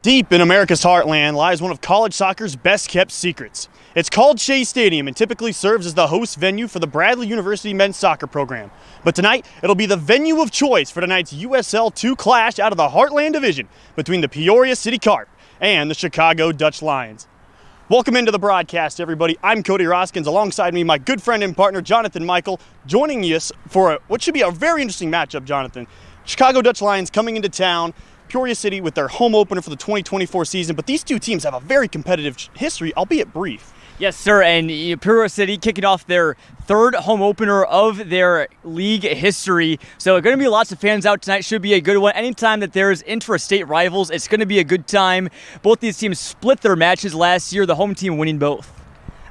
Deep in America's heartland lies one of college soccer's best-kept secrets. It's called Shea Stadium and typically serves as the host venue for the Bradley University men's soccer program. But tonight, it'll be the venue of choice for tonight's USL 2 clash out of the Heartland Division between the Peoria City Carp and the Chicago Dutch Lions. Welcome into the broadcast, everybody. I'm Cody Roskins. Alongside me, my good friend and partner, Jonathan Michael, joining us for what should be a very interesting matchup, Jonathan. Chicago Dutch Lions coming into town. Peoria City with their home opener for the 2024 season, but these two teams have a very competitive history, albeit brief. Yes, sir, and Peoria City kicking off their third home opener of their league history. So going to be lots of fans out tonight. Should be a good one. Anytime that there's intra-state rivals, it's going to be a good time. Both these teams split their matches last year, the home team winning both.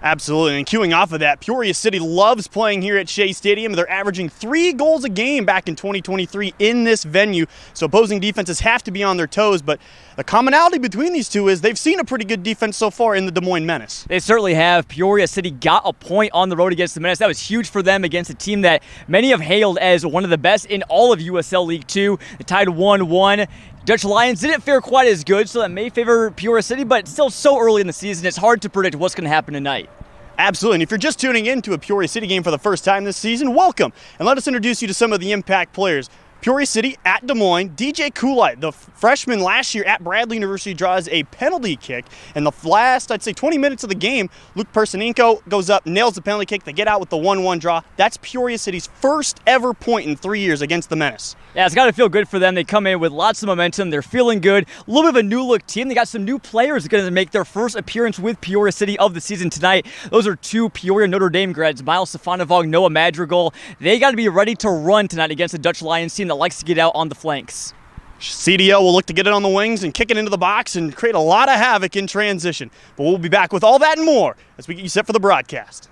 Absolutely, and queuing off of that, Peoria City loves playing here at Shea Stadium. They're averaging 3 goals a game back in 2023 in this venue, so opposing defenses have to be on their toes, but the commonality between these two is they've seen a pretty good defense so far in the Des Moines Menace. They certainly have. Peoria City got a point on the road against the Menace. That was huge for them against a team that many have hailed as one of the best in all of USL League 2. They tied 1-1. Dutch Lions didn't fare quite as good, so that may favor Peoria City, but it's still so early in the season, it's hard to predict what's going to happen tonight. Absolutely, and if you're just tuning in to a Peoria City game for the first time this season, welcome, and let us introduce you to some of the impact players. Peoria City at Des Moines, DJ Coolite, the freshman last year at Bradley University, draws a penalty kick. In the last, I'd say, 20 minutes of the game, Luke Persininko goes up, nails the penalty kick. They get out with the 1-1 draw. That's Peoria City's first ever point in 3 years against the Menace. Yeah, it's got to feel good for them. They come in with lots of momentum. They're feeling good. A little bit of a new-look team. They got some new players going to make their first appearance with Peoria City of the season tonight. Those are two Peoria Notre Dame grads, Miles Stefanovog, Noah Madrigal. They got to be ready to run tonight against the Dutch Lions team that likes to get out on the flanks. CDL will look to get it on the wings and kick it into the box and create a lot of havoc in transition. But we'll be back with all that and more as we get you set for the broadcast.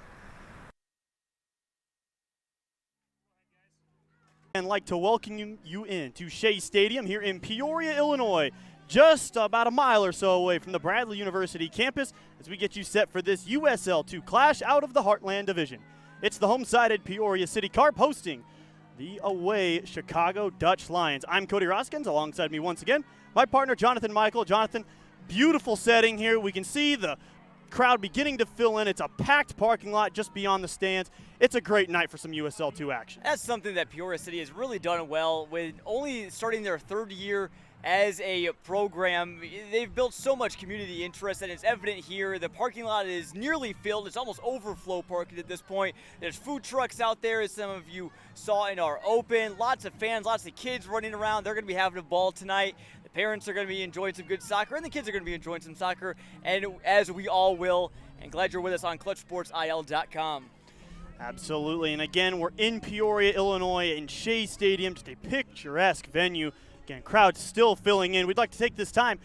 And like to welcome you in to Shea Stadium here in Peoria, Illinois, just about a mile or so away from the Bradley University campus as we get you set for this USL 2 clash out of the Heartland Division. It's the home-sided Peoria City Carp hosting the away Chicago Dutch Lions. I'm Cody Roskins. Alongside me once again, my partner Jonathan Michael. Jonathan, beautiful setting here. We can see the crowd beginning to fill in. It's a packed parking lot just beyond the stands. It's a great night for some USL 2 action. That's something that Peoria City has really done well with only starting their third year as a program. They've built so much community interest, and it's evident here. The parking lot is nearly filled. It's almost overflow parking at this point. There's food trucks out there, as some of you saw in our open. Lots of fans, lots of kids running around. They're going to be having a ball tonight. The parents are going to be enjoying some good soccer, and the kids are going to be enjoying some soccer, and as we all will. And glad you're with us on ClutchSportsIL.com. Absolutely, and again, we're in Peoria, Illinois, in Shea Stadium, just a picturesque venue. Again, crowds still filling in. We'd like to take this time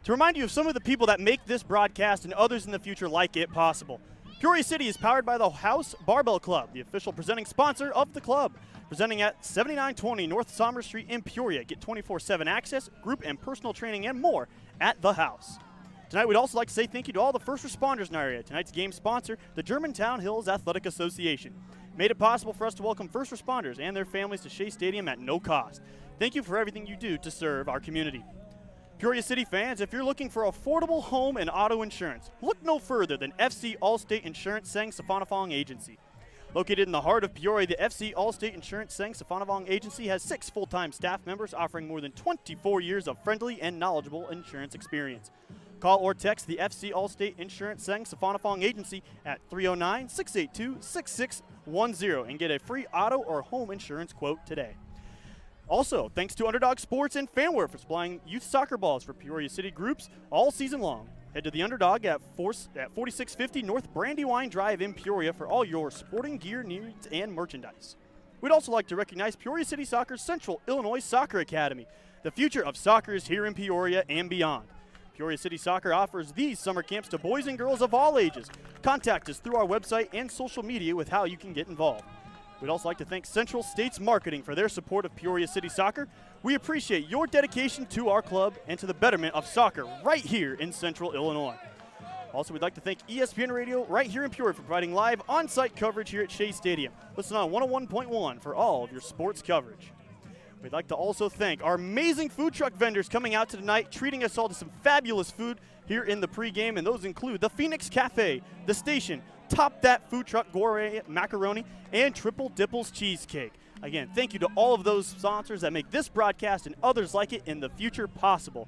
to remind you of some of the people that make this broadcast and others in the future like it possible. Peoria City is powered by the House Barbell Club, the official presenting sponsor of the club. Presenting at 7920 North Somers Street in Peoria. Get 24/7 access, group and personal training, and more at the House. Tonight, we'd also like to say thank you to all the first responders in our area. Tonight's game sponsor, the Germantown Hills Athletic Association. Made it possible for us to welcome first responders and their families to Shea Stadium at no cost. Thank you for everything you do to serve our community. Peoria City fans, if you're looking for affordable home and auto insurance, look no further than FC Allstate Insurance Sang Safanafong Agency. Located in the heart of Peoria, the FC Allstate Insurance Sang Safanafong Agency has 6 full-time staff members offering more than 24 years of friendly and knowledgeable insurance experience. Call or text the FC Allstate Insurance Sang Safanafong Agency at 309-682-6610 and get a free auto or home insurance quote today. Also, thanks to Underdog Sports and Fanware for supplying youth soccer balls for Peoria City groups all season long. Head to the Underdog at 4650 North Brandywine Drive in Peoria for all your sporting gear needs and merchandise. We'd also like to recognize Peoria City Soccer's Central Illinois Soccer Academy. The future of soccer is here in Peoria and beyond. Peoria City Soccer offers these summer camps to boys and girls of all ages. Contact us through our website and social media with how you can get involved. We'd also like to thank Central States Marketing for their support of Peoria City Soccer. We appreciate your dedication to our club and to the betterment of soccer right here in Central Illinois. Also, we'd like to thank ESPN Radio right here in Peoria for providing live on-site coverage here at Shea Stadium. Listen on 101.1 for all of your sports coverage. We'd like to also thank our amazing food truck vendors coming out to tonight, treating us all to some fabulous food here in the pregame, and those include the Phoenix Cafe, The Station, Top That Food Truck Gourmet Macaroni, and Triple Dipples Cheesecake. Again, thank you to all of those sponsors that make this broadcast and others like it in the future possible.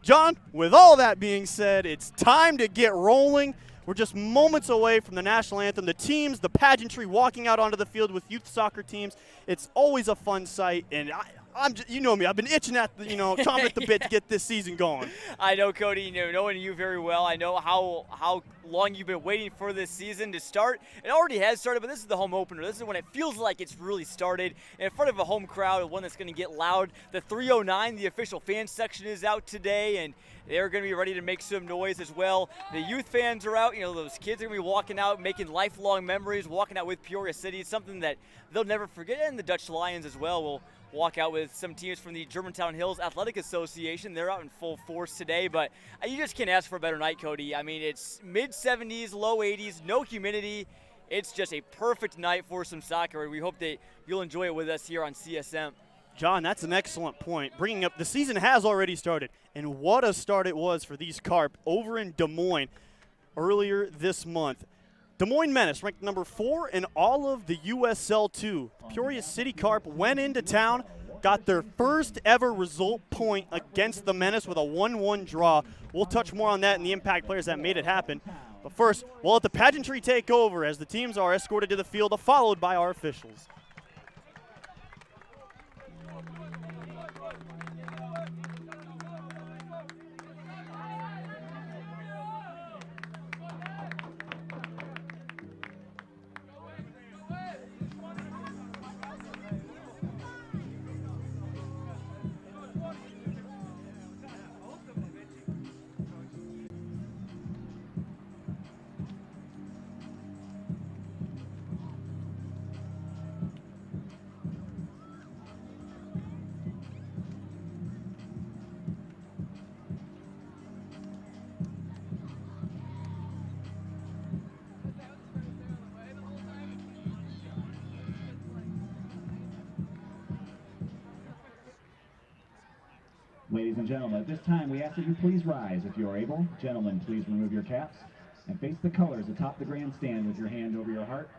John, with all that being said, it's time to get rolling. We're just moments away from the national anthem. The teams, the pageantry, walking out onto the field with youth soccer teams. It's always a fun sight, and I'm just, you know me, I've been itching at the, chomping at the bit to get this season going. I know, Cody, knowing you very well, I know how long you've been waiting for this season to start. It already has started, but this is the home opener. This is when it feels like it's really started. In front of a home crowd, one that's going to get loud. The 309, the official fan section, is out today, and they're going to be ready to make some noise as well. The youth fans are out. Those kids are going to be walking out, making lifelong memories, walking out with Peoria City. It's something that they'll never forget. And the Dutch Lions as well will walk out with some teams from the Germantown Hills Athletic Association. They're out in full force today, but you just can't ask for a better night, Cody. I mean, it's mid-70s, low 80s, no humidity. It's just a perfect night for some soccer, and we hope that you'll enjoy it with us here on CSM. John, that's an excellent point. Bringing up, the season has already started, and what a start it was for these Carp over in Des Moines earlier this month. Des Moines Menace ranked number 4 in all of the USL 2. Peoria City Carp went into town, got their first ever result point against the Menace with a 1-1 draw. We'll touch more on that and the impact players that made it happen. But first, we'll let the pageantry take over as the teams are escorted to the field, followed by our officials. Ladies and gentlemen, at this time we ask that you please rise if you are able. Gentlemen, please remove your caps and face the colors atop the grandstand with your hand over your heart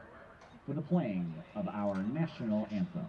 for the playing of our national anthem.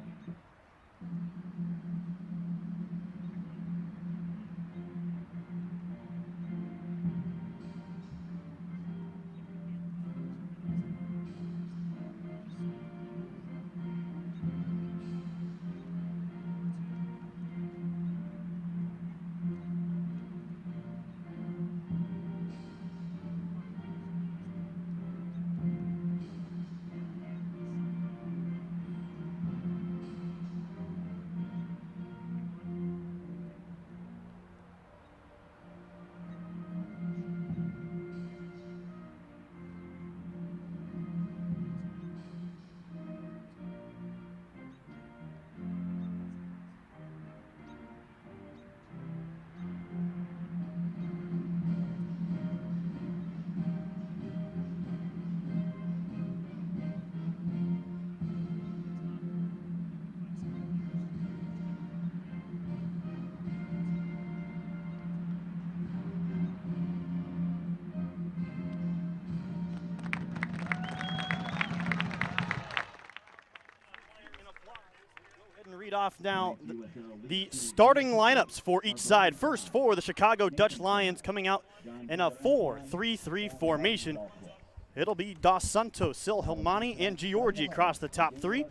Off now the starting lineups for each side. First for the Chicago Dutch Lions, coming out in a 4-3-3 formation. It'll be Dos Santos, Silhilmani, and Giorgi across the top three.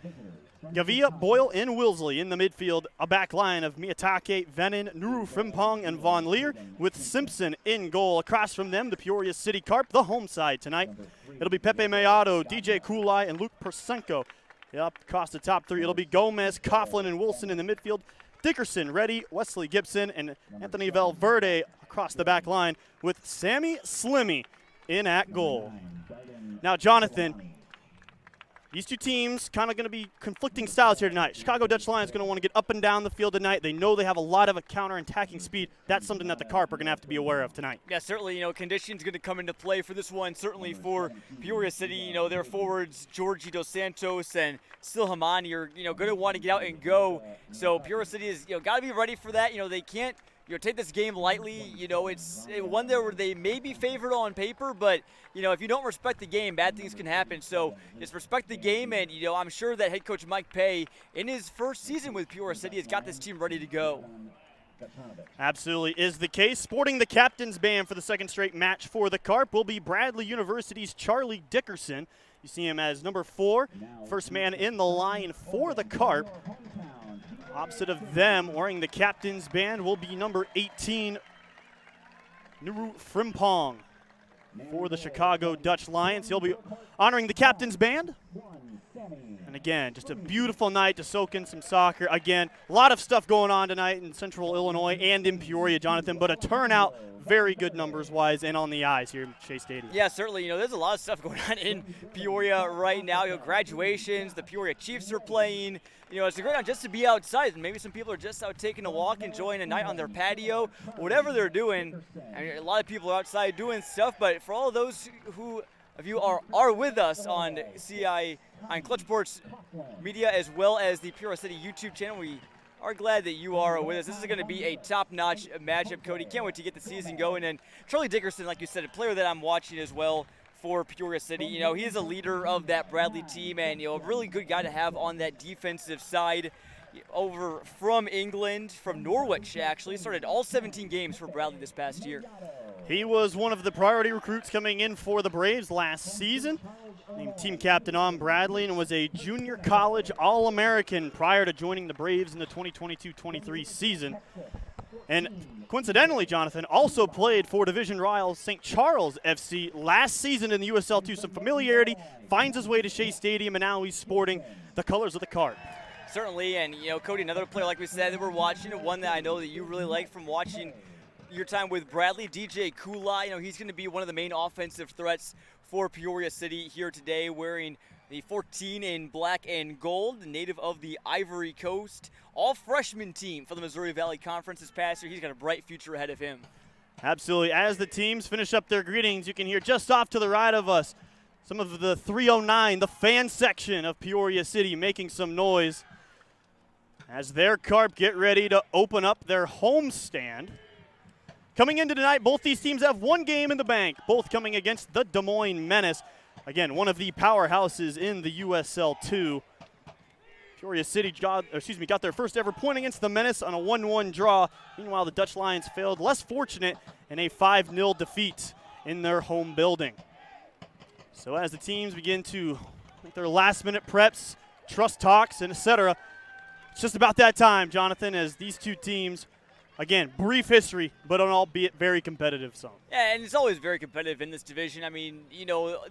Gavia, Boyle, and Wilsley in the midfield. A back line of Miyatake, Venin, Nuru Frimpong, and Von Leer, with Simpson in goal. Across from them, the Peoria City Carp, the home side tonight. It'll be Pepe Mayado, DJ Kulai, and Luke Persenko. Up across the top three, it'll be Gomez, Coughlin, and Wilson in the midfield. Dickerson, Reddy, Wesley Gibson, and Anthony Valverde across the back line, with Sammy Slimmy in at goal. Now, Jonathan, These two teams kind of going to be conflicting styles here tonight. Chicago Dutch Lions going to want to get up and down the field tonight. They know they have a lot of a counter-attacking speed. That's something that the Carp are going to have to be aware of tonight. Yeah, certainly, conditions going to come into play for this one. Certainly for Peoria City, their forwards, Georgie Dos Santos and Silhamani are, going to want to get out and go. So Peoria City is, got to be ready for that. They can't, take this game lightly. It's one there where they may be favored on paper, but, if you don't respect the game, bad things can happen. So just respect the game, and, I'm sure that head coach Mike Pay, in his first season with Peoria City, has got this team ready to go. Absolutely is the case. Sporting the captain's band for the second straight match for the Carp will be Bradley University's Charlie Dickerson. You see him as number 4, first man in the line for the Carp. Opposite of them, wearing the captain's band, will be number 18, Nuru Frimpong, for the Chicago Dutch Lions. He'll be honoring the captain's band. And again, just a beautiful night to soak in some soccer. Again, a lot of stuff going on tonight in Central Illinois and in Peoria, Jonathan, but a turnout, very good numbers-wise and on the eyes here in Shea Stadium. Yeah, certainly. There's a lot of stuff going on in Peoria right now. graduations, the Peoria Chiefs are playing. It's a great night just to be outside. And maybe some people are just out taking a walk, enjoying a night on their patio, whatever they're doing. I mean, a lot of people are outside doing stuff, but for all of those of you are with us on CI, on Clutch Sports Media, as well as the Peoria City YouTube channel, we are glad that you are with us. This is going to be a top-notch matchup, Cody. Can't wait to get the season going. And Charlie Dickerson, like you said, a player that I'm watching as well for Peoria City. He is a leader of that Bradley team, and a really good guy to have on that defensive side. Over from England, from Norwich, actually. Started all 17 games for Bradley this past year. He was one of the priority recruits coming in for the Braves last season. Named team captain on Bradley, and was a junior college All-American prior to joining the Braves in the 2022-23 season. And coincidentally, Jonathan also played for division rivals St. Charles FC last season in the USL 2. Some familiarity, finds his way to Shea Stadium, and now he's sporting the colors of the Carp. Certainly, and Cody, another player like we said that we're watching, one that I know that you really like from watching your time with Bradley, DJ Kula. He's going to be one of the main offensive threats for Peoria City here today, wearing the 14 in black and gold, native of the Ivory Coast. All freshman team for the Missouri Valley Conference this past year. He's got a bright future ahead of him. Absolutely. As the teams finish up their greetings, you can hear just off to the right of us some of the 309, the fan section of Peoria City, making some noise as their Carp get ready to open up their home stand. Coming into tonight, both these teams have one game in the bank, both coming against the Des Moines Menace. Again, one of the powerhouses in the USL 2. Peoria City got their first ever point against the Menace on a 1-1 draw. Meanwhile, the Dutch Lions failed, less fortunate, in a 5-0 defeat in their home building. So as the teams begin to make their last-minute preps, trust talks, and etc., it's just about that time, Jonathan, as these two teams, again, brief history, but albeit very competitive some. Yeah, and it's always very competitive in this division. I mean,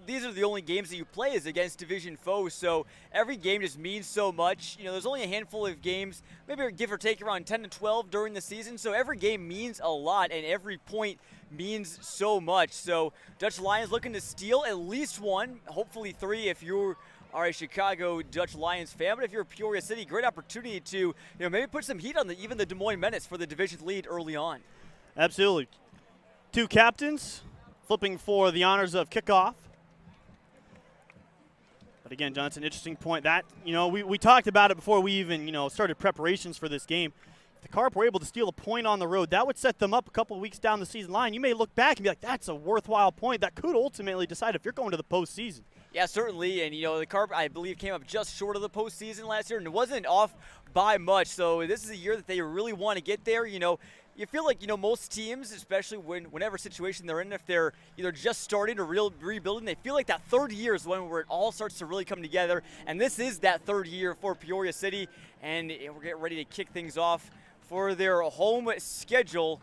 these are the only games that you play is against division foes, so every game just means so much. There's only a handful of games, maybe give or take around 10 to 12 during the season, so every game means a lot, and every point means so much. So Dutch Lions looking to steal at least one, hopefully 3 if you are a Chicago Dutch Lions fan. But if you're a Peoria City, great opportunity to maybe put some heat on even the Des Moines Menace for the division lead early on. Absolutely. Two captains flipping for the honors of kickoff. But again, John, it's an interesting point. That, we talked about it before we even, started preparations for this game. If the Carp were able to steal a point on the road, that would set them up a couple of weeks down the season line. You may look back and be like, that's a worthwhile point. That could ultimately decide if you're going to the postseason. Yeah, certainly, and the Carp, I believe, came up just short of the postseason last year, and it wasn't off by much, so this is a year that they really want to get there. You feel like, most teams, especially whenever situation they're in, if they're either just starting or rebuilding, they feel like that third year is one where it all starts to really come together, and this is that third year for Peoria City, and we're getting ready to kick things off for their home schedule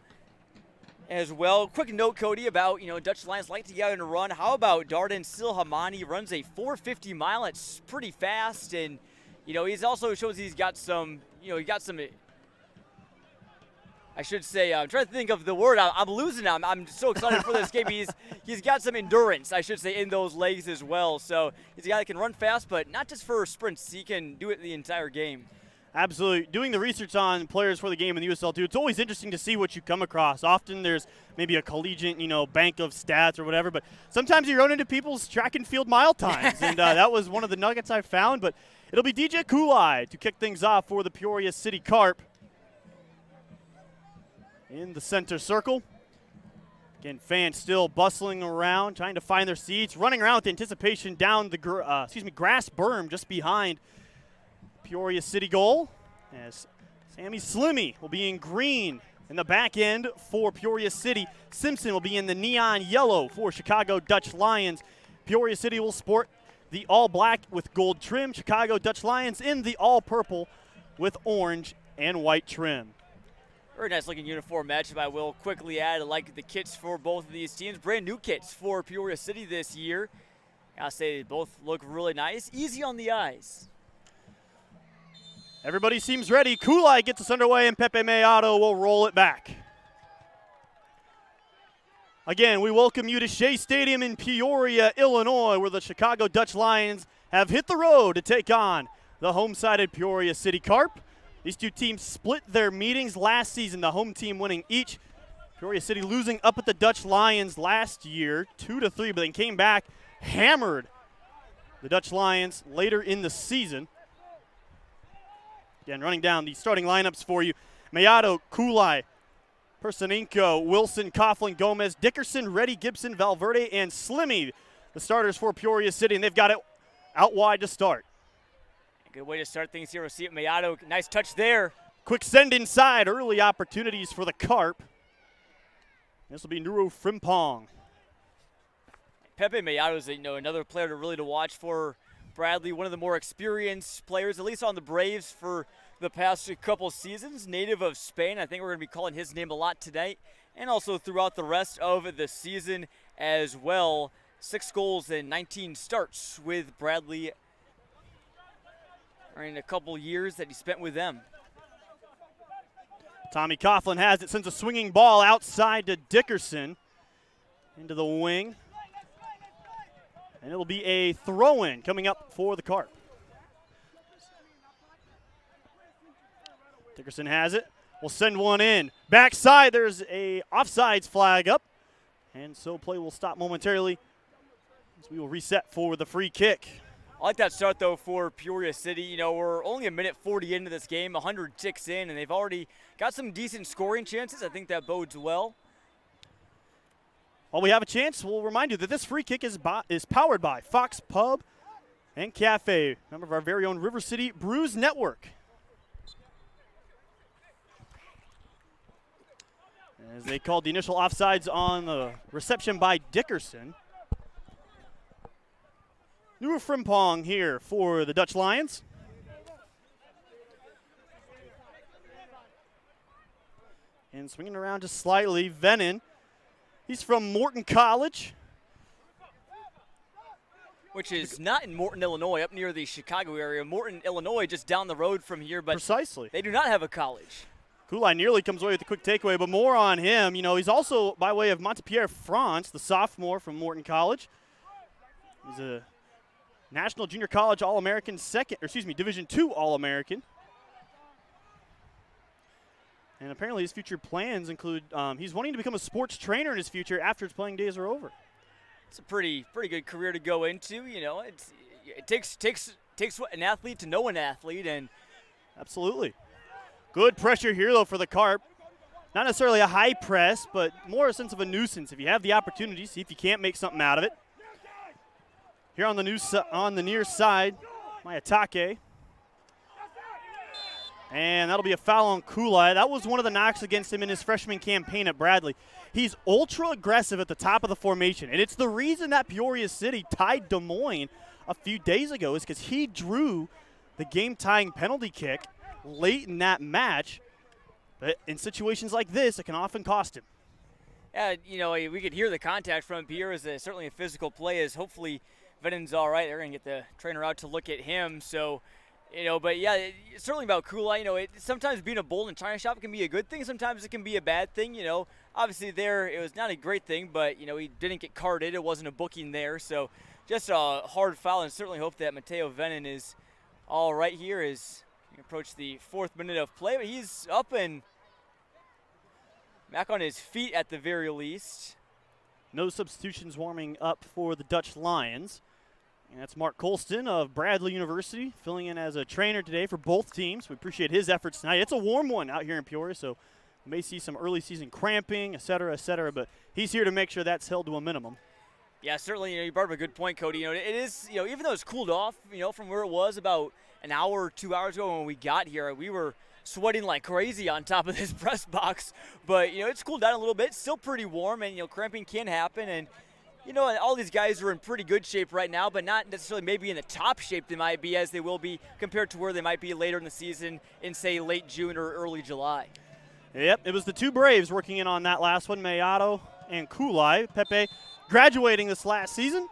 as well. Quick note, Cody, about, Dutch Lions like to get out and run. How about Darden Silhamani runs a 450 mile. It's pretty fast, and, he's also shows he's got some, I should say, I'm trying to think of the word. I'm losing now. I'm so excited for this game. He's got some endurance, I should say, in those legs as well. So he's a guy that can run fast, but not just for sprints. He can do it the entire game. Absolutely. Doing the research on players for the game in the USL too, it's always interesting to see what you come across. Often there's maybe a collegiate, bank of stats or whatever, but sometimes you run into people's track and field mile times, and that was one of the nuggets I found. But it'll be DJ Kulai to kick things off for the Peoria City Carp. In the center circle. Again, fans still bustling around, trying to find their seats, running around with anticipation down the grass berm just behind Peoria City goal, as Sammy Slimmy will be in green in the back end for Peoria City. Simpson will be in the neon yellow for Chicago Dutch Lions. Peoria City will sport the all black with gold trim. Chicago Dutch Lions in the all purple with orange and white trim. Very nice looking uniform matchup. I will quickly add, I like the kits for both of these teams. Brand new kits for Peoria City this year. I'll say they both look really nice. Easy on the eyes. Everybody seems ready. Kulai gets us underway, and Pepe Mayado will roll it back. Again, we welcome you to Shea Stadium in Peoria, Illinois, where the Chicago Dutch Lions have hit the road to take on the home-sided Peoria City Carp. These two teams split their meetings last season, the home team winning each. Peoria City losing up at the Dutch Lions last year, 2-3, but then came back, hammered the Dutch Lions later in the season. Again, running down the starting lineups for you. Mayado, Kulai, Persinenko, Wilson, Coughlin, Gomez, Dickerson, Reddy, Gibson, Valverde, and Slimmy, the starters for Peoria City, and they've got it out wide to start. Good way to start things here. We'll see it. Mayado, nice touch there. Quick send inside, early opportunities for the Carp. This will be Nuru Frimpong. Pepe Mayado is another player to watch for. Bradley, one of the more experienced players, at least on the Braves for the past couple seasons. Native of Spain. I think we're going to be calling his name a lot tonight, and also throughout the rest of the season as well. 6 goals and 19 starts with Bradley in a couple years that he spent with them. Tommy Coughlin has it, sends a swinging ball outside to Dickerson into the wing. And it'll be a throw-in coming up for the Carp. Dickerson has it. We'll send one in. Backside, there's a offsides flag up. And so play will stop momentarily as we will reset for the free kick. I like that start, though, for Peoria City. We're only a minute 40 into this game, 100 ticks in, and they've already got some decent scoring chances. I think that bodes well. While we have a chance, we'll remind you that this free kick is powered by Fox Pub and Cafe, member of our very own River City Brews Network. As they called the initial offsides on the reception by Dickerson. Nuru Frimpong here for the Dutch Lions. And swinging around just slightly, Venon. He's from Morton College. Which is not in Morton, Illinois, up near the Chicago area. Morton, Illinois, just down the road from here. But precisely. They do not have a college. Kulai nearly comes away with a quick takeaway, but more on him. He's also by way of Montpellier, France, the sophomore from Morton College. He's a National Junior College All-American Division II All-American. And apparently his future plans include he's wanting to become a sports trainer in his future after his playing days are over. It's a pretty good career to go into. It takes an athlete to know an athlete, and absolutely. Good pressure here though for the Carp. Not necessarily a high press, but more a sense of a nuisance. If you have the opportunity, see if you can't make something out of it. Here on the near side, Mayatake. And that'll be a foul on Kulai. That was one of the knocks against him in his freshman campaign at Bradley. He's ultra aggressive at the top of the formation, and it's the reason that Peoria City tied Des Moines a few days ago is because he drew the game-tying penalty kick late in that match. But in situations like this, it can often cost him. Yeah, we could hear the contact from Pierre is certainly a physical play. As hopefully Venon's all right. They're going to get the trainer out to look at him. So But yeah, certainly about Kulai. Sometimes being a bowl in China shop can be a good thing. Sometimes it can be a bad thing. Obviously there it was not a great thing, but he didn't get carded. It wasn't a booking there, so just a hard foul. And certainly hope that Mateo Venin is all right here as we approach the 4th minute of play. But he's up and back on his feet at the very least. No substitutions warming up for the Dutch Lions. And that's Mark Colston of Bradley University, filling in as a trainer today for both teams. We appreciate his efforts tonight. It's a warm one out here in Peoria, so we may see some early season cramping, et cetera, but he's here to make sure that's held to a minimum. Yeah, certainly, you brought up a good point, Cody. It is, even though it's cooled off, from where it was about an hour or 2 hours ago when we got here, we were sweating like crazy on top of this press box. But, it's cooled down a little bit, still pretty warm, and, cramping can happen. And, and all these guys are in pretty good shape right now, but not necessarily maybe in the top shape they might be as they will be compared to where they might be later in the season in, say, late June or early July. Yep, it was the two Braves working in on that last one, Mayato and Kulai. Pepe graduating this last season.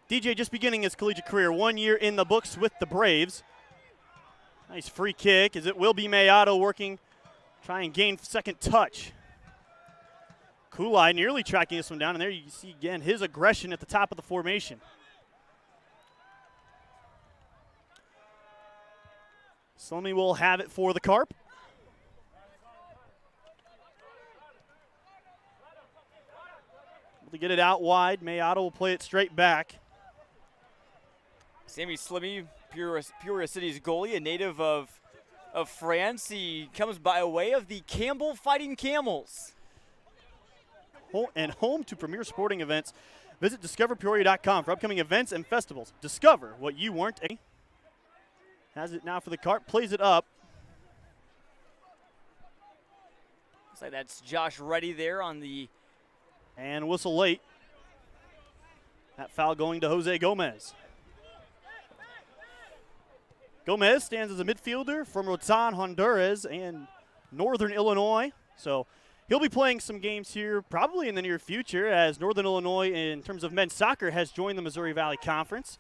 DJ just beginning his collegiate career, 1 year in the books with the Braves. Nice free kick as it will be Mayato working, try and gain second touch. Kulai nearly tracking this one down, and there you see again his aggression at the top of the formation. Slomi will have it for the Carp. Able to get it out wide. Mayato will play it straight back. Sammy Slimy, Peoria City's goalie, a native of France. He comes by way of the Campbell Fighting Camels. And home to premier sporting events. Visit discoverpeoria.com for upcoming events and festivals. Discover what you weren't. Has it now for the Carp, plays it up. Looks like that's Josh Reddy there on the. And whistle late. That foul going to Jose Gomez. Gomez stands as a midfielder from Rotan, Honduras, and Northern Illinois. So he'll be playing some games here probably in the near future as Northern Illinois, in terms of men's soccer, has joined the Missouri Valley Conference.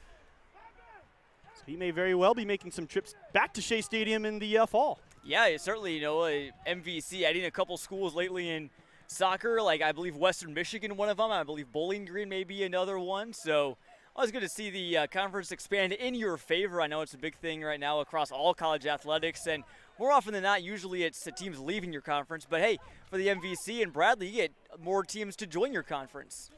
So he may very well be making some trips back to Shea Stadium in the fall. Yeah, certainly, MVC adding a couple schools lately in soccer, like I believe Western Michigan, one of them. I believe Bowling Green may be another one. So always good to see the conference expand in your favor. I know it's a big thing right now across all college athletics, and more often than not, usually it's the teams leaving your conference. But hey, for the MVC and Bradley, you get more teams to join your conference.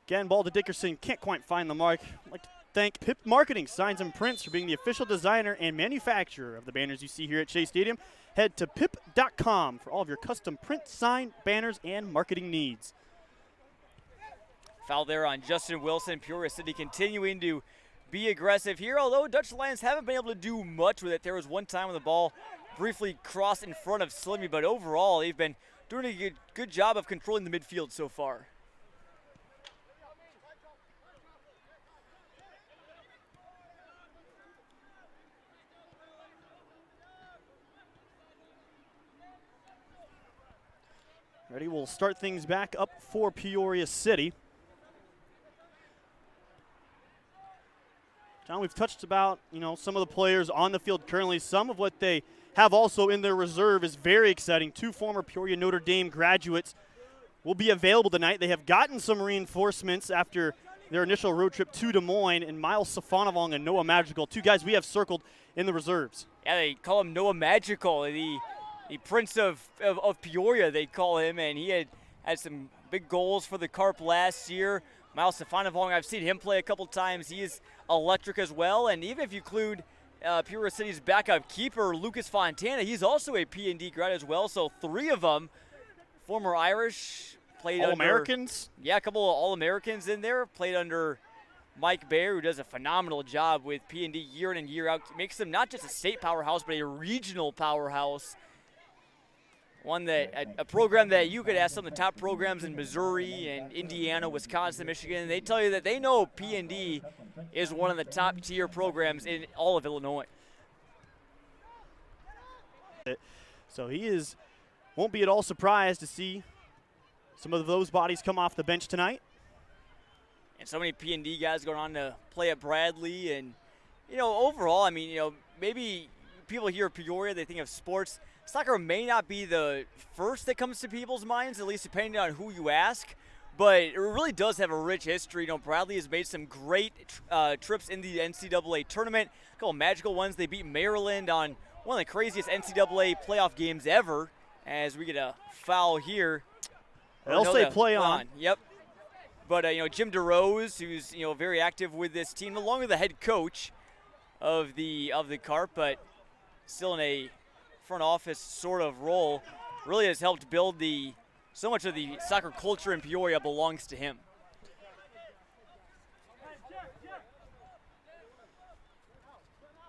Again, ball to Dickerson, can't quite find the mark. I'd like to thank Pip Marketing Signs and Prints for being the official designer and manufacturer of the banners you see here at Shea Stadium. Head to pip.com for all of your custom print, sign, banners, and marketing needs. Foul there on Justin Wilson. Peoria City continuing to be aggressive here, although Dutch Lions haven't been able to do much with it. There was one time when the ball briefly crossed in front of Slimy, but overall they've been doing a good job of controlling the midfield so far. Ready, we'll start things back up for Peoria City. John, we've touched about, some of the players on the field currently. Some of what they have also in their reserve is very exciting. Two former Peoria Notre Dame graduates will be available tonight. They have gotten some reinforcements after their initial road trip to Des Moines, and Miles Safonavong and Noah Magical, two guys we have circled in the reserves. Yeah, they call him Noah Magical, the Prince of Peoria, they call him, and he had some big goals for the Carp last year. Miles Safonavong, I've seen him play a couple times. He is electric as well, and even if you include Peoria City's backup keeper, Lucas Fontana, he's also a P&D grad as well, so three of them former Irish, played All-Americans? Yeah, a couple of All-Americans in there, played under Mike Bayer, who does a phenomenal job with P&D year in and year out. Makes them not just a state powerhouse, but a regional powerhouse. A program that you could ask some of the top programs in Missouri and Indiana, Wisconsin, Michigan. They tell you that they know P&D is one of the top tier programs in all of Illinois. So he won't be at all surprised to see some of those bodies come off the bench tonight. And so many P&D guys going on to play at Bradley, and overall, maybe people hear Peoria, they think of sports. Soccer may not be the first that comes to people's minds, at least depending on who you ask. But it really does have a rich history. Bradley has made some great trips in the NCAA tournament. A couple magical ones. They beat Maryland on one of the craziest NCAA playoff games ever. As we get a foul here. They'll say play on. Yep. But Jim DeRose, who's very active with this team, along with the head coach of the Carp, but still in a front office sort of role, really has helped build so much of the soccer culture in Peoria belongs to him.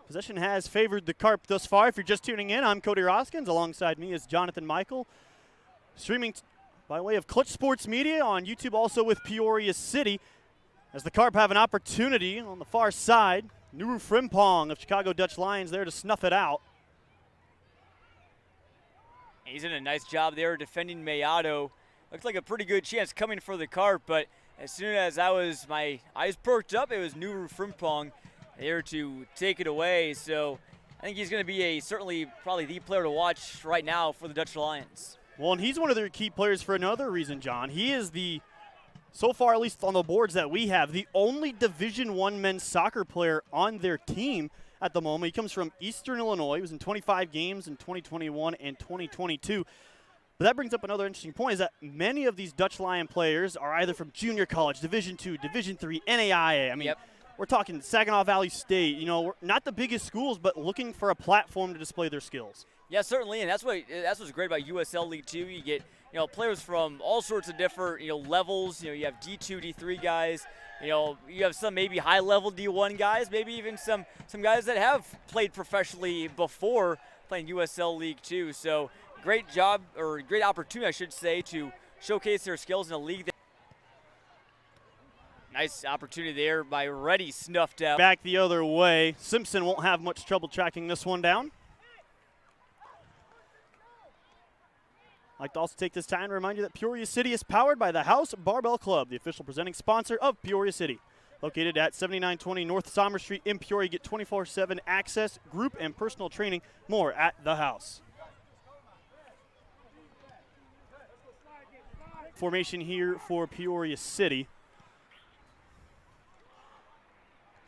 Possession has favored the Carp thus far. If you're just tuning in, I'm Cody Roskins. Alongside me is Jonathan Michael. Streaming by way of Clutch Sports Media on YouTube, also with Peoria City. As the Carp have an opportunity on the far side. Nuru Frimpong of Chicago Dutch Lions there to snuff it out. He's done a nice job there defending Mayado. Looks like a pretty good chance coming for the Carp, but as soon as my eyes perked up, it was Nuru Frimpong there to take it away. So I think he's going to be certainly probably the player to watch right now for the Dutch Lions. Well, and he's one of their key players for another reason, John. He is so far, at least on the boards that we have, the only Division I men's soccer player on their team at the moment. He comes from Eastern Illinois. He was in 25 games in 2021 and 2022. But that brings up another interesting point, is that many of these Dutch Lion players are either from junior college, Division II, Division III, NAIA. I mean, yep. We're talking Saginaw Valley State. We're not the biggest schools, but looking for a platform to display their skills. Yeah, certainly, and that's what's great about USL League too. You get players from all sorts of different levels. You have D2, D3 guys. You have some maybe high-level D1 guys, maybe even some guys that have played professionally before playing USL League too. So great job, or great opportunity, I should say, to showcase their skills in a league. Nice opportunity there by Reddy, snuffed out. Back the other way. Simpson won't have much trouble tracking this one down. I'd like to also take this time to remind you that Peoria City is powered by the House Barbell Club, the official presenting sponsor of Peoria City. Located at 7920 North Somers Street in Peoria, get 24/7 access, group, and personal training. More at the House. Formation here for Peoria City.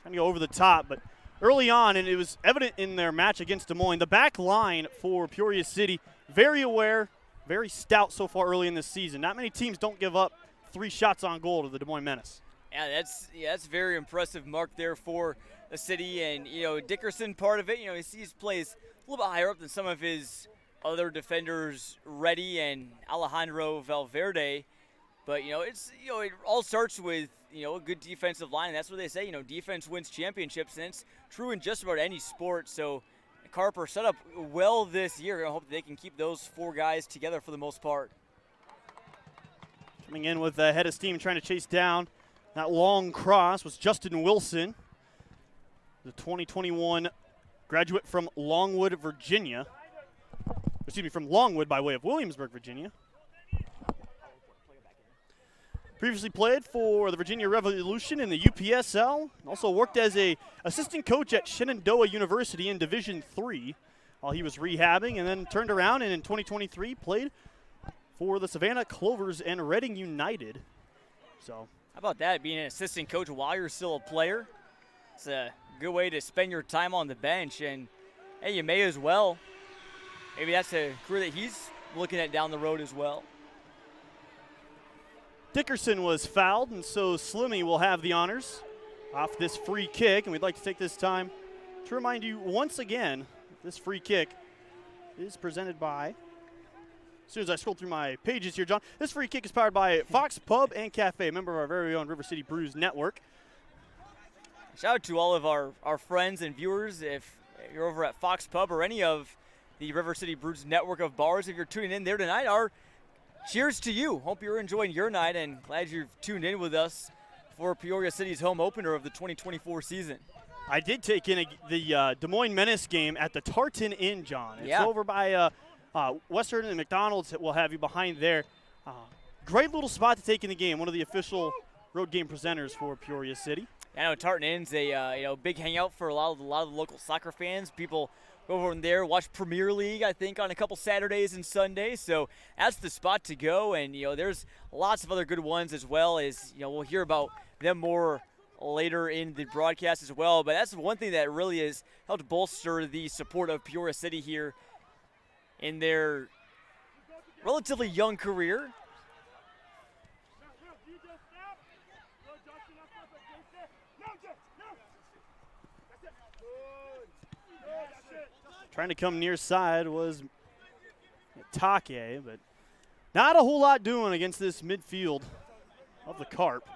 Trying to go over the top, but early on, and it was evident in their match against Des Moines, the back line for Peoria City, very aware, very stout so far early in this season. Not many teams don't give up 3 shots on goal to the Des Moines Menace. Yeah, that's very impressive mark there for the city. And, Dickerson, part of it, he plays a little bit higher up than some of his other defenders, Reddy and Alejandro Valverde. But, it all starts with, a good defensive line. And that's what they say, defense wins championships. And it's true in just about any sport. So the Carp are set up well this year. I hope they can keep those 4 guys together for the most part. Coming in with the head of steam, trying to chase down that long cross was Justin Wilson, the 2021 graduate from Longwood, Virginia. Excuse me, from Longwood by way of Williamsburg, Virginia. Previously played for the Virginia Revolution in the UPSL. Also worked as a assistant coach at Shenandoah University in Division III while he was rehabbing, and then turned around and in 2023 played for the Savannah Clovers and Reading United. So, how about that, being an assistant coach while you're still a player? It's a good way to spend your time on the bench, and hey, you may as well. Maybe that's a career that he's looking at down the road as well. Dickerson was fouled, and so Slimmy will have the honors off this free kick. And we'd like to take this time to remind you once again, this free kick is presented by, as soon as I scroll through my pages here, John, this free kick is powered by Fox Pub and Cafe, a member of our very own River City Brews Network. Shout out to all of our friends and viewers. If you're over at Fox Pub or any of the River City Brews Network of bars, if you're tuning in there tonight, cheers to you. Hope you're enjoying your night, and glad you've tuned in with us for Peoria City's home opener of the 2024 season. I did take in the Des Moines Menace game at the Tartan Inn, John. It's over by Western and McDonald's. Will have you behind there. Great little spot to take in the game. One of the official road game presenters for Peoria City. I know Tartan Inn's a big hangout for a lot of the local soccer fans. People go over there, watch Premier League, I think, on a couple Saturdays and Sundays. So that's the spot to go. And there's lots of other good ones as well. As we'll hear about them more later in the broadcast as well. But that's one thing that really has helped bolster the support of Peoria City here in their relatively young career. Trying to come near side was Take, but not a whole lot doing against this midfield of the Carp.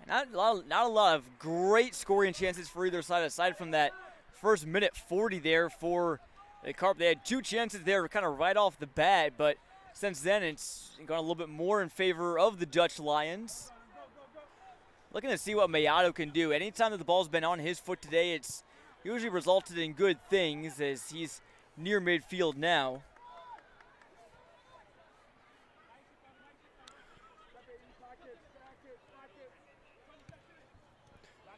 Not a lot of great scoring chances for either side, aside from that first minute 40 there for the Carp. They had 2 chances there kind of right off the bat, but since then it's gone a little bit more in favor of the Dutch Lions. Looking to see what Mayado can do. Anytime that the ball's been on his foot today, it's usually resulted in good things, as he's near midfield now.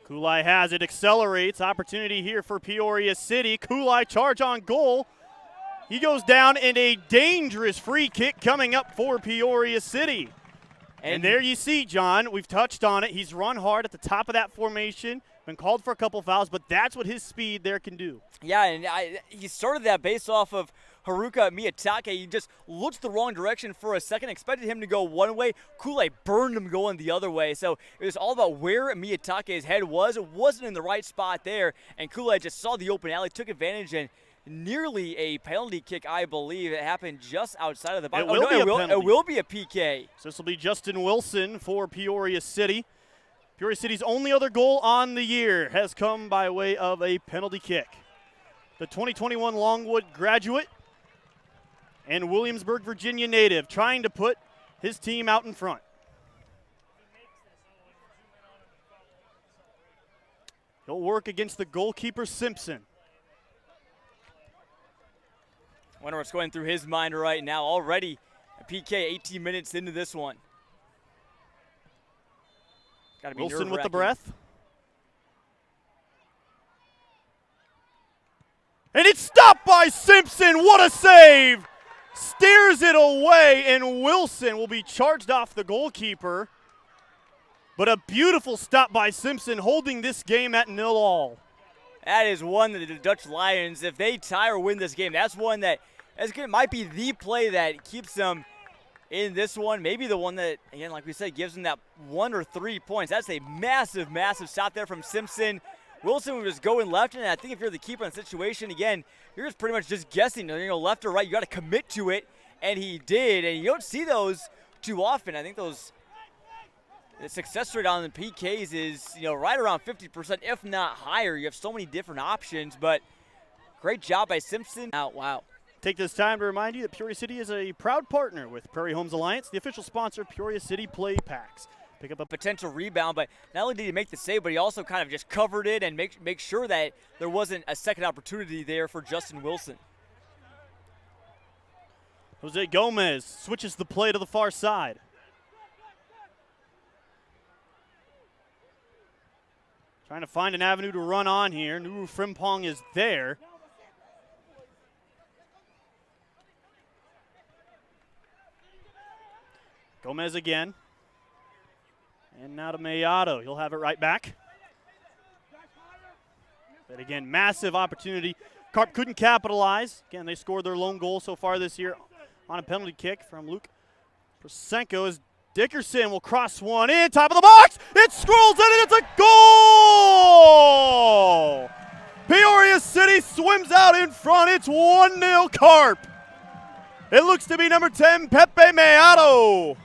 Kulai has it, accelerates. Opportunity here for Peoria City. Kulai charge on goal. He goes down, and a dangerous free kick coming up for Peoria City. And there you see, John, we've touched on it. He's run hard at the top of that formation. Been called for a couple fouls, but that's what his speed there can do. Yeah, and he started that based off of Haruka Miyatake. He just looked the wrong direction for a second, expected him to go one way. Kulai burned him going the other way. So it was all about where Miyatake's head was. It wasn't in the right spot there, and Kulai just saw the open alley, took advantage, and nearly a penalty kick, I believe. It happened just outside of the box. It will be a PK. So this will be Justin Wilson for Peoria City. Peoria City's only other goal on the year has come by way of a penalty kick. The 2021 Longwood graduate and Williamsburg, Virginia native trying to put his team out in front. He'll work against the goalkeeper, Simpson. Wonder what's going through his mind right now. Already a PK 18 minutes into this one. Gotta be Wilson with the breath. And it's stopped by Simpson. What a save! Steers it away, and Wilson will be charged off the goalkeeper. But a beautiful stop by Simpson, holding this game at 0-0. That is one that the Dutch Lions, if they tie or win this game, that's one that might be the play that keeps them in this one. Maybe the one that, again, like we said, gives them that 1 or 3 points. That's a massive, massive shot there from Simpson. Wilson was going left, and I think if you're the keeper in the situation, again, you're just pretty much just guessing, left or right. You got to commit to it, and he did. And you don't see those too often. I think the success rate on the PKs is, right around 50%, if not higher. You have so many different options, but great job by Simpson. Wow. Take this time to remind you that Peoria City is a proud partner with Prairie Homes Alliance, the official sponsor of Peoria City Play Packs. Pick up a potential rebound, but not only did he make the save, but he also kind of just covered it and make sure that there wasn't a second opportunity there for Justin Wilson. Jose Gomez switches the play to the far side. Trying to find an avenue to run on here. Nuru Frimpong is there. Gomez again. And now to Mayado. He'll have it right back. But again, massive opportunity. Carp couldn't capitalize. Again, they scored their lone goal so far this year on a penalty kick from Luke Prosenko as Dickerson will cross one in, top of the box. It scrolls in and it's a goal! Peoria City swims out in front. It's 1-0 Carp. It looks to be number 10, Pepe Mayado.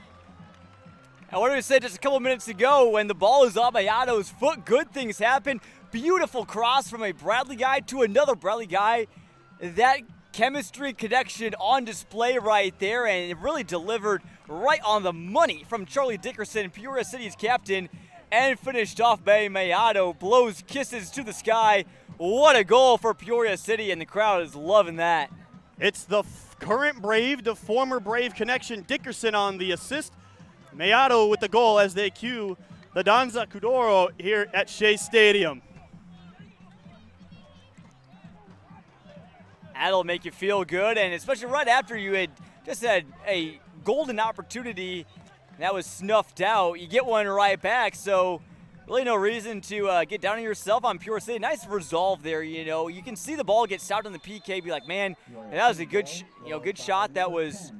And what did we say just a couple minutes ago, when the ball is on Mayado's foot, good things happen. Beautiful cross from a Bradley guy to another Bradley guy. That chemistry connection on display right there, and it really delivered right on the money from Charlie Dickerson, Peoria City's captain, and finished off by Mayado. Blows kisses to the sky. What a goal for Peoria City, and the crowd is loving that. It's the current Brave to former Brave connection. Dickerson on the assist. Mayado with the goal as they cue the Danza Kuduro here at Shea Stadium. That'll make you feel good, and especially right after you had just had a golden opportunity that was snuffed out. You get one right back, so really no reason to get down on yourself on Peoria City. Nice resolve there, you know. You can see the ball get stopped on the PK, be like, man, that was a good, good shot. That was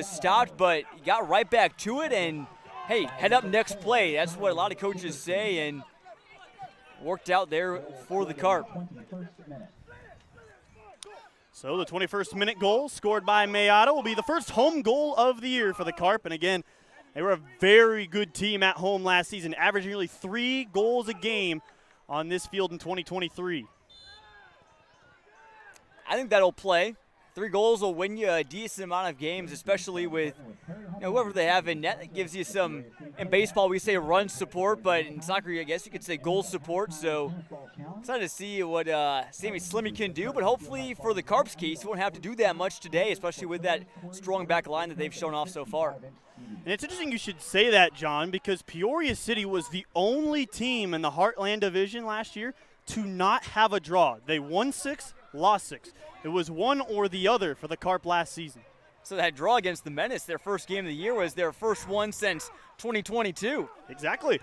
stopped, but you got right back to it, and hey, head up next play. That's what a lot of coaches say, and worked out there for the Carp. So the 21st minute goal scored by Mayato will be the first home goal of the year for the Carp. And again, they were a very good team at home last season, averaging nearly 3 goals a game on this field in 2023. I think that'll play. 3 goals will win you a decent amount of games, especially with whoever they have in net. That gives you some, in baseball we say run support, but in soccer I guess you could say goal support. So excited to see what Sammy Slimmy can do, but hopefully for the Carps' case, you won't have to do that much today, especially with that strong back line that they've shown off so far. And it's interesting you should say that, John, because Peoria City was the only team in the Heartland Division last year to not have a draw. They won 6, lost 6. It was one or the other for the Carp last season. So that draw against the Menace, their first game of the year, was their first one since 2022. Exactly.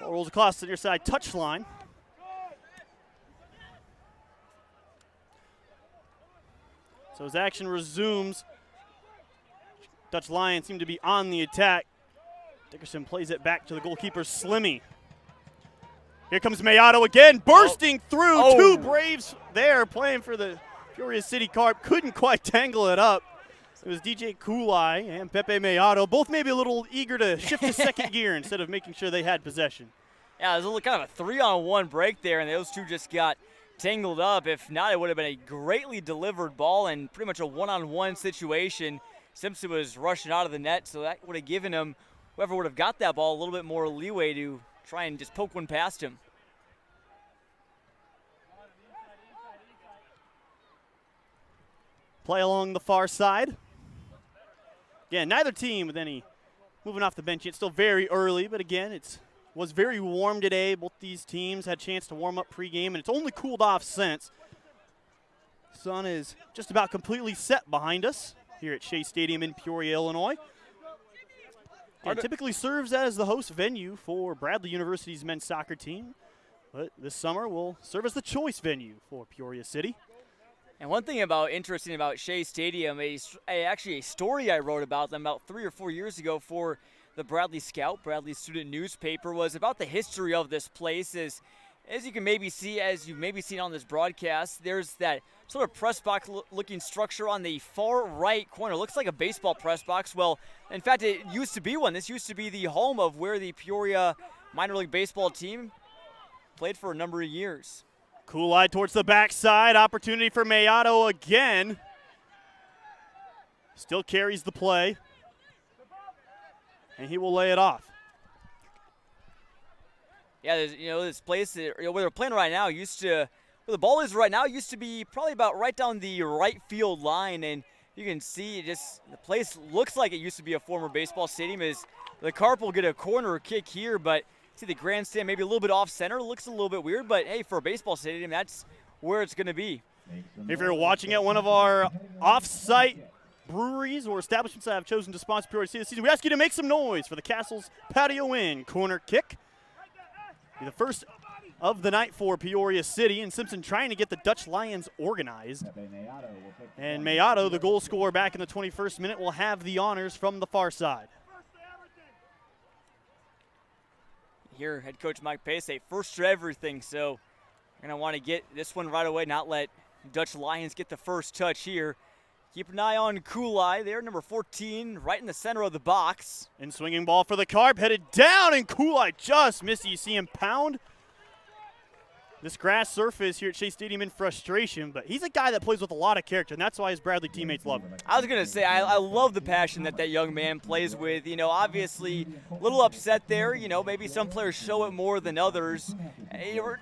Ball rolls across the near side touchline. So as action resumes, Dutch Lions seem to be on the attack. Dickerson plays it back to the goalkeeper, Slimmy. Here comes Mayato again, bursting through. 2 Braves there playing for the Peoria City Carp. Couldn't quite tangle it up. It was DJ Kulai and Pepe Mayato, both maybe a little eager to shift to second gear instead of making sure they had possession. Yeah, it was kind of a 3-on-1 break there, and those two just got tangled up. If not, it would have been a greatly delivered ball and pretty much a 1-on-1 situation. Simpson was rushing out of the net, so that would have given him, whoever would have got that ball, a little bit more leeway to try and just poke one past him. Play along the far side. Again, neither team with any moving off the bench yet. Still very early, but again, it was very warm today. Both these teams had a chance to warm up pregame, and it's only cooled off since. Sun is just about completely set behind us here at Shea Stadium in Peoria, Illinois. It typically serves as the host venue for Bradley University's men's soccer team, but this summer will serve as the choice venue for Peoria City. And one thing interesting about Shea Stadium, actually a story I wrote about them about 3 or 4 years ago for the Bradley Scout, Bradley student newspaper, was about the history of this place. As you can maybe see, as you've maybe seen on this broadcast, there's that sort of press box looking structure on the far right corner. Looks like a baseball press box. Well, in fact, it used to be one. This used to be the home of where the Peoria minor league baseball team played for a number of years. Kulai towards the backside. Opportunity for Mayato again. Still carries the play. And he will lay it off. Yeah, this place where they're playing right now used to, where the ball is right now, used to be probably about right down the right field line, and you can see the place looks like it used to be a former baseball stadium. As the Carp will get a corner kick here, but see the grandstand maybe a little bit off center. Looks a little bit weird, but hey, for a baseball stadium, that's where it's going to be. If you're watching at one of our off-site breweries or establishments that have chosen to sponsor Peoria City this season, we ask you to make some noise for the Castle's Patio Inn corner kick. Be the first of the night for Peoria City, and Simpson trying to get the Dutch Lions organized. And Mayato, the goal scorer back in the 21st minute, will have the honors from the far side. Here, head coach Mike Pace say first to everything, so you're going to want to get this one right away, not let Dutch Lions get the first touch here. Keep an eye on Kulai there, number 14, right in the center of the box. And swinging ball for the Carp, headed down, and Kulai just missed. You see him pound this grass surface here at Shea Stadium in frustration, but he's a guy that plays with a lot of character, and that's why his Bradley teammates love him. I was going to say, I love the passion that young man plays with. You know, obviously a little upset there. You know, maybe some players show it more than others.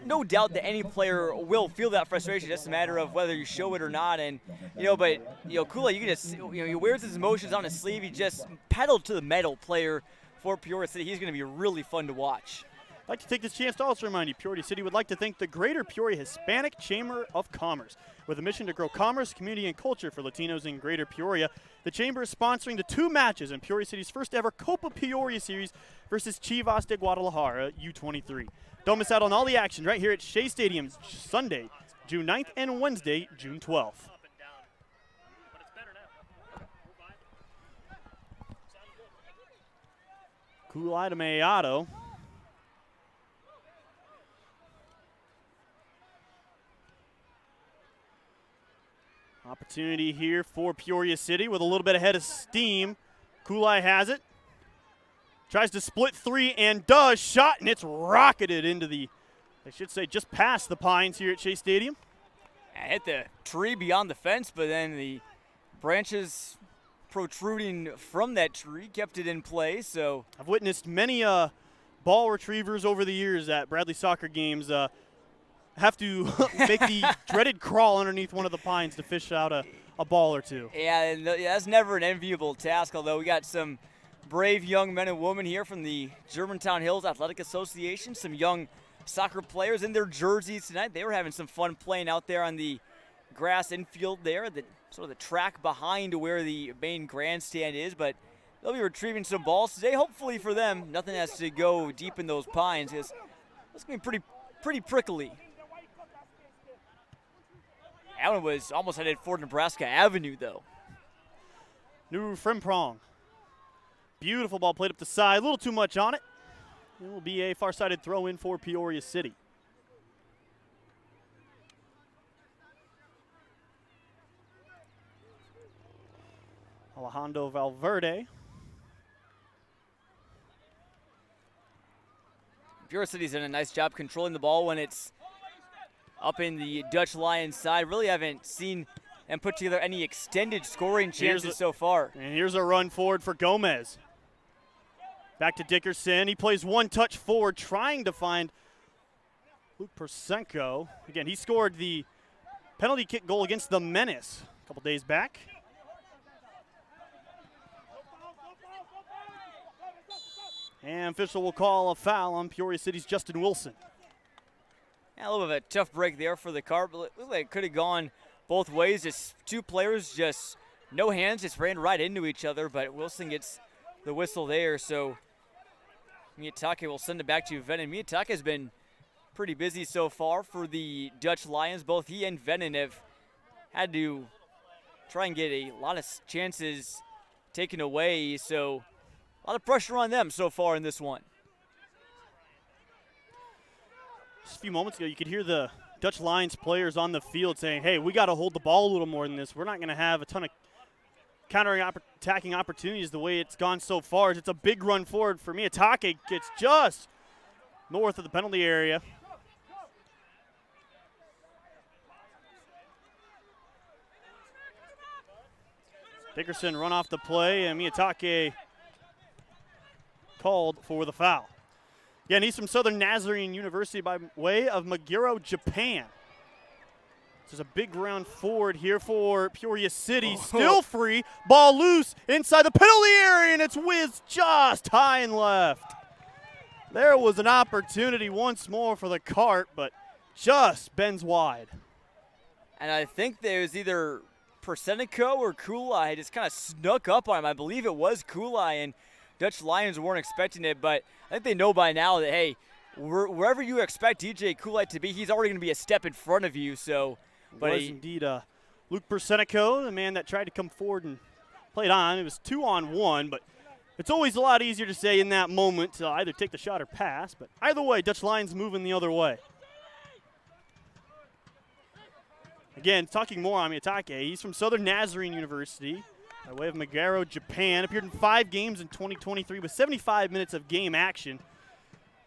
No doubt that any player will feel that frustration. It's just a matter of whether you show it or not. And, you know, but, you know, Kool-Aid, you can just, you know, he wears his emotions on his sleeve. He just pedaled to the metal player for Peoria City. He's going to be really fun to watch. I'd like to take this chance to also remind you, Peoria City would like to thank the Greater Peoria Hispanic Chamber of Commerce. With a mission to grow commerce, community, and culture for Latinos in Greater Peoria, the Chamber is sponsoring the 2 matches in Peoria City's first ever Copa Peoria Series versus Chivas de Guadalajara U23. Don't miss out on all the action right here at Shea Stadium Sunday, June 9th and Wednesday, June 12th. Kulai to Mayato. Opportunity here for Peoria City with a little bit ahead of steam. Kulai has it. Tries to split 3 and does. Shot, and it's rocketed into the, I should say, just past the pines here at Shea Stadium. Hit the tree beyond the fence, but then the branches protruding from that tree kept it in play. So I've witnessed many ball retrievers over the years at Bradley soccer games have to make the dreaded crawl underneath one of the pines to fish out a ball or two. Yeah, and that's never an enviable task, although we got some brave young men and women here from the Germantown Hills Athletic Association, some young soccer players in their jerseys tonight. They were having some fun playing out there on the grass infield there, sort of the track behind where the main grandstand is, but they'll be retrieving some balls today. Hopefully for them, nothing has to go deep in those pines, because it's going to be pretty prickly. That one was almost headed for Nebraska Avenue, though. New Frimpong. Beautiful ball played up the side. A little too much on it. It will be a far-sided throw in for Peoria City. Alejandro Valverde. Peoria City's done a nice job controlling the ball when it's up in the Dutch Lions side. Really haven't seen them put together any extended scoring chances so far. And here's a run forward for Gomez. Back to Dickerson. He plays one touch forward, trying to find Luke Persenko. Again, he scored the penalty kick goal against the Menace a couple days back. And official will call a foul on Peoria City's Justin Wilson. Yeah, a little bit of a tough break there for the Carp. It looked like it could have gone both ways. Just 2 players, just no hands, just ran right into each other, but Wilson gets the whistle there. So Miyatake will send it back to Venon. Miyatake has been pretty busy so far for the Dutch Lions. Both he and Venon have had to try and get a lot of chances taken away. So a lot of pressure on them so far in this one. Just a few moments ago, you could hear the Dutch Lions players on the field saying, hey, we got to hold the ball a little more than this. We're not going to have a ton of attacking opportunities the way it's gone so far. It's a big run forward for Miyatake. Gets just north of the penalty area. Dickerson run off the play, and Miyatake called for the foul. Again, he's from Southern Nazarene University by way of Meguro, Japan. This is a big round forward here for Peoria City. Still free, ball loose inside the penalty area, and it's whizzed just high and left. There was an opportunity once more for the Cart, but just bends wide. And I think there's either Persenico or Kulai just kind of snuck up on him. I believe it was Kulai, and Dutch Lions weren't expecting it, but I think they know by now that, hey, wherever you expect DJ Kulai to be, he's already going to be a step in front of you. So, but it was indeed Luke Persenico, the man that tried to come forward and played on. It was 2-on-1, but it's always a lot easier to say in that moment to either take the shot or pass. But either way, Dutch Lions moving the other way. Again, talking more on Miyatake, he's from Southern Nazarene University by way of Meguro, Japan. Appeared in 5 games in 2023 with 75 minutes of game action.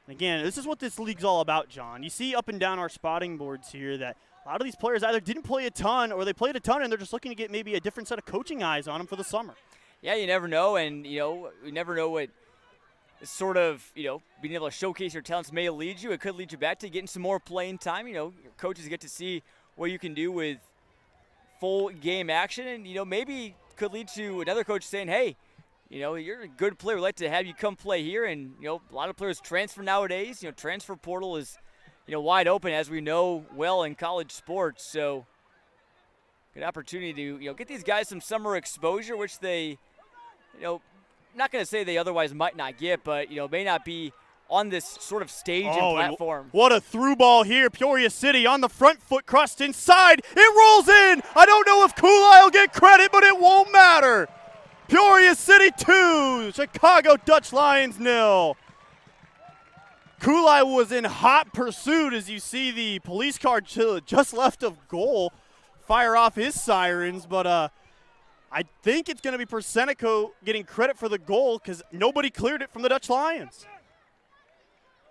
Again, this is what this league's all about, John. You see up and down our spotting boards here that a lot of these players either didn't play a ton or they played a ton and they're just looking to get maybe a different set of coaching eyes on them for the summer. Yeah, you never know, and, you never know what sort of, being able to showcase your talents may lead you. It could lead you back to getting some more playing time. Your coaches get to see what you can do with full game action, and, maybe could lead to another coach saying, hey, you're a good player. We'd like to have you come play here. And, a lot of players transfer nowadays. Transfer portal is, wide open, as we know well in college sports. So good opportunity to, get these guys some summer exposure, which they, not going to say they otherwise might not get, but, may not be on this sort of stage and platform. What a through ball here. Peoria City on the front foot, crossed inside. It rolls in. I don't know if Kulai will get credit, but it won't matter. Peoria City 2, Chicago Dutch Lions 0. Kulai was in hot pursuit as you see the police car just left of goal fire off his sirens, but I think it's going to be Persenico getting credit for the goal because nobody cleared it from the Dutch Lions.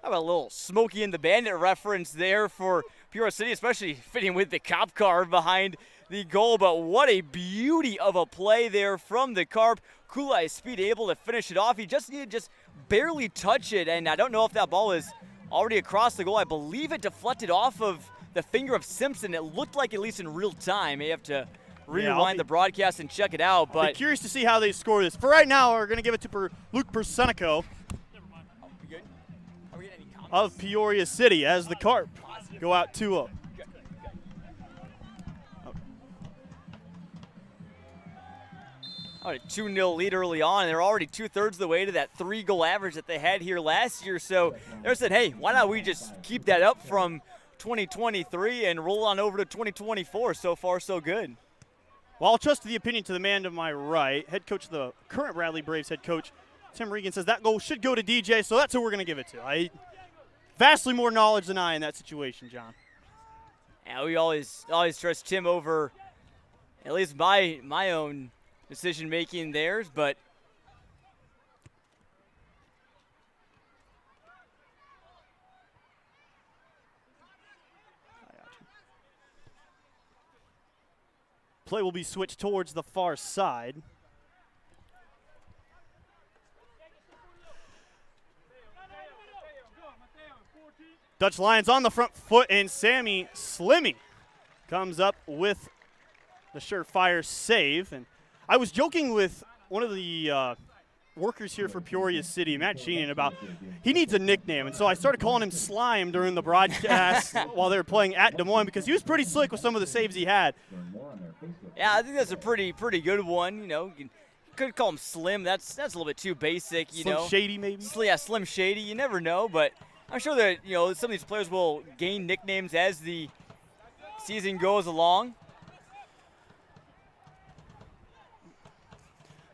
How about a little Smokey and the Bandit reference there for Peoria City, especially fitting with the cop car behind the goal, but what a beauty of a play there from the Carp. Kulai's speed able to finish it off. He just needed to just barely touch it, and I don't know if that ball was already across the goal. I believe it deflected off of the finger of Simpson. It looked like, at least in real time. May have to rewind the broadcast and check it out. But I'll be curious to see how they score this. For right now, we're going to give it to Luke Persenico of Peoria City as the Carp go out 2-0. A 2-0 lead early on. They're already 2/3 of the way to that 3-goal average that they had here last year. So they said, hey, why not we just keep that up from 2023 and roll on over to 2024. So far, so good. Well, I'll trust the opinion to the man to my right. Head coach of the current Bradley Braves head coach, Tim Regan, says that goal should go to DJ, so that's who we're going to give it to. Vastly more knowledge than I in that situation, John. Yeah, we always trust Tim over at least my own decision-making theirs, but play will be switched towards the far side. Dutch Lions on the front foot, and Sammy Slimmy comes up with the surefire save. And I was joking with one of the workers here for Peoria City, Matt Sheenan, about he needs a nickname. And so I started calling him Slime during the broadcast while they were playing at Des Moines because he was pretty slick with some of the saves he had. Yeah, I think that's a pretty good one. You could call him Slim. That's a little bit too basic. Slim Shady, maybe? Yeah, Slim Shady. You never know, but I'm sure that some of these players will gain nicknames as the season goes along.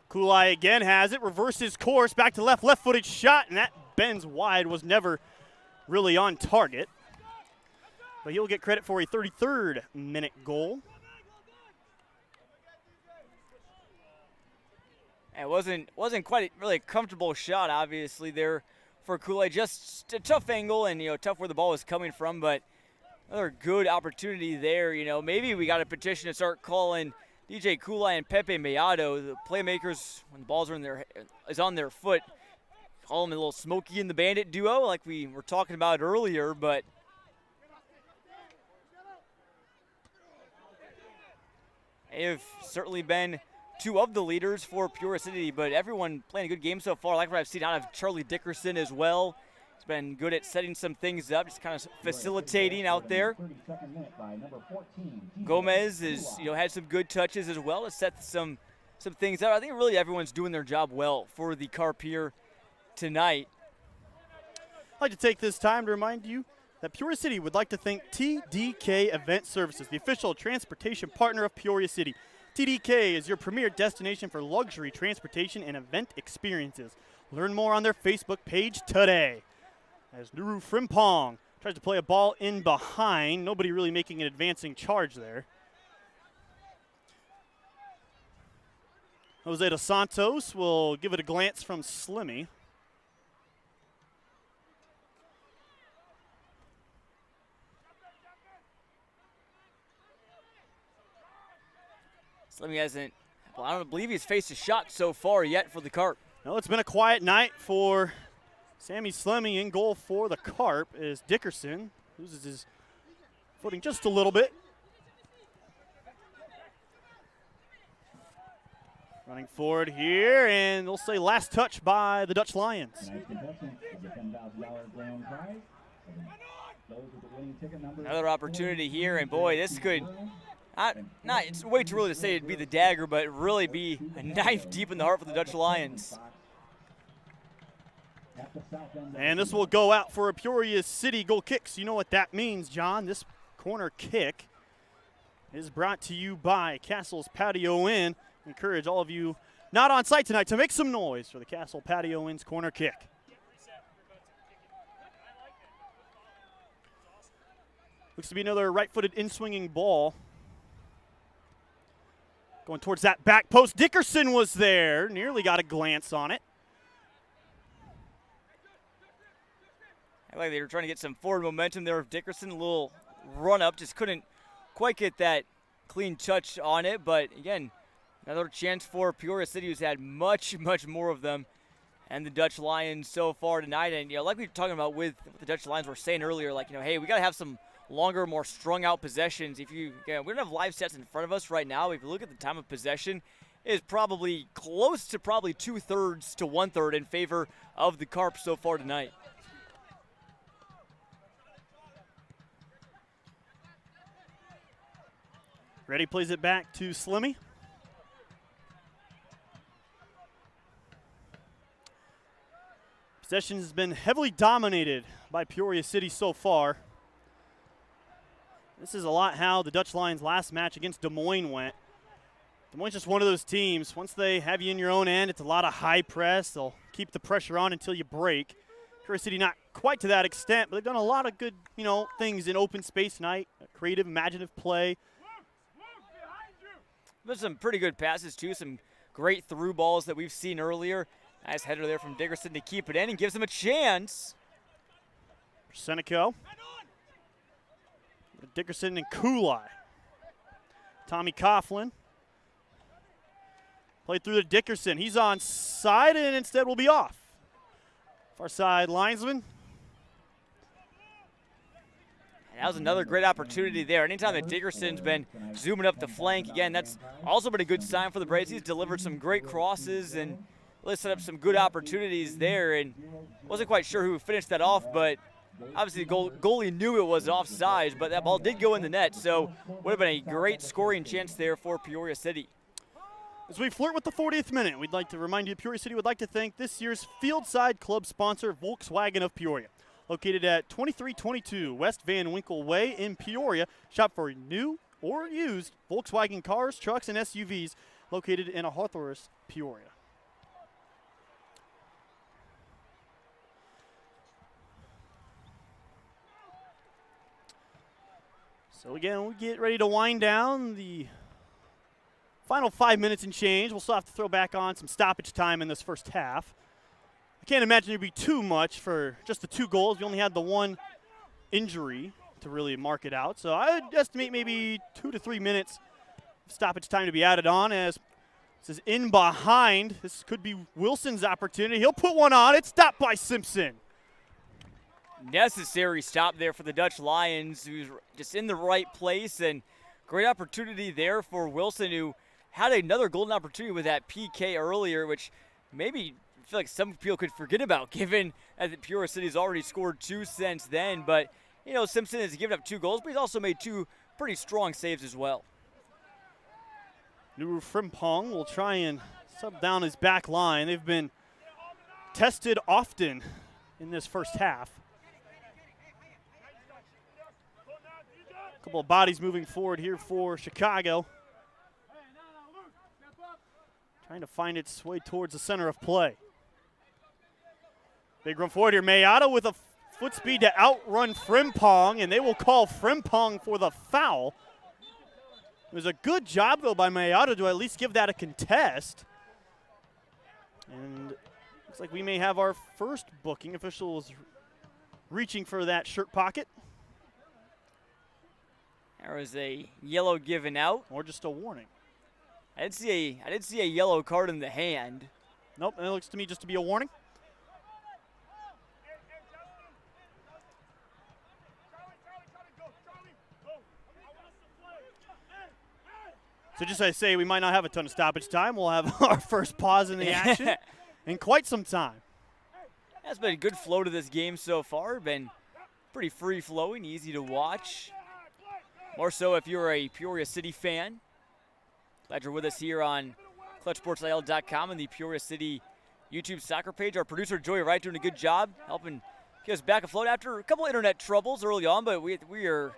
Kulai again has it, reverses course, back to left-footed shot, and that bends wide, was never really on target. But he'll get credit for a 33rd minute goal. It wasn't quite really a comfortable shot, obviously, there for Kulai. Just a tough angle and, tough where the ball was coming from, but another good opportunity there. Maybe we got a petition to start calling DJ Kulai and Pepe Mayado, the playmakers, when the balls are is on their foot, call them a little Smokey and the Bandit duo like we were talking about earlier, but they have certainly been two of the leaders for Peoria City, but everyone playing a good game so far. I like what I've seen out of Charlie Dickerson as well. He's been good at setting some things up, just kind of facilitating out there. Gomez is, had some good touches as well to set some things out. I think really everyone's doing their job well for the Carp here tonight. I'd like to take this time to remind you that Peoria City would like to thank TDK Event Services, the official transportation partner of Peoria City. TDK is your premier destination for luxury transportation and event experiences. Learn more on their Facebook page today. As Nuru Frimpong tries to play a ball in behind. Nobody really making an advancing charge there. Jose Dos Santos will give it a glance from Slimmy. Slimmy hasn't, well, I don't believe he's faced a shot so far yet for the Carp. No, it's been a quiet night for Sammy Slemmy. In goal for the Carp is Dickerson. Loses his footing just a little bit. Running forward here, and they'll say last touch by the Dutch Lions. Tonight's contestant is the $10,000 grand prize. Those with the winning ticket number Another opportunity here, and boy, this could, it's way too early to say it'd be the dagger, but really be a knife deep in the heart for the Dutch Lions. And this will go out for a Peoria City goal kick. So you know what that means, John. This corner kick is brought to you by Castle's Patio Inn. Encourage all of you not on site tonight to make some noise for the Castle Patio Inn's corner kick. Looks to be another right-footed in-swinging ball. Going towards that back post. Dickerson was there. Nearly got a glance on it. I like they were trying to get some forward momentum there. Dickerson, a little run up, just couldn't quite get that clean touch on it. But again, another chance for Peoria City, who's had much, much more of them, and the Dutch Lions so far tonight. And like we were talking about with the Dutch Lions, were saying earlier, like, hey, we got to have some longer, more strung out possessions. We don't have live stats in front of us right now. If you look at the time of possession, it is probably close to 2/3 to 1/3 in favor of the Carp so far tonight. Ready plays it back to Slimmy. Possession has been heavily dominated by Peoria City so far. This is a lot how the Dutch Lions' last match against Des Moines went. Des Moines is just one of those teams. Once they have you in your own end, it's a lot of high press. They'll keep the pressure on until you break. Peoria City not quite to that extent, but they've done a lot of good, things in open space tonight. Creative, imaginative play. There's some pretty good passes, too. Some great through balls that we've seen earlier. Nice header there from Dickerson to keep it in and gives him a chance. Seneco. Dickerson and Kulai. Tommy Coughlin. Played through to Dickerson. He's on side and instead will be off. Far side linesman. That was another great opportunity there. Anytime that Dickerson's been zooming up the flank, again, that's also been a good sign for the Braves. He's delivered some great crosses and really set up some good opportunities there. And wasn't quite sure who finished that off, but obviously the goalie knew it was offside, but that ball did go in the net, so would have been a great scoring chance there for Peoria City. As we flirt with the 40th minute, we'd like to remind you Peoria City would like to thank this year's Fieldside Club sponsor, Volkswagen of Peoria. Located at 2322 West Van Winkle Way in Peoria. Shop for new or used Volkswagen cars, trucks, and SUVs located in Hawthorne, Peoria. So again, we get ready to wind down the final 5 minutes and change. We'll still have to throw back on some stoppage time in this first half. I can't imagine there'd be too much for just the 2 goals. We only had the 1 injury to really mark it out. So I would estimate maybe 2 to 3 minutes of stoppage time to be added on as this is in behind. This could be Wilson's opportunity. He'll put one on. It's stopped by Simpson. Necessary stop there for the Dutch Lions, who's just in the right place, and great opportunity there for Wilson, who had another golden opportunity with that PK earlier, which maybe I feel like some people could forget about, given that Peoria City's already scored 2 since then. But, Simpson has given up 2 goals, but he's also made 2 pretty strong saves as well. New Frimpong will try and sub down his back line. They've been tested often in this first half. A couple of bodies moving forward here for Chicago. Trying to find its way towards the center of play. Big run forward here. Mayata with a foot speed to outrun Frimpong, and they will call Frimpong for the foul. It was a good job, though, by Mayata to at least give that a contest. And looks like we may have our first booking. Officials reaching for that shirt pocket. There was a yellow given out. Or just a warning. I did see a yellow card in the hand. Nope, it looks to me just to be a warning. So just as I say, we might not have a ton of stoppage time. We'll have our first pause in the action in quite some time. That's been a good flow to this game so far. Been pretty free-flowing, easy to watch. More so if you're a Peoria City fan. Glad you're with us here on ClutchSportsIL.com and the Peoria City YouTube soccer page. Our producer, Joey Wright, doing a good job helping get us back afloat after a couple internet troubles early on, but we are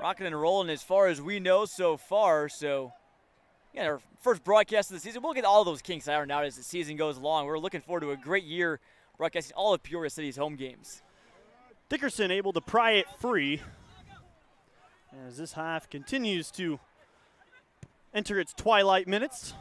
rocking and rolling as far as we know so far. So, yeah, our first broadcast of the season. We'll get all those kinks ironed out as the season goes along. We're looking forward to a great year broadcasting all of Peoria City's home games. Dickerson able to pry it free as this half continues to enter its twilight minutes.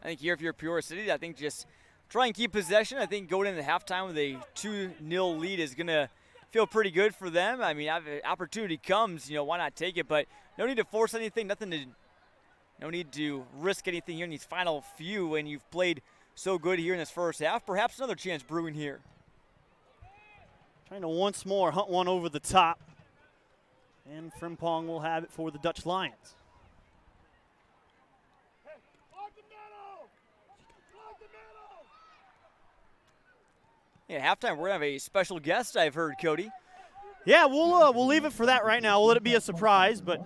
I think here if you're Peoria City, I think just try and keep possession. I think going into halftime with a 2-0 lead is going to feel pretty good for them. I mean, if opportunity comes, why not take it? But no need to force anything, no need to risk anything here in these final few when you've played so good here in this first half. Perhaps another chance brewing here. Trying to once more hunt one over the top. And Frimpong will have it for the Dutch Lions. Yeah, halftime we're going to have a special guest, I've heard, Cody. Yeah, we'll leave it for that right now. We'll let it be a surprise, but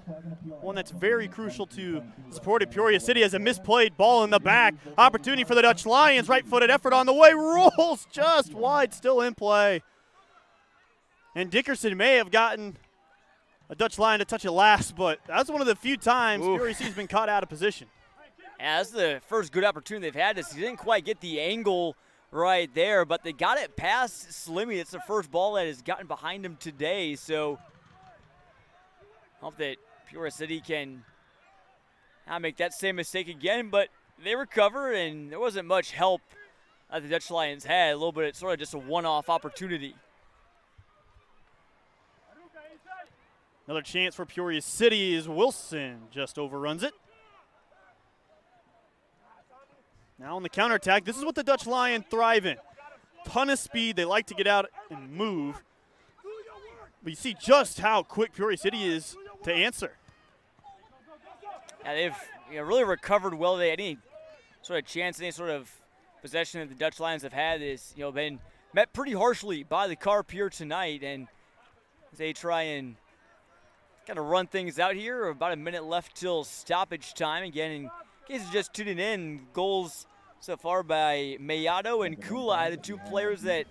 one that's very crucial to supported Peoria City as a misplayed ball in the back. Opportunity for the Dutch Lions. Right-footed effort on the way. Rolls just wide, still in play. And Dickerson may have gotten a Dutch Lion to touch it last, but that's one of the few times Peoria City's been caught out of position. Yeah, that's the first good opportunity they've had. He didn't quite get the angle right there, but they got it past Slimmy. It's the first ball that has gotten behind him today, so hope that Peoria City can not make that same mistake again, but they recover, and there wasn't much help that the Dutch Lions had. A little bit, sort of just a one-off opportunity. Another chance for Peoria City is Wilson just overruns it. Now on the counterattack, this is what the Dutch Lion thrive in. Ton of speed, they like to get out and move. But you see just how quick Peoria City is to answer. Yeah, they've really recovered well. Any sort of chance, any sort of possession that the Dutch Lions have had is been met pretty harshly by the Carp here tonight, and they try and kind of run things out here. About a minute left till stoppage time. Again, in case you're just tuning in, goals so far by Mayado and Kulai, the two players that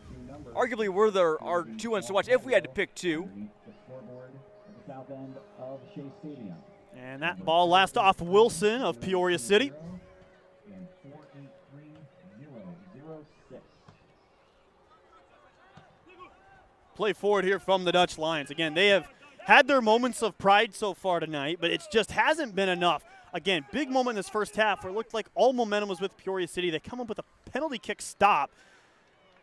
arguably were our two ones to watch if we had to pick two. And that ball last off Wilson of Peoria City. Play forward here from the Dutch Lions. Again, they have had their moments of pride so far tonight, but it just hasn't been enough. Again, big moment in this first half where it looked like all momentum was with Peoria City. They come up with a penalty kick stop.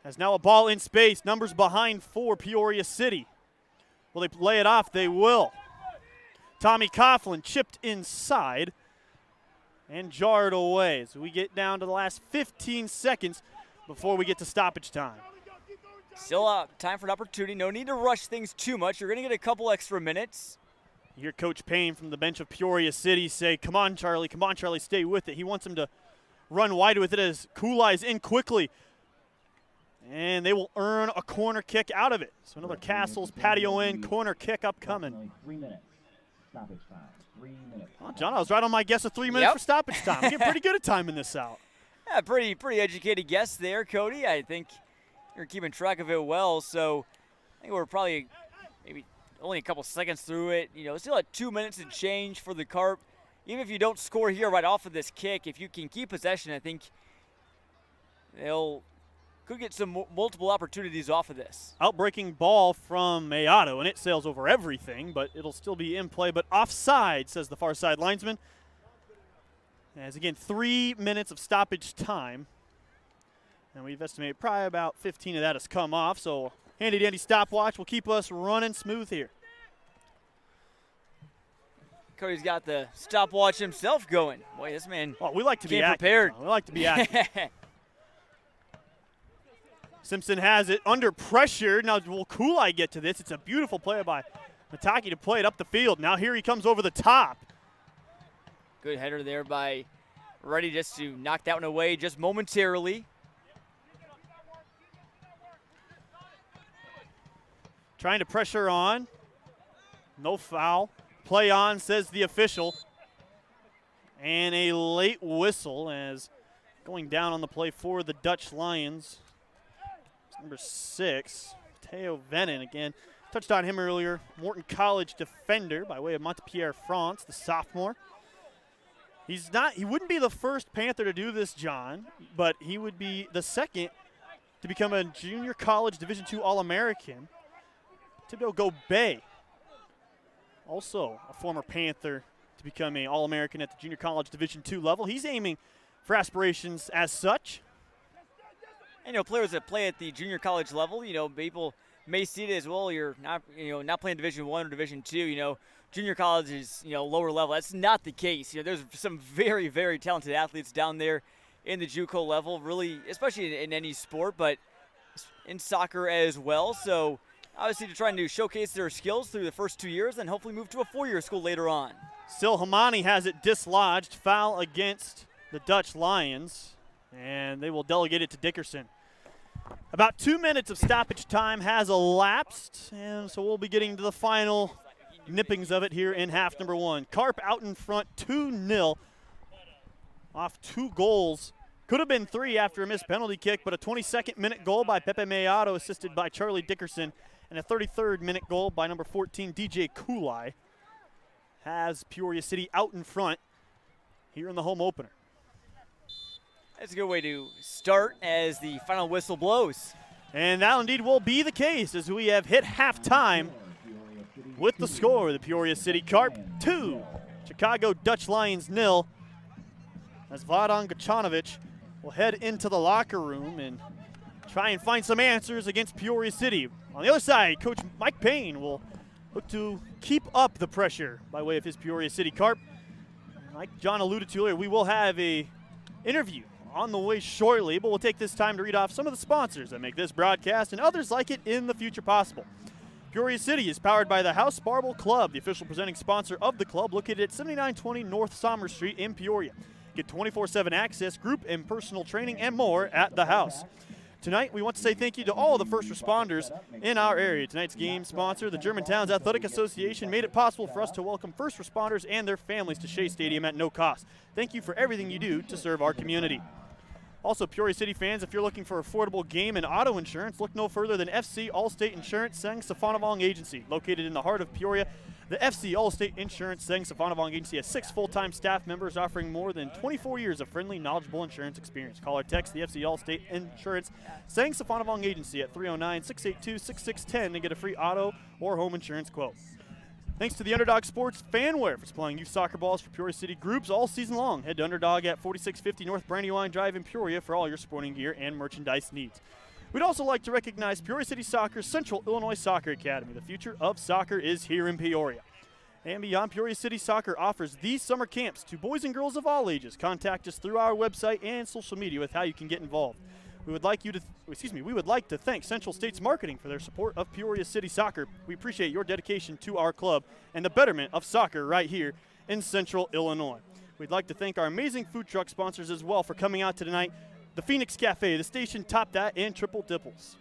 As now a ball in space, numbers behind for Peoria City. Will they lay it off? They will. Tommy Coughlin chipped inside and jarred away. So we get down to the last 15 seconds before we get to stoppage time. Still time for an opportunity. No need to rush things too much. You're going to get a couple extra minutes. You hear Coach Payne from the bench of Peoria City say, come on, Charlie, stay with it. He wants him to run wide with it as Kulai's in quickly. And they will earn a corner kick out of it. So another Castles patio in, corner kick upcoming. 3 minutes. Stoppage time. 3 minutes. Oh, John, I was right on my guess of 3 minutes for stoppage time. I'm getting pretty good at timing this out. Yeah, pretty educated guess there, Cody. I think you're keeping track of it well. So I think we're probably maybe only a couple seconds through it. Still at 2 minutes and change for the Carp. Even if you don't score here right off of this kick, if you can keep possession, I think could get some multiple opportunities off of this. Outbreaking ball from Mayado, and it sails over everything, but it'll still be in play. But offside, says the far side linesman. As again, 3 minutes of stoppage time. And we've estimated probably about 15 of that has come off, so handy-dandy stopwatch will keep us running smooth here. Cody's got the stopwatch himself going. Boy, this man we like to be prepared. We like to be accurate. Simpson has it under pressure. Now, will Kulai get to this? It's a beautiful play by Mataki to play it up the field. Now here he comes over the top. Good header there by Reddy just to knock that one away just momentarily. Trying to pressure on. No foul. Play on, says the official. And a late whistle as going down on the play for the Dutch Lions. It's number 6, Teo Venin again. Touched on him earlier. Morton College defender by way of Montpellier, France, the sophomore. He wouldn't be the first Panther to do this, John, but he would be the second to become a junior college Division II All-American. Thibodeau Gobet, also a former Panther, to become an All-American at the junior college Division II level. He's aiming for aspirations as such. And, players that play at the junior college level, people may see it as, well, you're not, not playing Division I or Division II, junior college is, lower level. That's not the case. There's some very, very talented athletes down there in the JUCO level, really, especially in any sport, but in soccer as well. So, obviously, they're trying to showcase their skills through the first 2 years and hopefully move to a 4-year school later on. Still, Hamani has it dislodged. Foul against the Dutch Lions, and they will delegate it to Dickerson. About 2 minutes of stoppage time has elapsed, and so we'll be getting to the final nippings of it here in half number 1. Carp out in front 2-0 off 2 goals. Could have been 3 after a missed penalty kick, but a 22nd minute goal by Pepe Mayado assisted by Charlie Dickerson, and a 33rd minute goal by number 14, DJ Kulai, has Peoria City out in front here in the home opener. That's a good way to start as the final whistle blows. And that indeed will be the case as we have hit halftime with the score. The Peoria City Carp 2, Chicago Dutch Lions 0. As Vladan Gacanovic will head into the locker room and try and find some answers against Peoria City. On the other side, Coach Mike Payne will look to keep up the pressure by way of his Peoria City Carp. Like John alluded to earlier, we will have an interview on the way shortly, but we'll take this time to read off some of the sponsors that make this broadcast and others like it in the future possible. Peoria City is powered by the House Marble Club, the official presenting sponsor of the club, located at 7920 North Somers Street in Peoria. Get 24/7 access, group and personal training, and more at the house. Tonight, we want to say thank you to all the first responders in our area. Tonight's game sponsor, the Germantown's Athletic Association, made it possible for us to welcome first responders and their families to Shea Stadium at no cost. Thank you for everything you do to serve our community. Also, Peoria City fans, if you're looking for affordable game and auto insurance, look no further than FC Allstate Insurance Seng Safanavong Agency. Located in the heart of Peoria, the FC Allstate Insurance Seng Safanavong Agency has 6 full-time staff members offering more than 24 years of friendly, knowledgeable insurance experience. Call or text the FC Allstate Insurance Seng Safanavong Agency at 309-682-6610 to get a free auto or home insurance quote. Thanks to the Underdog Sports Fanwear for supplying youth soccer balls for Peoria City groups all season long. Head to Underdog at 4650 North Brandywine Drive in Peoria for all your sporting gear and merchandise needs. We'd also like to recognize Peoria City Soccer's Central Illinois Soccer Academy. The future of soccer is here in Peoria. And beyond, Peoria City Soccer offers these summer camps to boys and girls of all ages. Contact us through our website and social media with how you can get involved. We would like to thank Central States Marketing for their support of Peoria City Soccer. We appreciate your dedication to our club and the betterment of soccer right here in Central Illinois. We'd like to thank our amazing food truck sponsors as well for coming out tonight. The Phoenix Cafe, the Station, Top That, and Triple Dipples.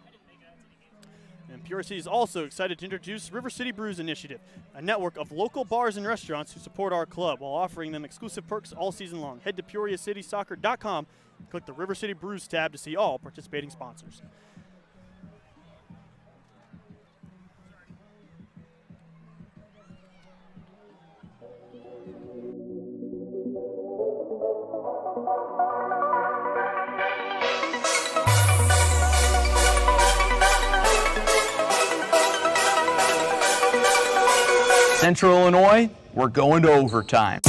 And Peoria City is also excited to introduce River City Brews Initiative, a network of local bars and restaurants who support our club while offering them exclusive perks all season long. Head to PeoriaCitySoccer.com and click the River City Brews tab to see all participating sponsors. Central Illinois, we're going to overtime.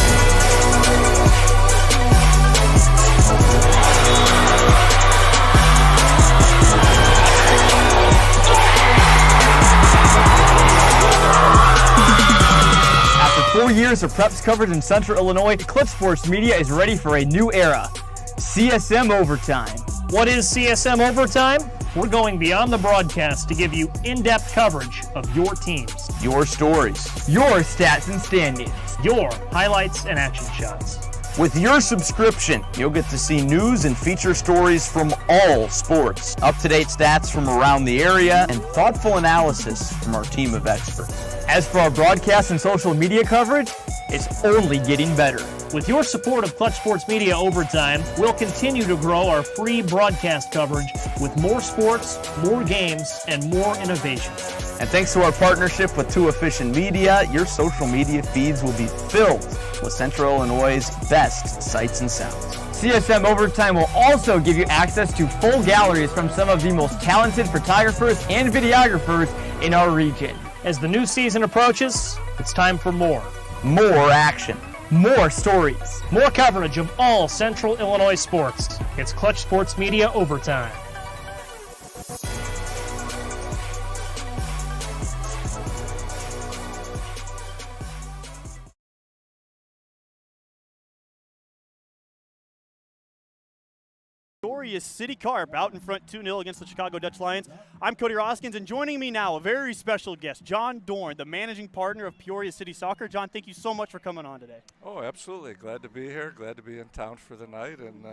After 4 years years of preps coverage in Central Illinois, Clutch Sports Media is ready for a new era. CSM Overtime. What is CSM Overtime? We're going beyond the broadcast to give you in-depth coverage of your teams, Your stories. Your stats and standings. your highlights and action shots. With your subscription, you'll get to see news and feature stories from all sports, up-to-date stats from around the area, and thoughtful analysis from our team of experts. As for our broadcast and social media coverage, it's only getting better. With your support of Clutch Sports Media Overtime, we'll continue to grow our free broadcast coverage with more sports, more games, and more innovation. And thanks to our partnership with Too Efficient Media, your social media feeds will be filled with Central Illinois' best sights and sounds. CSM Overtime will also give you access to full galleries from some of the most talented photographers and videographers in our region. As the new season approaches, it's time for more. More action. More stories. More coverage of all Central Illinois sports. It's Clutch Sports Media Overtime. Peoria City Carp out in front 2-0 against the Chicago Dutch Lions. I'm Cody Roskins, and joining me now, a very special guest, John Dorn, the managing partner of Peoria City Soccer. John, thank you so much for coming on today. Oh, absolutely. Glad to be here. Glad to be in town for the night, and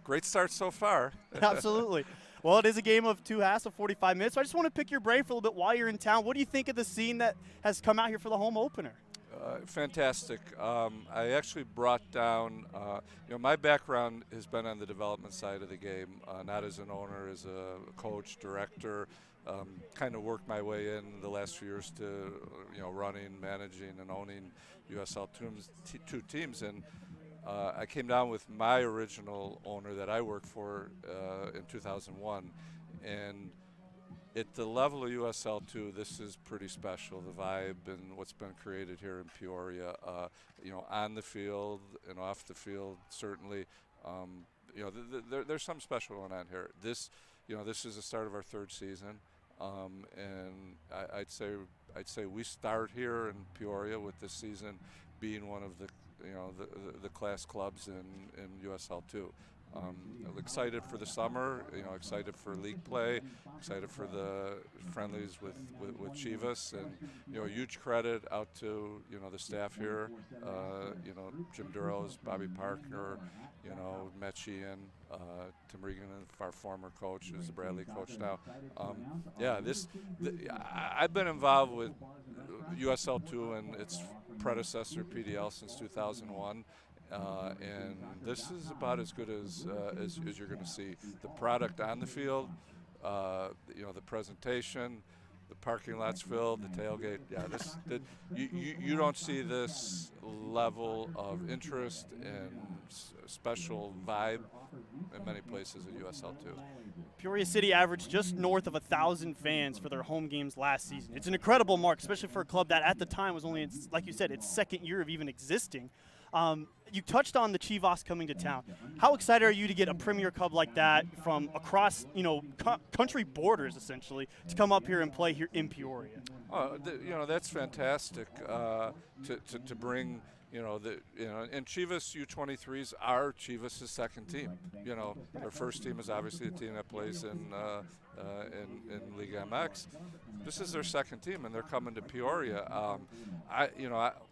great start so far. Absolutely. Well, it is a game of 2 halves of 45 minutes, so I just want to pick your brain for a little bit while you're in town. What do you think of the scene that has come out here for the home opener? Fantastic. I actually brought down, my background has been on the development side of the game, not as an owner, as a coach, director. Kind of worked my way in the last few years to, running, managing, and owning USL two teams. And I came down with my original owner that I worked for in 2001. And at the level of USL2, this is pretty special, the vibe and what's been created here in Peoria, on the field and off the field, certainly. There's something special going on here. This is the start of our 3rd season, and I'd say we start here in Peoria with this season being one of the class clubs in USL2. Excited for the summer, excited for league play, excited for the friendlies with Chivas, and a huge credit out to the staff here, Jim Duros, Bobby Parker, Matt Sheehan, Tim Regan, our former coach, who's the Bradley coach now. I've been involved with USL2 and its predecessor PDL since 2001. And this is about as good as you're going to see. The product on the field, the presentation, the parking lots filled, the tailgate. Yeah, you don't see this level of interest and special vibe in many places at USL2. Peoria City averaged just north of 1,000 fans for their home games last season. It's an incredible mark, especially for a club that at the time was only, like you said, its 2nd year of even existing. You touched on the Chivas coming to town. How excited are you to get a premier club like that from across, country borders essentially to come up here and play here in Peoria? That's fantastic to bring. And Chivas U23s are Chivas' 2nd team. Their 1st team is obviously the team that plays in Liga MX. This is their 2nd team, and they're coming to Peoria.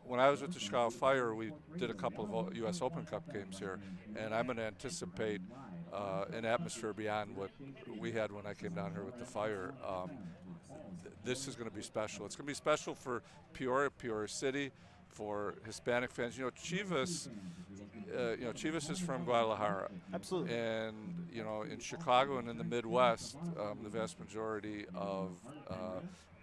When I was with the Chicago Fire, we did a couple of U.S. Open Cup games here, and I'm going to anticipate an atmosphere beyond what we had when I came down here with the Fire. This is going to be special. It's going to be special for Peoria City, for Hispanic fans. Chivas is from Guadalajara. Absolutely. And, in Chicago and in the Midwest, the vast majority of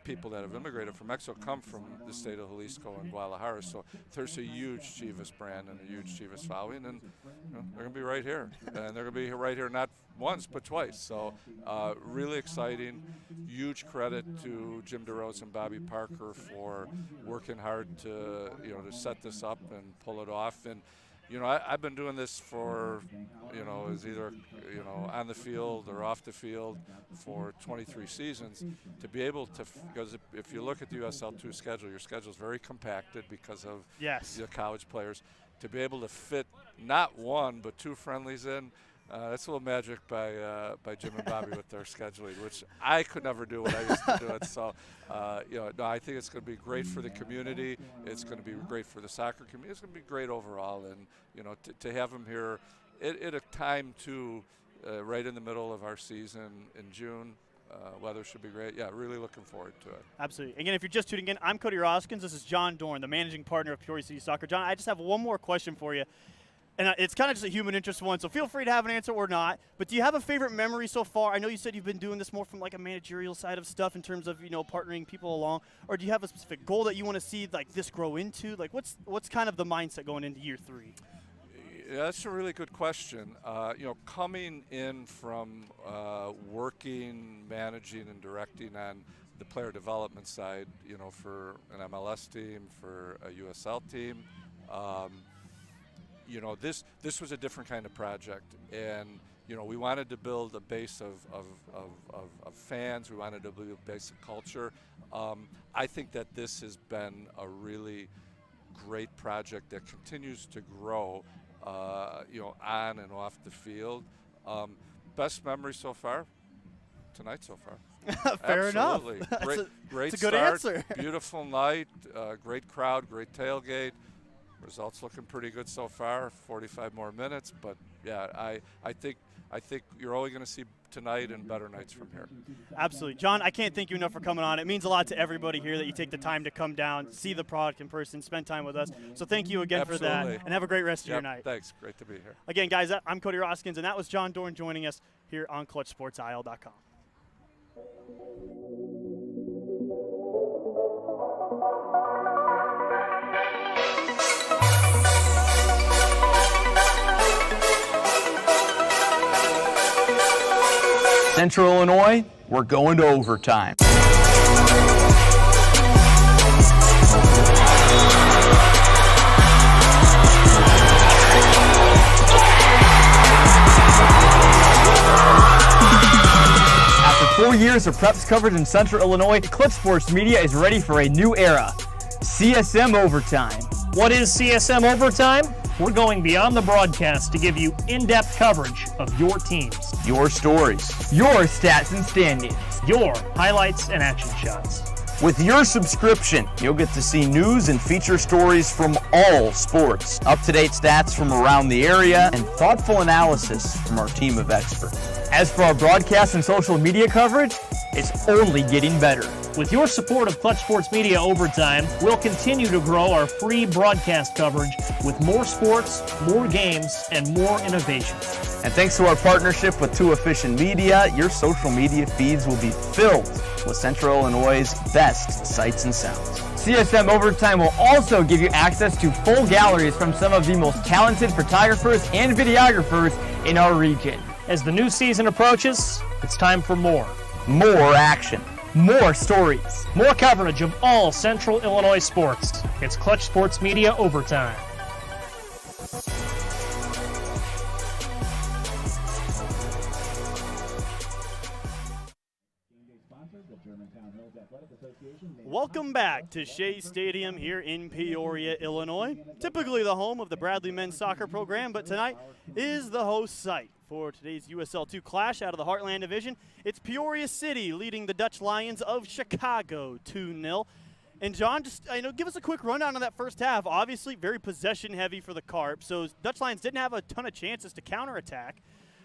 people that have immigrated from Mexico come from the state of Jalisco and Guadalajara. So there's a huge Chivas brand and a huge Chivas following, and they're going to be right here. And they're going to be right here not once but twice. So really exciting. Huge credit to Jim DeRose and Bobby Parker for working hard to set this up and pull it off. And I've been doing this for, is either, on the field or off the field for 23 seasons. To be able to, because if you look at the USL2 schedule, your schedule is very compacted because of the college players. To be able to fit not one but two friendlies in, that's a little magic by Jim and Bobby with their scheduling, which I could never do when I used to do it. So, I think it's going to be great for the community. It's going to be great for the soccer community. It's going to be great overall. And, to have them here at a time, too, right in the middle of our season in June. Weather should be great. Yeah, really looking forward to it. Absolutely. Again, if you're just tuning in, I'm Cody Roskins. This is John Dorn, the managing partner of Peoria City Soccer. John, I just have one more question for you. And it's kind of just a human interest one, so feel free to have an answer or not. But do you have a favorite memory so far? I know you said you've been doing this more from like a managerial side of stuff in terms of, partnering people along. Or do you have a specific goal that you want to see like this grow into? Like what's kind of the mindset going into year 3? Yeah, that's a really good question. Coming in from working, managing, and directing on the player development side, for an MLS team, for a USL team, this was a different kind of project, and we wanted to build a base of fans. We wanted to build a base of culture. I think that this has been a really great project that continues to grow, on and off the field. Best memory so far? Tonight so far. Fair Absolutely. enough. Great that's a good start. answer. Beautiful night. Great crowd. Great tailgate. Results looking pretty good so far. 45 more minutes, but yeah, I think you're only going to see tonight and better nights from here. Absolutely. John, I can't thank you enough for coming on. It means a lot to everybody here that you take the time to come down, see the product in person, spend time with us. So thank you again for that, and have a great rest of your night. Thanks. Great to be here. Again, guys, I'm Cody Roskins, and that was John Dorn joining us here on ClutchSportsIL.com. Central Illinois, we're going to overtime. After 4 years of preps coverage in Central Illinois, Clutch Sports Media is ready for a new era. CSM Overtime. What is CSM Overtime? We're going beyond the broadcast to give you in-depth coverage of your teams, Your stories. Your stats and standings. your highlights and action shots. With your subscription, you'll get to see news and feature stories from all sports, up-to-date stats from around the area, and thoughtful analysis from our team of experts. As for our broadcast and social media coverage, it's only getting better. With your support of Clutch Sports Media Overtime, we'll continue to grow our free broadcast coverage with more sports, more games, and more innovation. And thanks to our partnership with Too Efficient Media, your social media feeds will be filled with Central Illinois' best sights and sounds. CSM Overtime will also give you access to full galleries from some of the most talented photographers and videographers in our region. As the new season approaches, it's time for more. More action. More stories. More coverage of all Central Illinois sports. It's Clutch Sports Media Overtime. Welcome back to Shea Stadium here in Peoria, Illinois. Typically the home of the Bradley men's soccer program, but tonight is the host site for today's USL2 clash out of the Heartland Division. It's Peoria City leading the Dutch Lions of Chicago 2-0. And John, just give us a quick rundown on that first half. Obviously very possession heavy for the Carp, so Dutch Lions didn't have a ton of chances to counterattack.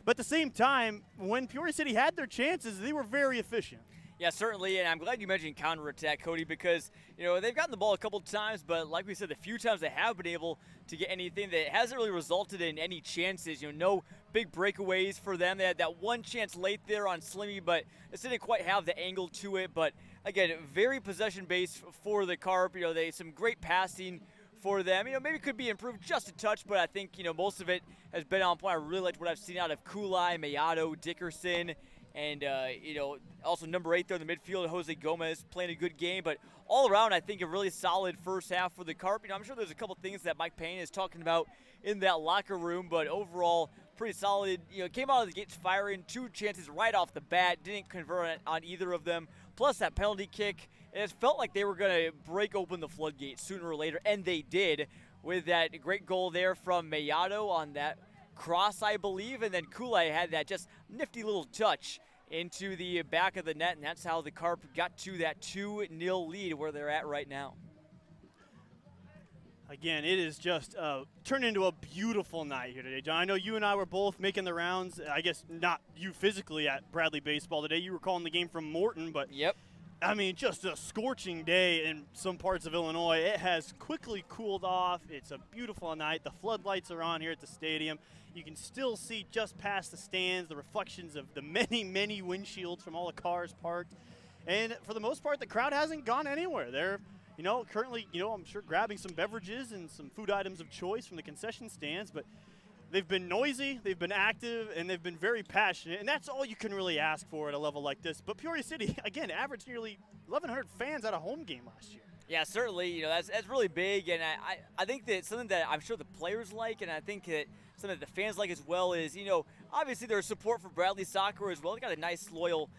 But at the same time, when Peoria City had their chances, they were very efficient. Yeah, certainly, and I'm glad you mentioned counterattack, Cody, because, they've gotten the ball a couple times, but like we said, the few times they have been able to get anything, that hasn't really resulted in any chances. No big breakaways for them. They had that one chance late there on Slimmy, but it didn't quite have the angle to it. But, again, very possession-based for the Carp. They some great passing for them. Maybe it could be improved just a touch, but I think, most of it has been on point. I really liked what I've seen out of Kulai, Mayato, Dickerson, And, also number 8 there in the midfield, Jose Gomez, playing a good game. But all around, I think a really solid first half for the Carp. I'm sure there's a couple things that Mike Payne is talking about in that locker room, but overall, pretty solid. Came out of the gates firing, 2 chances right off the bat, didn't convert on either of them. Plus that penalty kick, and it felt like they were going to break open the floodgates sooner or later, and they did with that great goal there from Mellado on that cross, I believe, and then Kool-Aid had that just nifty little touch into the back of the net, and that's how the Carp got to that 2-0 lead where they're at right now. Again, it is just turned into a beautiful night here today, John. I know you and I were both making the rounds. I guess not you physically at Bradley Baseball today. You were calling the game from Morton, but yep. I mean, just a scorching day in some parts of Illinois. It has quickly cooled off. It's a beautiful night. The floodlights are on here at the stadium. You can still see just past the stands the reflections of the many, many windshields from all the cars parked. And for the most part, the crowd hasn't gone anywhere. They're, currently, I'm sure grabbing some beverages and some food items of choice from the concession stands, but they've been noisy, they've been active, and they've been very passionate, and that's all you can really ask for at a level like this. But Peoria City, again, averaged nearly 1,100 fans at a home game last year. Yeah, certainly, that's really big, and I think that something that I'm sure the players like, and I think that something that the fans like as well is, obviously there's support for Bradley soccer as well. They got a nice, loyal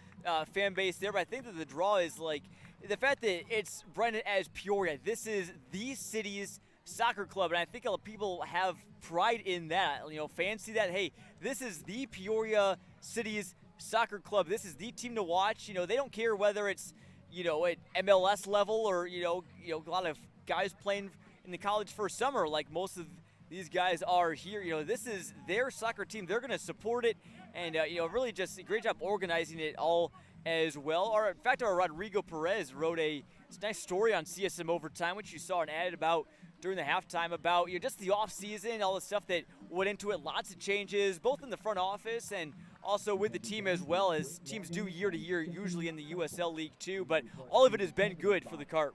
fan base there, but I think that the draw is like the fact that it's branded as Peoria. This is the city's soccer club, and I think a lot of people have pride in that. Fans see that, hey, this is the Peoria City's soccer club. This is the team to watch. They don't care whether it's at MLS level or a lot of guys playing in the college for summer like most of these guys are here. This is their soccer team. They're going to support it, and really just a great job organizing it all as well. In fact, our Rodrigo Perez wrote a nice story on CSM Overtime, which you saw an ad about during the halftime about just the offseason, all the stuff that went into it. Lots of changes, both in the front office and also with the team as well, as teams do year to year, usually in the USL League too. But all of it has been good for the Carp.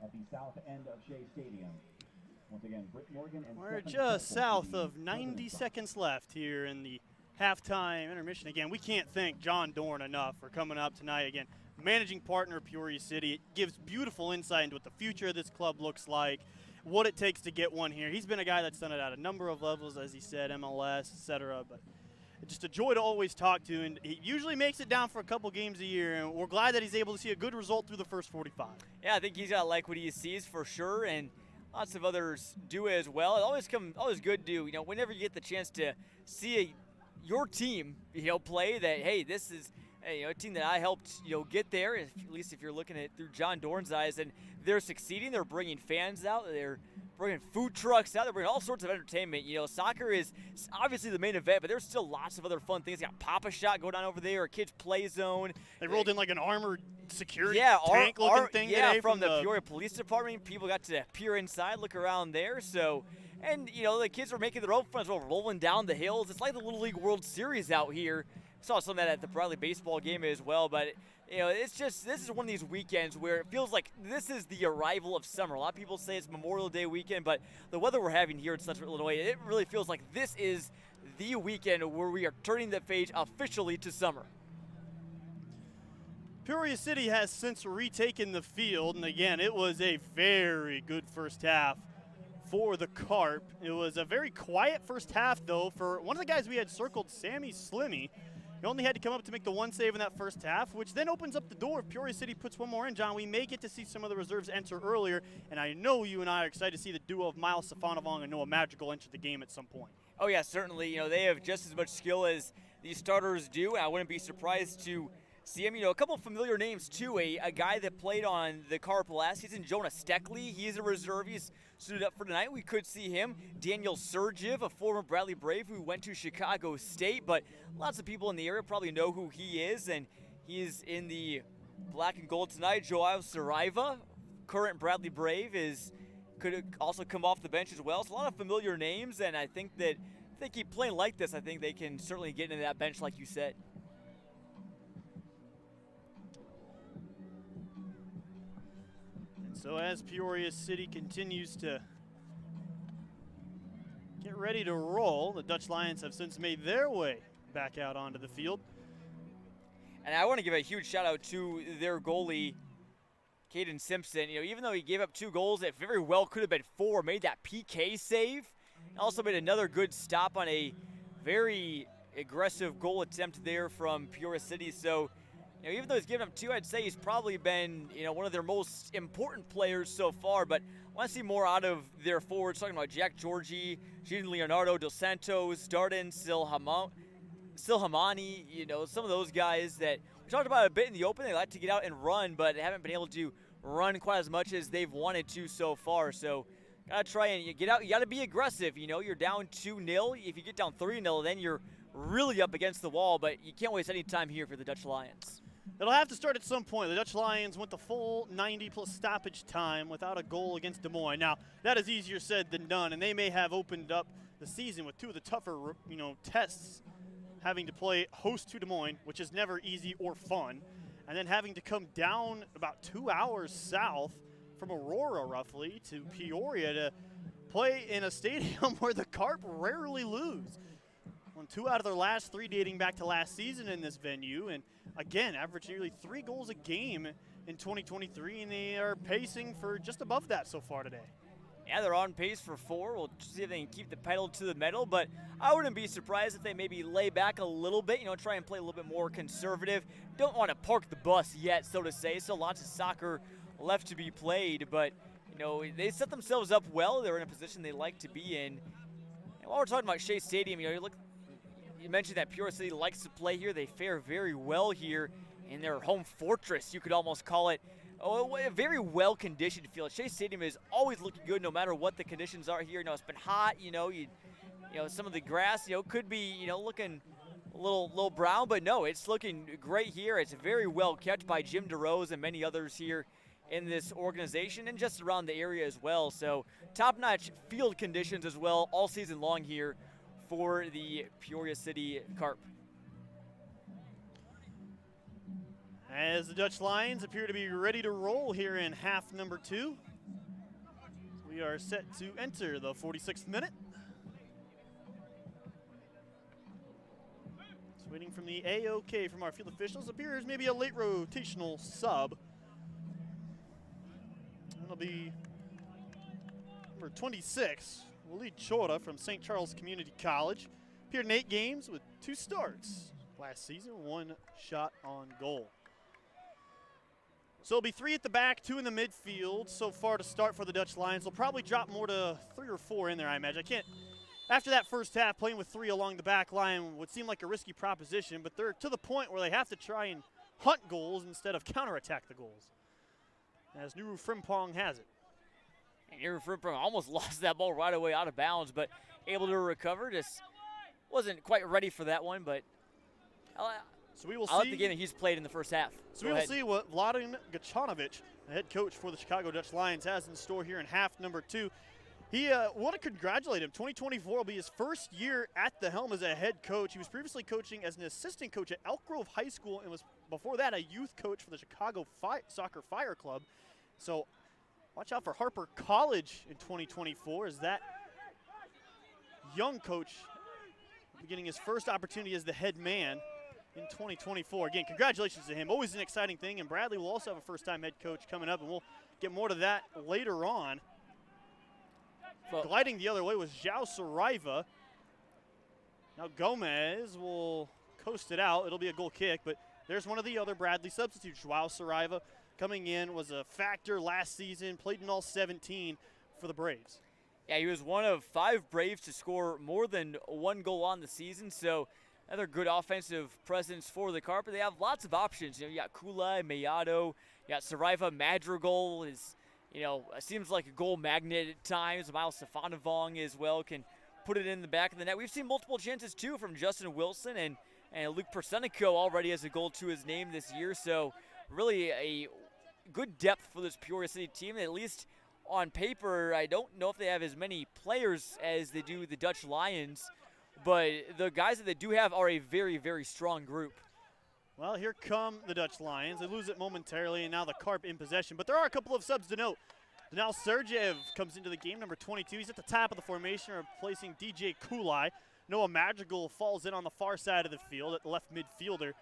At the south end of Shea Stadium. Once again, Britt Morgan and we're Stephen just Kessel south to of the 90 seconds left here in the halftime intermission. Again, we can't thank John Dorn enough for coming up tonight. Again, managing partner of Peoria City. It gives beautiful insight into what the future of this club looks like, what it takes to get one here. He's been a guy that's done it at a number of levels, as he said, MLS, etc. But just a joy to always talk to, and he usually makes it down for a couple games a year, and we're glad that he's able to see a good result through the first 45. Yeah, I think he's got to like what he sees for sure, and lots of others do as well. It always good to, whenever you get the chance to see your team, play, that, hey, this is a team that I helped, get there, at least if you're looking at it through John Dorn's eyes, and they're succeeding. They're bringing fans out. They're bringing food trucks out. They're bringing all sorts of entertainment. Soccer is obviously the main event, but there's still lots of other fun things. They got Papa Shot going on over there, a kids play zone. They rolled in like an armored security tank-looking thing today from the Peoria Police Department. People got to peer inside, look around there. So, and the kids are making their own fun as well, rolling down the hills. It's like the Little League World Series out here. Saw some of that at the Bradley baseball game as well, but this is one of these weekends where it feels like this is the arrival of summer. A lot of people say it's Memorial Day weekend, but the weather we're having here in Central Illinois, it really feels like this is the weekend where we are turning the page officially to summer. Peoria City has since retaken the field, and again, it was a very good first half for the Carp. It was a very quiet first half, though, for one of the guys we had circled, Sammy Slimmy. He only had to come up to make the one save in that first half, which then opens up the door. If Peoria City puts one more in, John, we may get to see some of the reserves enter earlier, and I know you and I are excited to see the duo of Miles Safanavong and Noah Madrigal enter the game at some point. Oh, yeah, certainly. They have just as much skill as these starters do, and I wouldn't be surprised to see him. A couple of familiar names, too. A guy that played on the Carp last season, Jonah Steckley. He's a reserve. He's suited up for tonight. We could see him. Daniel Sergev, a former Bradley Brave who went to Chicago State, but lots of people in the area probably know who he is, and he's in the black and gold tonight. Joao Saraiva, current Bradley Brave, could also come off the bench as well. So a lot of familiar names, and I think that if they keep playing like this, I think they can certainly get into that bench like you said. So as Peoria City continues to get ready to roll, the Dutch Lions have since made their way back out onto the field. And I want to give a huge shout out to their goalie, Caden Simpson. Even though he gave up 2 goals, it very well could have been 4. Made that PK save. Also made another good stop on a very aggressive goal attempt there from Peoria City. So, even though he's given up 2, I'd say he's probably been, one of their most important players so far. But I want to see more out of their forwards. Talking about Jack Georgie, Jean Leonardo, Dos Santos, Darden, Silhamani, some of those guys that we talked about a bit in the open. They like to get out and run, but they haven't been able to run quite as much as they've wanted to so far. So, got to try and get out. You got to be aggressive. You're down 2-0. If you get down 3-0, then you're really up against the wall. But you can't waste any time here for the Dutch Lions. It'll have to start at some point. The Dutch Lions went the full 90 plus stoppage time without a goal against Des Moines. Now, that is easier said than done, and they may have opened up the season with 2 of the tougher, tests, having to play host to Des Moines, which is never easy or fun, and then having to come down about 2 hours south from Aurora, roughly, to Peoria to play in a stadium where the Carp rarely lose. Won 2 out of their last 3 dating back to last season in this venue, and again, averaged nearly 3 goals a game in 2023, and they are pacing for just above that so far today. Yeah, they're on pace for 4. We'll see if they can keep the pedal to the metal, but I wouldn't be surprised if they maybe lay back a little bit, try and play a little bit more conservative. Don't want to park the bus yet, so to say. Still lots of soccer left to be played, but, they set themselves up well. They're in a position they like to be in. And while we're talking about Shea Stadium, you mentioned that Peoria City likes to play here. They fare very well here in their home fortress, you could almost call it. A very well-conditioned field. Shea Stadium is always looking good no matter what the conditions are here. It's been hot, some of the grass, could be, looking a little brown, but no, it's looking great here. It's very well kept by Jim DeRose and many others here in this organization and just around the area as well. So top-notch field conditions as well all season long here for the Peoria City Carp. As the Dutch Lions appear to be ready to roll here in half number 2. We are set to enter the 46th minute. Just waiting from the AOK from our field officials. Appears maybe a late rotational sub. That'll be number 26, Waleed Chora from St. Charles Community College. Appeared in 8 games with 2 starts last season, 1 shot on goal. So it'll be 3 at the back, 2 in the midfield so far to start for the Dutch Lions. They'll probably drop more to 3 or 4 in there, I imagine. After that first half, playing with 3 along the back line would seem like a risky proposition, but they're to the point where they have to try and hunt goals instead of counterattack the goals, as Nuru Frimpong has it. And Nuru Frimpong almost lost that ball right away out of bounds, but able to recover. Just wasn't quite ready for that one, but so we will I like see the game that he's played in the first half. So we will see what Vladan Gacanovic, the head coach for the Chicago Dutch Lions, has in store here in half number 2. He want to congratulate him. 2024 will be his first year at the helm as a head coach. He was previously coaching as an assistant coach at Elk Grove High School and was before that a youth coach for the Chicago Soccer Fire Club. So watch out for Harper College in 2024 as that young coach beginning his first opportunity as the head man in 2024. Again, congratulations to him. Always an exciting thing. And Bradley will also have a first-time head coach coming up, and we'll get more to that later on. Gliding the other way was João Saraiva. Now Gomez will coast it out. It'll be a goal kick, but there's one of the other Bradley substitutes. João Saraiva coming in, was a factor last season, played in all 17 for the Braves. Yeah, he was one of 5 Braves to score more than 1 goal on the season, so another good offensive presence for the Carp. They have lots of options. You got Kula, Mayado, you got Saraiva. Madrigal is, seems like a goal magnet at times. Miles Stefanovong as well can put it in the back of the net. We've seen multiple chances, too, from Justin Wilson, and Luke Persenico already has a goal to his name this year. So really a good depth for this Peoria City team, at least on paper. I don't know if they have as many players as they do the Dutch Lions, but the guys that they do have are a very, very strong group. Well, here come the Dutch Lions. They lose it momentarily, and now the Carp in possession. But there are a couple of subs to note. Now Sergeyev comes into the game, number 22. He's at the top of the formation, replacing DJ Kulai. Noah Madrigal falls in on the far side of the field at the left midfielder.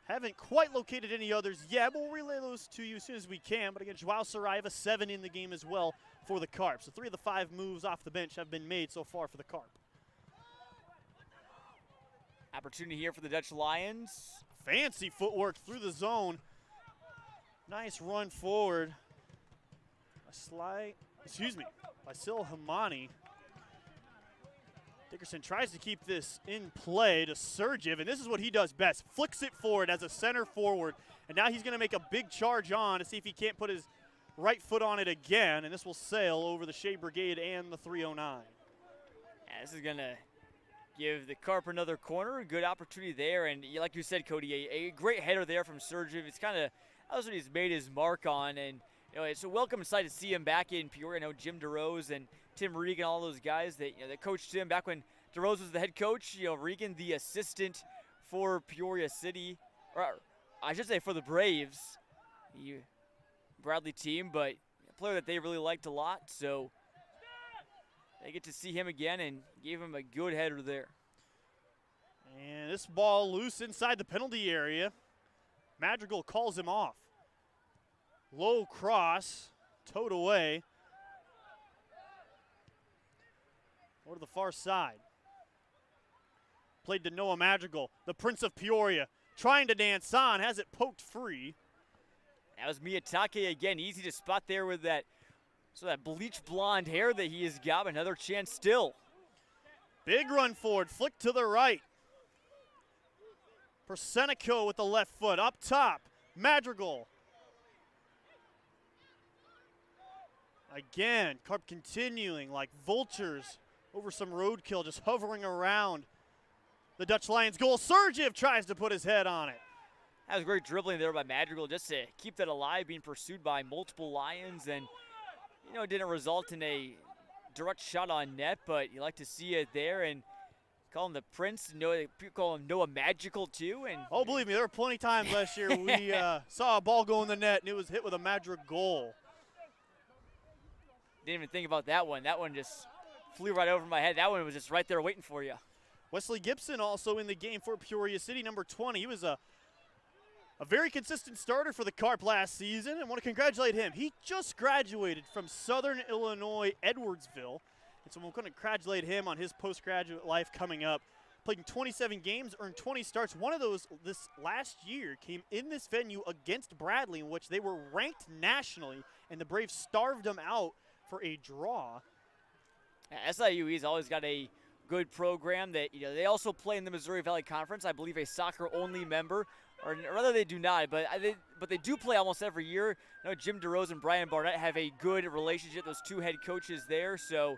Haven't quite located any others yet, but we'll relay those to you as soon as we can. But again, Joao Saraiva, 7 in the game as well for the Carp. So 3 of the 5 moves off the bench have been made so far for the Carp. Opportunity here for the Dutch Lions. Fancy footwork through the zone. Nice run forward. By Sil Hamani. Dickerson tries to keep this in play to Sergev, and this is what he does best. Flicks it forward as a center forward, and now he's going to make a big charge on to see if he can't put his right foot on it again, and this will sail over the Shea Brigade and the 309. Yeah, this is going to give the Carp another corner. A good opportunity there, and like you said, Cody, a great header there from Sergev. It's kind of, that's what he's made his mark on, and you know, it's a welcome sight to see him back in Peoria. I know Jim DeRose and Tim Regan, all those guys that, you know, that coached him back when DeRose was the head coach. You know, Regan the assistant for Peoria City, or I should say for the Braves, Bradley team, but a player that they really liked a lot. So they get to see him again and gave him a good header there. And this ball loose inside the penalty area. Madrigal calls him off. Low cross, towed away. Over to the far side. Played to Noah Madrigal, the Prince of Peoria, trying to dance on, has it poked free. That was Miyatake again, easy to spot there with that, so that bleach blonde hair that he has got. Another chance still. Big run forward, flick to the right. Persenico with the left foot, up top, Madrigal. Again, Carp continuing like vultures over some roadkill, just hovering around the Dutch Lions goal. Sergev tries to put his head on it. That was great dribbling there by Madrigal just to keep that alive, being pursued by multiple Lions, and you know, it didn't result in a direct shot on net, but you like to see it there, and call him the Prince. People call him Noah Magical too. And oh, believe me, there were plenty of times last year we saw a ball go in the net and it was hit with a Madrigal goal. Didn't even think about that one. That one just flew right over my head. That one was just right there waiting for you. Wesley Gibson also in the game for Peoria City, number 20. He was a very consistent starter for the Carp last season, and want to congratulate him. He just graduated from Southern Illinois Edwardsville, and so we're going to congratulate him on his postgraduate life coming up. Played in 27 games, earned 20 starts. One of those this last year came in this venue against Bradley, in which they were ranked nationally, and the Braves starved them out for a draw. SIUE's always got a good program that, you know, they also play in the Missouri Valley Conference. I believe a soccer-only member, or rather they do not, but they do play almost every year. I know Jim DeRose and Brian Barnett have a good relationship, those two head coaches there. So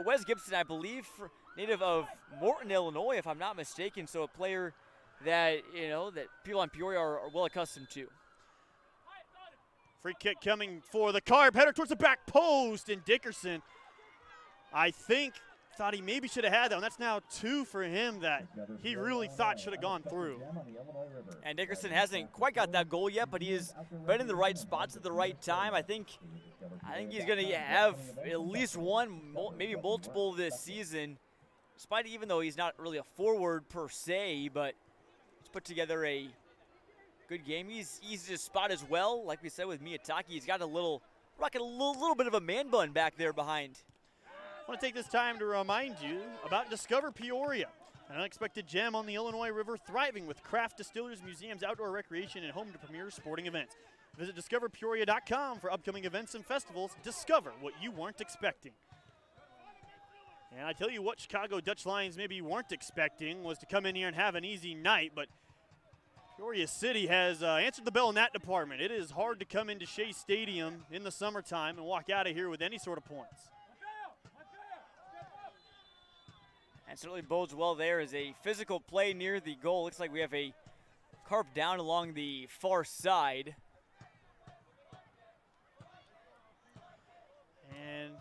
Wes Gibson, I believe, native of Morton, Illinois, if I'm not mistaken, so a player that, you know, that people in Peoria are well accustomed to. Free kick coming for the Carp, header towards the back post, and Dickerson, I think, thought he maybe should have had that one. That's now 2 for him that he really thought should have gone through. And Dickerson hasn't quite got that goal yet, but he has been in the right spots at the right time. I think he's going to have at least one, maybe multiple this season, despite even though he's not really a forward per se, but he's put together a good game. He's easy to spot as well. Like we said with Miyatake, he's got rocking a little bit of a man bun back there behind. I want to take this time to remind you about Discover Peoria, an unexpected gem on the Illinois River, thriving with craft distillers, museums, outdoor recreation, and home to premier sporting events. Visit discoverpeoria.com for upcoming events and festivals. Discover what you weren't expecting. And I tell you what, Chicago Dutch Lions maybe weren't expecting was to come in here and have an easy night, but Peoria City has answered the bell in that department. It is hard to come into Shea Stadium in the summertime and walk out of here with any sort of points. And certainly bodes well there as a physical play near the goal. Looks like we have a Carp down along the far side. And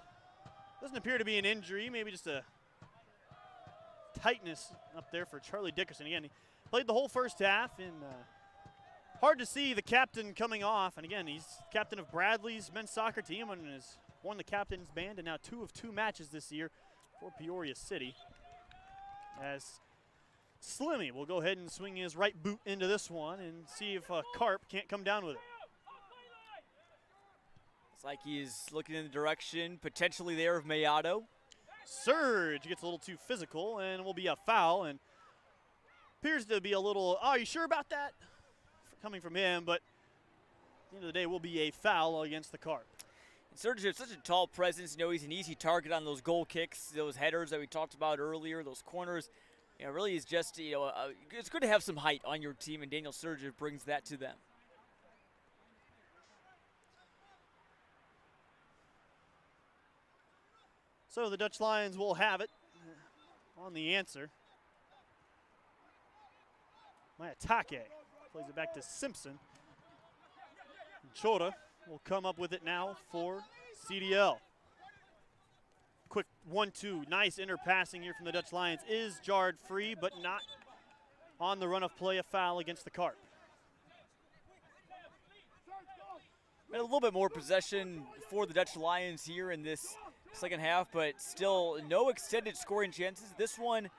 doesn't appear to be an injury, maybe just a tightness up there for Charlie Dickerson. Again, he played the whole first half, and hard to see the captain coming off. And again, he's captain of Bradley's men's soccer team and has won the captain's band, and now 2 of 2 matches this year for Peoria City. As Slimmy will go ahead and swing his right boot into this one and see if Carp can't come down with it. It's like he's looking in the direction potentially there of Mayato. Surge gets a little too physical and will be a foul, and appears to be a little, oh, are you sure about that? Coming from him, but at the end of the day will be a foul against the Carp. Surge has such a tall presence. You know, he's an easy target on those goal kicks, those headers that we talked about earlier, those corners. You know, really is just, you know, it's good to have some height on your team, and Daniel Surge brings that to them. So the Dutch Lions will have it on the answer. Mayatake plays it back to Simpson. Chota will come up with it now for CDL. Quick 1-2, nice inner passing here from the Dutch Lions. Is jarred free, but not on the run of play, a foul against the Carp. A little bit more possession for the Dutch Lions here in this second half, but still no extended scoring chances. This one,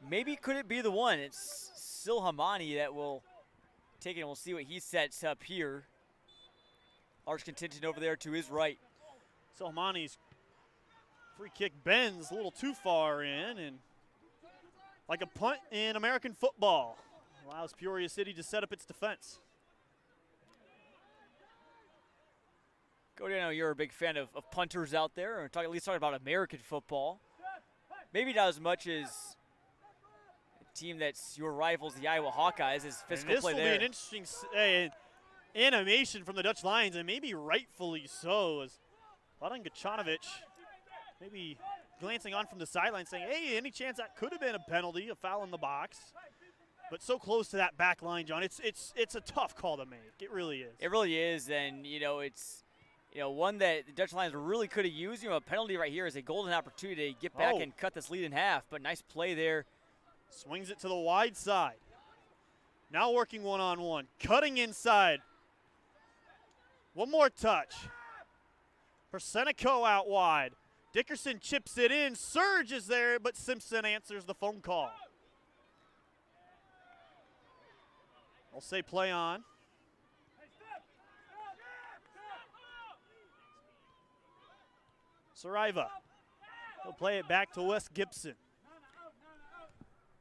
maybe could it be the one? It's Silhamani that will take it, and we'll see what he sets up here. Large contingent over there to his right. Silhamani's free kick bends a little too far in, and like a punt in American football, allows Peoria City to set up its defense. Cody, I know you're a big fan of punters out there, or at least talking about American football. Maybe not as much as a team that's your rivals, the Iowa Hawkeyes, as physical play there. This will be an interesting animation from the Dutch Lions, and maybe rightfully so, as Vladan Gacanovic maybe glancing on from the sideline saying, hey, any chance that could have been a penalty, a foul in the box. But so close to that back line, John, it's a tough call to make. It really is. It really is, and, you know, it's one that the Dutch Lions really could have used. You know, a penalty right here is a golden opportunity to get back and cut this lead in half, but nice play there. Swings it to the wide side. Now working one-on-one, cutting inside. One more touch. Persenico out wide. Dickerson chips it in. Surge is there, but Simpson answers the phone call. I'll say play on. Saraiva. He'll play it back to Wes Gibson.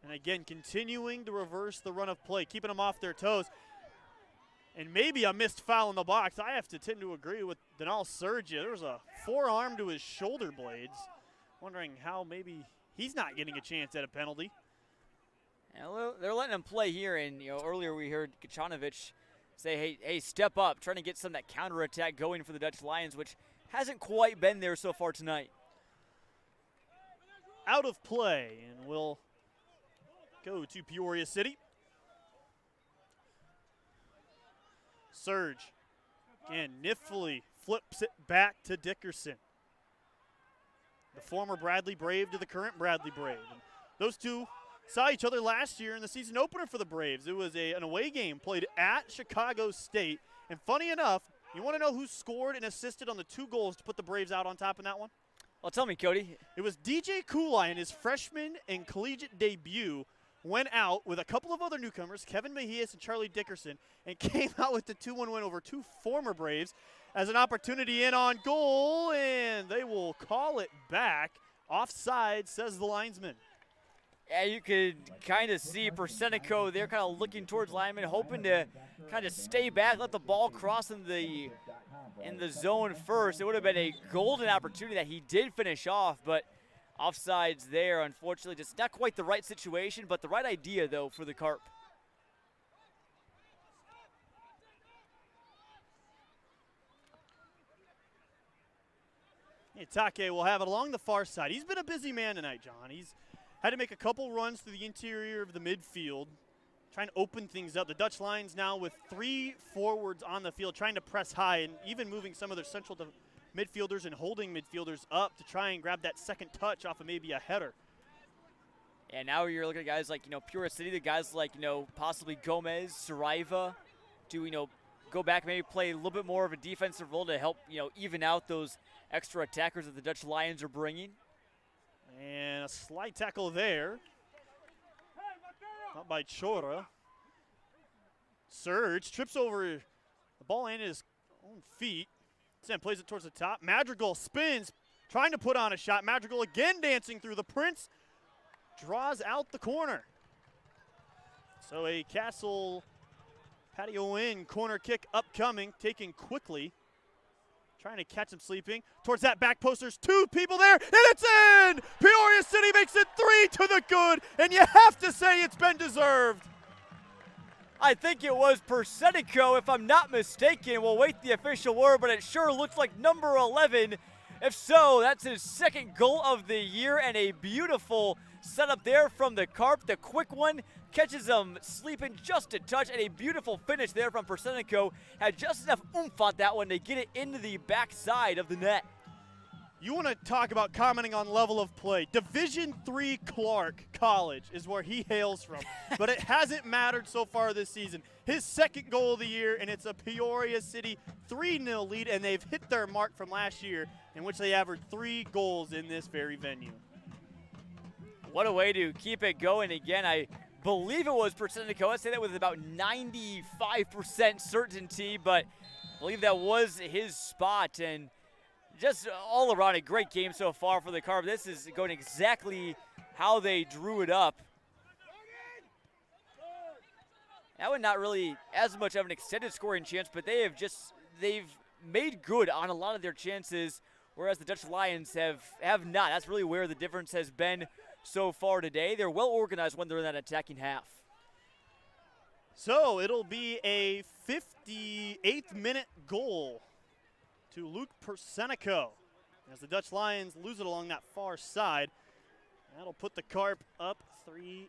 And again, continuing to reverse the run of play, keeping them off their toes. And maybe a missed foul in the box. I have to tend to agree with Denal Surge. There was a forearm to his shoulder blades. Wondering how maybe he's not getting a chance at a penalty. And they're letting him play here, and earlier we heard Gacanovic say, hey, step up, trying to get some of that counterattack going for the Dutch Lions, which hasn't quite been there so far tonight. Out of play, and we'll go to Peoria City. Surge, again, niftily flips it back to Dickerson. The former Bradley Brave to the current Bradley Brave. And those two saw each other last year in the season opener for the Braves. It was an away game played at Chicago State. And funny enough, you want to know who scored and assisted on the 2 goals to put the Braves out on top in that one? Well, tell me, Cody. It was DJ Kulai in his freshman and collegiate debut went out with a couple of other newcomers, Kevin Mejias and Charlie Dickerson, and came out with the 2-1 win over 2 former Braves as an opportunity in on goal, and they will call it back. Offside, says the linesman. Yeah, you could kind of see Persenico there kind of looking towards lineman, hoping to kind of stay back, let the ball cross in the zone first. It would have been a golden opportunity that he did finish off, but offsides there, unfortunately. Just not quite the right situation, but the right idea, though, for the Carp. Itake will have it along the far side. He's been a busy man tonight, John. He's had to make a couple runs through the interior of the midfield, trying to open things up. The Dutch Lions now with 3 forwards on the field, trying to press high and even moving some of their central midfielders and holding midfielders up to try and grab that second touch off of maybe a header. And now you're looking at guys like, Peoria City, the guys like, possibly Gomez, Saraiva, to, go back, maybe play a little bit more of a defensive role to help, even out those extra attackers that the Dutch Lions are bringing. And a slight tackle there. Not by Chora. Surge trips over the ball in his own feet. Then plays it towards the top. Madrigal spins, trying to put on a shot. Madrigal again dancing through. The Prince draws out the corner. So a Castle patio in corner kick upcoming, taken quickly. Trying to catch him sleeping. Towards that back post, there's two people there, and it's in! Peoria City makes it 3 to the good, and you have to say it's been deserved. I think it was Persenico, if I'm not mistaken. We'll wait the official word, but it sure looks like number 11. If so, that's his second goal of the year, and a beautiful setup there from the Carp. The quick one catches him sleeping just a touch, and a beautiful finish there from Persenico. Had just enough oomph on that one to get it into the backside of the net. You want to talk about commenting on level of play. Division III Clark College is where he hails from, but it hasn't mattered so far this season. His second goal of the year, and it's a Peoria City 3-0 lead, and they've hit their mark from last year in which they averaged 3 goals in this very venue. What a way to keep it going. Again, I believe it was Persenico. I'd say that with about 95% certainty, but I believe that was his spot. And just all around a great game so far for the Carp. This is going exactly how they drew it up. That was not really as much of an extended scoring chance, but they've made good on a lot of their chances, whereas the Dutch Lions have not. That's really where the difference has been so far today. They're well organized when they're in that attacking half. So it'll be a 58th minute goal to Luke Persenico as the Dutch Lions lose it along that far side. That'll put the Carp up 3-0.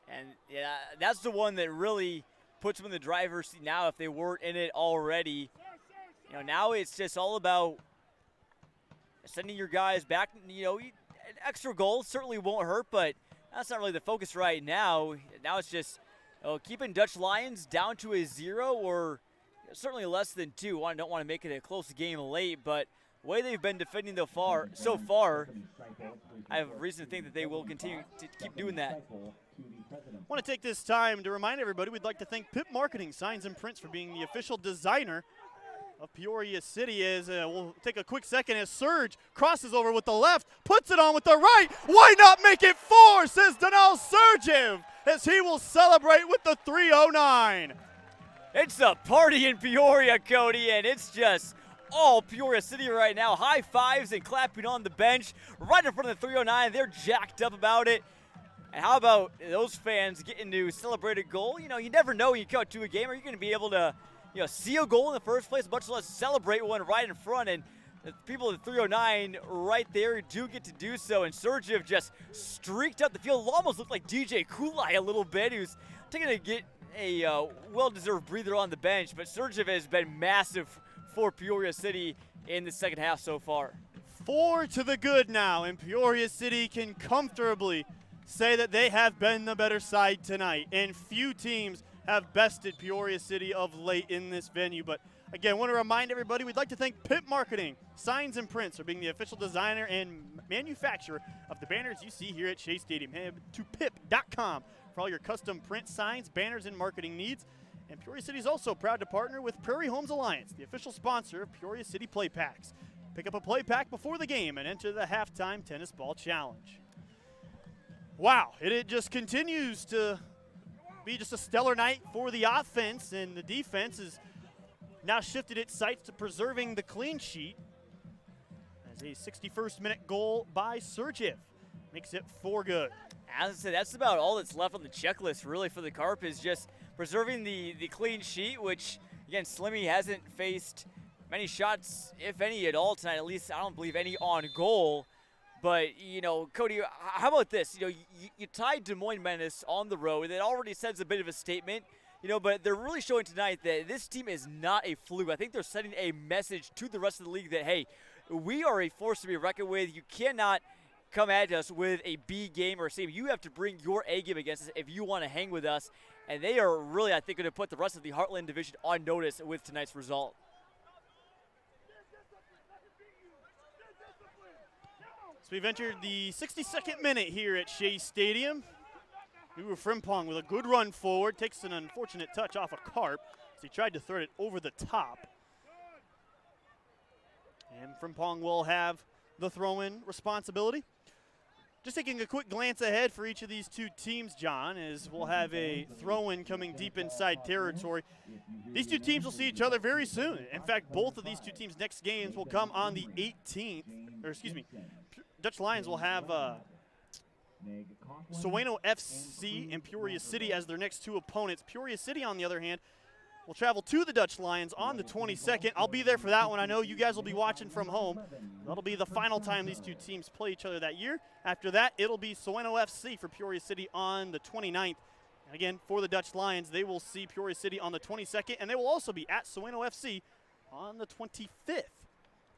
And yeah, that's the one that really puts them in the driver's seat now if they weren't in it already. You know, now it's just all about sending your guys back. You know, an extra goal certainly won't hurt, but that's not really the focus right now. Now it's just keeping Dutch Lions down to a 0 or certainly less than 2. I don't want to make it a close game late, but the way they've been defending so far, I have reason to think that they will continue to keep doing that. I want to take this time to remind everybody we'd like to thank Pip Marketing Signs and Prints for being the official designer of Peoria City. As we'll take a quick second as Surge crosses over with the left, puts it on with the right. Why not make it 4, says Donal Surgev, as he will celebrate with the 309. It's a party in Peoria, Cody, and it's just all Peoria City right now. High fives and clapping on the bench right in front of the 309. They're jacked up about it. And how about those fans getting to celebrate a goal? You know, you never know when you come to a game. Are you going to be able to, see a goal in the first place, much less celebrate one right in front? And the people at the 309 right there do get to do so. And Sergev just streaked up the field. Almost looked like DJ Kulai a little bit, who's taking to get a well-deserved breather on the bench. But Sergev has been massive for Peoria City in the second half so far. 4 to the good now, and Peoria City can comfortably say that they have been the better side tonight, and few teams have bested Peoria City of late in this venue. But again, I want to remind everybody we'd like to thank Pip Marketing Signs and Prints for being the official designer and manufacturer of the banners you see here at Shea Stadium. Head to pip.com for all your custom print signs, banners, and marketing needs. And Peoria City is also proud to partner with Prairie Homes Alliance, the official sponsor of Peoria City Play Packs. Pick up a play pack before the game and enter the halftime tennis ball challenge. Wow, it just continues to be just a stellar night for the offense, and the defense has now shifted its sights to preserving the clean sheet as a 61st minute goal by Sergev makes it 4 good. As I said, that's about all that's left on the checklist really for the Carp, is just preserving the clean sheet, which again, Slimmy hasn't faced many shots, if any at all tonight. At least I don't believe any on goal. But, Cody, how about this? You tied Des Moines Menace on the road. It already sends a bit of a statement, but they're really showing tonight that this team is not a fluke. I think they're sending a message to the rest of the league that, hey, we are a force to be reckoned with. You cannot come at us with a B game or a C game. You have to bring your A game against us if you want to hang with us. And they are really, I think, going to put the rest of the Heartland Division on notice with tonight's result. we've entered the 62nd minute here at Shea Stadium. Uwe Frimpong with a good run forward, takes an unfortunate touch off a carp as he tried to thread it over the top. And Frimpong will have the throw-in responsibility. Just taking a quick glance ahead for each of these two teams, John, as we'll have a throw-in coming deep inside territory. These two teams will see each other very soon. In fact, both of these two teams' next games will come on the 18th, or excuse me, Dutch Lions will have Sueno FC and Peoria City as their next two opponents. Peoria City, on the other hand, will travel to the Dutch Lions on the 22nd. I'll be there for that one. I know you guys will be watching from home. That'll be the final time these two teams play each other that year. After that, it'll be Sueno FC for Peoria City on the 29th. And again, for the Dutch Lions, they will see Peoria City on the 22nd, and they will also be at Sueno FC on the 25th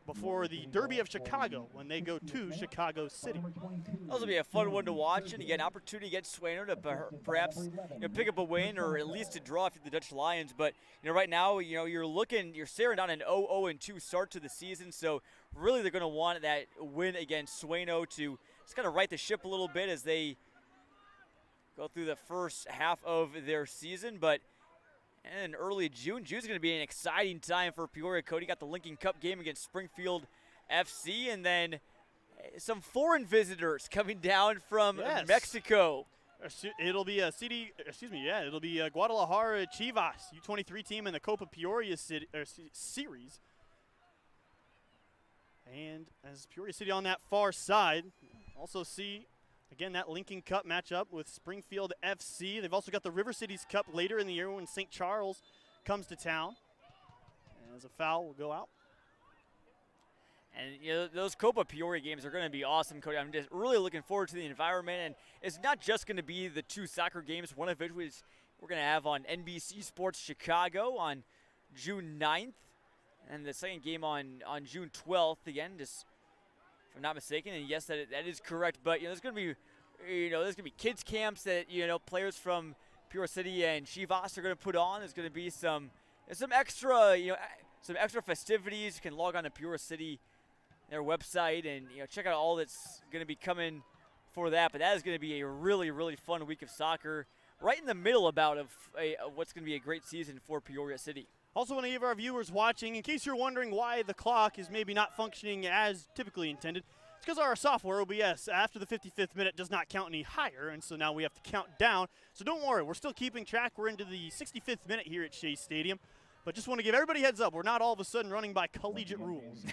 before the Derby of Chicago when they go to Chicago City. This will be a fun one to watch, and again, opportunity against Sueno to perhaps pick up a win or at least a draw for the Dutch Lions. But right now, you're staring down an 0-2 start to the season, so really they're going to want that win against Sueno to just kind of right the ship a little bit as they go through the first half of their season. But in early June, June's going to be an exciting time for Peoria. Cody got the Lincoln Cup game against Springfield FC, and then some foreign visitors coming down from Mexico. It'll be it'll be Guadalajara Chivas, U23 team in the Copa Peoria City, series. And as Peoria City on that far side, also see again, that Lincoln Cup matchup with Springfield FC. They've also got the River Cities Cup later in the year when St. Charles comes to town. And as a foul will go out. And those Copa Peoria games are going to be awesome, Cody. I'm just really looking forward to the environment. And it's not just going to be the two soccer games, one of which we're going to have on NBC Sports Chicago on June 9th. And the second game on June 12th, again, just if I'm not mistaken, and yes, that is correct. But there's going to be kids camps that players from Peoria City and Chivas are going to put on. There's going to be some extra festivities. You can log on to Peoria City, their website, and check out all that's going to be coming for that. But that is going to be a really, really fun week of soccer, right in the middle of what's going to be a great season for Peoria City. Also want to give our viewers watching, in case you're wondering why the clock is maybe not functioning as typically intended, it's because our software OBS after the 55th minute does not count any higher, and so now we have to count down. So don't worry, we're still keeping track. We're into the 65th minute here at Shea Stadium, but just want to give everybody a heads up. We're not all of a sudden running by collegiate rules.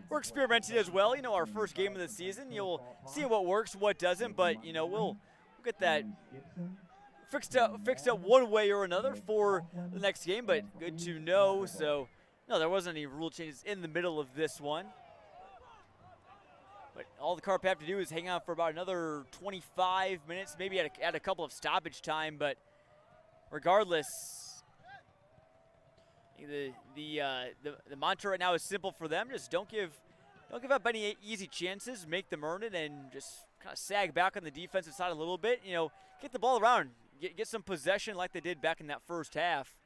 We're experimenting as well. Our first game of the season. You'll see what works, what doesn't, but we'll get that fixed up one way or another for the next game, but good to know. So, no, there wasn't any rule changes in the middle of this one. But all the Carp have to do is hang out for about another 25 minutes, maybe add a couple of stoppage time. But regardless, the mantra right now is simple for them: just don't give up any easy chances, make them earn it, and just kind of sag back on the defensive side a little bit. Get the ball around. Get some possession like they did back in that first half.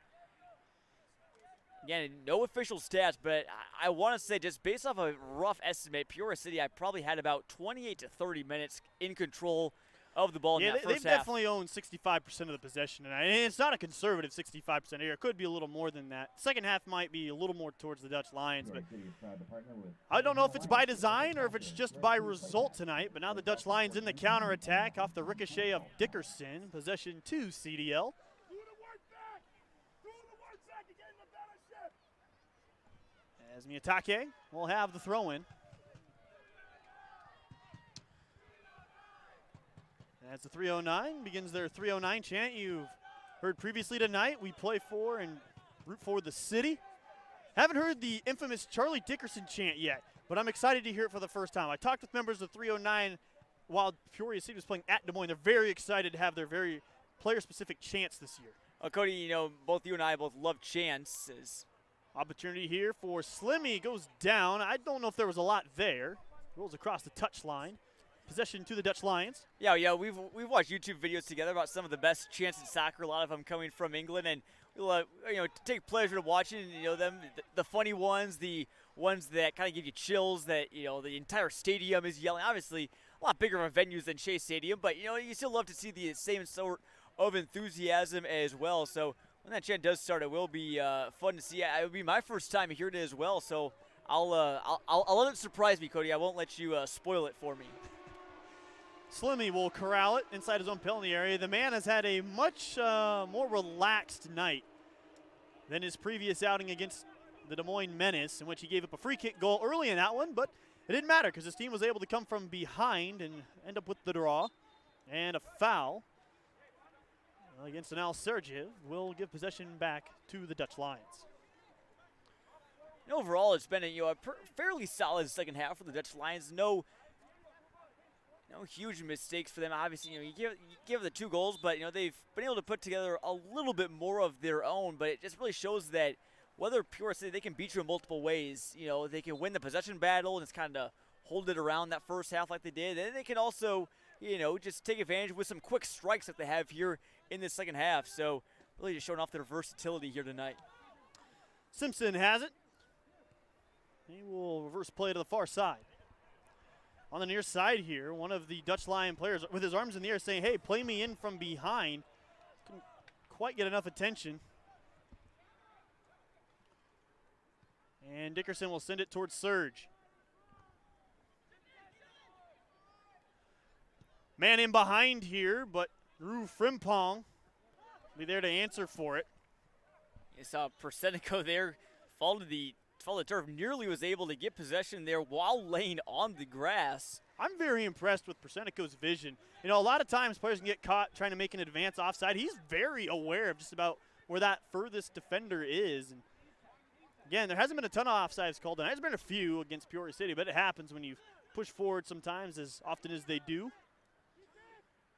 Again, no official stats, but I want to say just based off a rough estimate, Peoria City, I probably had about 28 to 30 minutes in control of the ball in that first half. They've definitely owned 65% of the possession tonight. And it's not a conservative 65% here. It could be a little more than that. Second half might be a little more towards the Dutch Lions. But I don't know if it's by design or if it's just by result tonight. But now the Dutch Lions in the counterattack off the ricochet of Dickerson. Possession to CDL. As Miyatake will have the throw-in. As the 309 begins their 309 chant you've heard previously tonight. We play for and root for the city. Haven't heard the infamous Charlie Dickerson chant yet, but I'm excited to hear it for the first time. I talked with members of 309 while Peoria City was playing at Des Moines. They're very excited to have their very player-specific chants this year. Cody, both you and I both love chants. Opportunity here for Slimmy, goes down. I don't know if there was a lot there. Rolls across the touch line. Possession to the Dutch Lions. Yeah, we've watched YouTube videos together about some of the best chants in soccer. A lot of them coming from England, and we'll take pleasure to watching them. The funny ones, the ones that kind of give you chills, that, the entire stadium is yelling. Obviously, a lot bigger of a venues than Shea Stadium, but, you still love to see the same sort of enthusiasm as well. So when that chant does start, it will be fun to see. It will be my first time hearing it as well, so I'll let it surprise me, Cody. I won't let you spoil it for me. Slimmy will corral it inside his own penalty area. The man has had a much more relaxed night than his previous outing against the Des Moines Menace, in which he gave up a free kick goal early in that one, but it didn't matter because his team was able to come from behind and end up with the draw. And a foul against an Al Sergiev will give possession back to the Dutch Lions. Overall, it's been a fairly solid second half for the Dutch Lions. No huge mistakes for them. Obviously, you give the 2 goals, but they've been able to put together a little bit more of their own. But it just really shows that whether Peoria City, they can beat you in multiple ways. They can win the possession battle and just kind of hold it around that first half like they did. And they can also, just take advantage with some quick strikes that they have here in the second half. So really just showing off their versatility here tonight. Simpson has it. He will reverse play to the far side. On the near side here, one of the Dutch Lion players with his arms in the air saying, hey, play me in from behind. Couldn't quite get enough attention. And Dickerson will send it towards Surge. Man in behind here, but Rue Frimpong will be there to answer for it. You saw Persenico there fall to the turf, nearly was able to get possession there while laying on the grass. I'm very impressed with Persenico's vision. A lot of times players can get caught trying to make an advance offside. He's very aware of just about where that furthest defender is. And again, there hasn't been a ton of offsides called, and there's been a few against Peoria City, but it happens when you push forward sometimes as often as they do.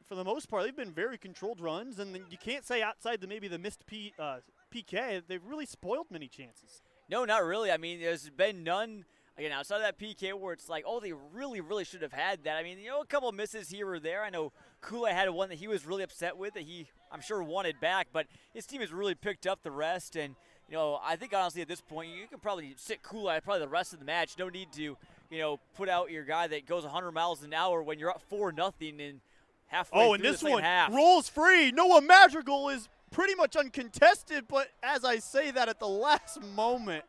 For the most part, they've been very controlled runs, and you can't say outside maybe the missed PK, they've really spoiled many chances. No, not really. I mean, there's been none, again, outside of that PK where it's like, oh, they really, really should have had that. I mean, a couple of misses here or there. I know Kula had one that he was really upset with that he, I'm sure, wanted back, but his team has really picked up the rest. And, I think, honestly, at this point, you can probably sit Kula probably the rest of the match. No need to, put out your guy that goes 100 miles an hour when you're up 4-0 and halfway through the second half. Rolls free. Noah Madrigal is pretty much uncontested, but as I say that at the last moment,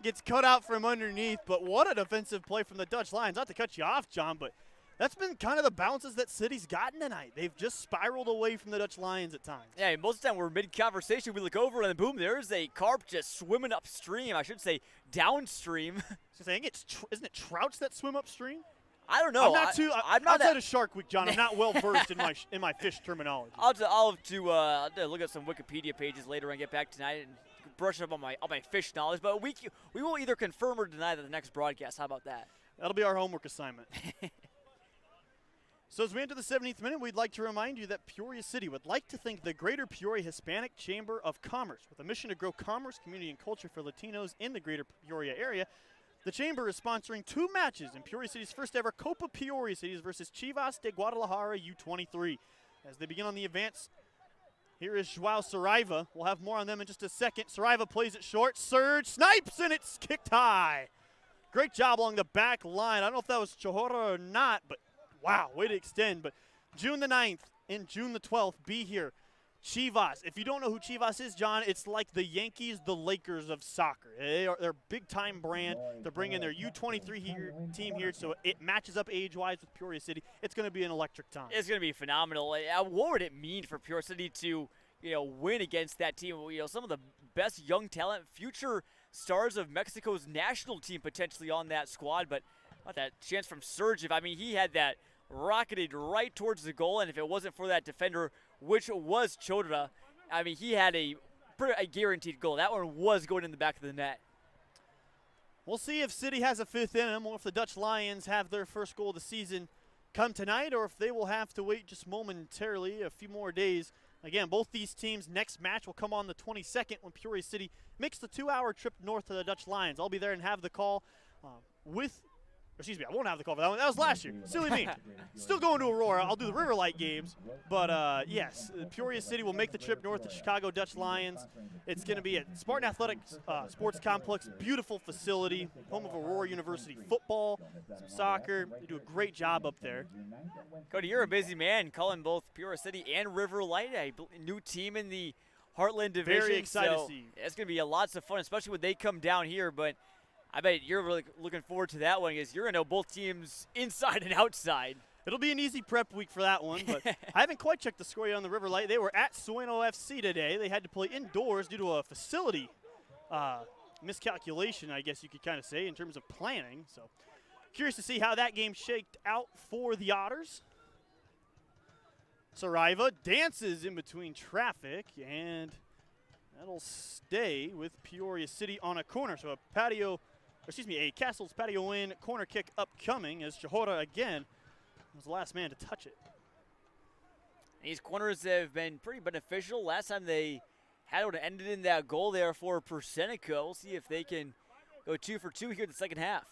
gets cut out from underneath. But what a defensive play from the Dutch Lions. Not to cut you off, John, but that's been kind of the bounces that City's gotten tonight. They've just spiraled away from the Dutch Lions at times. Yeah, most of the time we're mid-conversation. We look over and then boom, there's a carp just swimming upstream. I should say downstream. Isn't it trouts that swim upstream? I don't know. I'm not outside of Shark Week, John. I'm not well versed in my fish terminology. I'll have to look at some Wikipedia pages later and get back tonight and brush up on my fish knowledge. But we will either confirm or deny that the next broadcast. How about that? That'll be our homework assignment. So as we enter the 70th minute, we'd like to remind you that Peoria City would like to thank the Greater Peoria Hispanic Chamber of Commerce. With a mission to grow commerce, community, and culture for Latinos in the Greater Peoria area, the Chamber is sponsoring 2 matches in Peoria City's first ever Copa Peoria Cities versus Chivas de Guadalajara U23. As they begin on the advance, here is Joao Saraiva. We'll have more on them in just a second. Saraiva plays it short. Surge snipes, and it's kicked high. Great job along the back line. I don't know if that was Chihora or not, but wow, way to extend. But June the 9th and June the 12th, be here. Chivas. If you don't know who Chivas is, John, it's like the Yankees, the Lakers of soccer. They're a big-time brand. They're bringing their U23 team here, so it matches up age-wise with Peoria City. It's going to be an electric time. It's going to be phenomenal. What would it mean for Peoria City to, win against that team? Some of the best young talent, future stars of Mexico's national team potentially on that squad, but not that chance from Sergiev. I mean, he had that rocketed right towards the goal, and if it wasn't for that defender, which was Chodra, I mean, he had a guaranteed goal. That one was going in the back of the net. We'll see if City has a fifth in them, or if the Dutch Lions have their first goal of the season come tonight, or if they will have to wait just momentarily, a few more days. Again, both these teams' next match will come on the 22nd when Peoria City makes the 2-hour trip north to the Dutch Lions. I'll be there and have the call with Excuse me, I won't have the call for that one. That was last year. Silly me. Still going to Aurora. I'll do the Riverlight games. But, yes, Peoria City will make the trip north to Chicago Dutch Lions. It's going to be at Spartan Athletics Sports Complex. Beautiful facility. Home of Aurora University football, some soccer. They do a great job up there. Cody, you're a busy man calling both Peoria City and Riverlight, a new team in the Heartland Division. Very excited so to see. It's going to be lots of fun, especially when they come down here. But I bet you're really looking forward to that one because you're going to know both teams inside and outside. It'll be an easy prep week for that one, but I haven't quite checked the score yet on the Riverlight. They were at Sueno FC today. They had to play indoors due to a facility miscalculation, I guess you could kind of say, in terms of planning. So curious to see how that game shaked out for the Otters. Saraiva dances in between traffic, and that'll stay with Peoria City on a corner. So a Castle's patio win, corner kick upcoming as Chihora again was the last man to touch it. These corners have been pretty beneficial. Last time they had it ended in that goal there for Persenico. We'll see if they can go 2 for 2 here in the second half.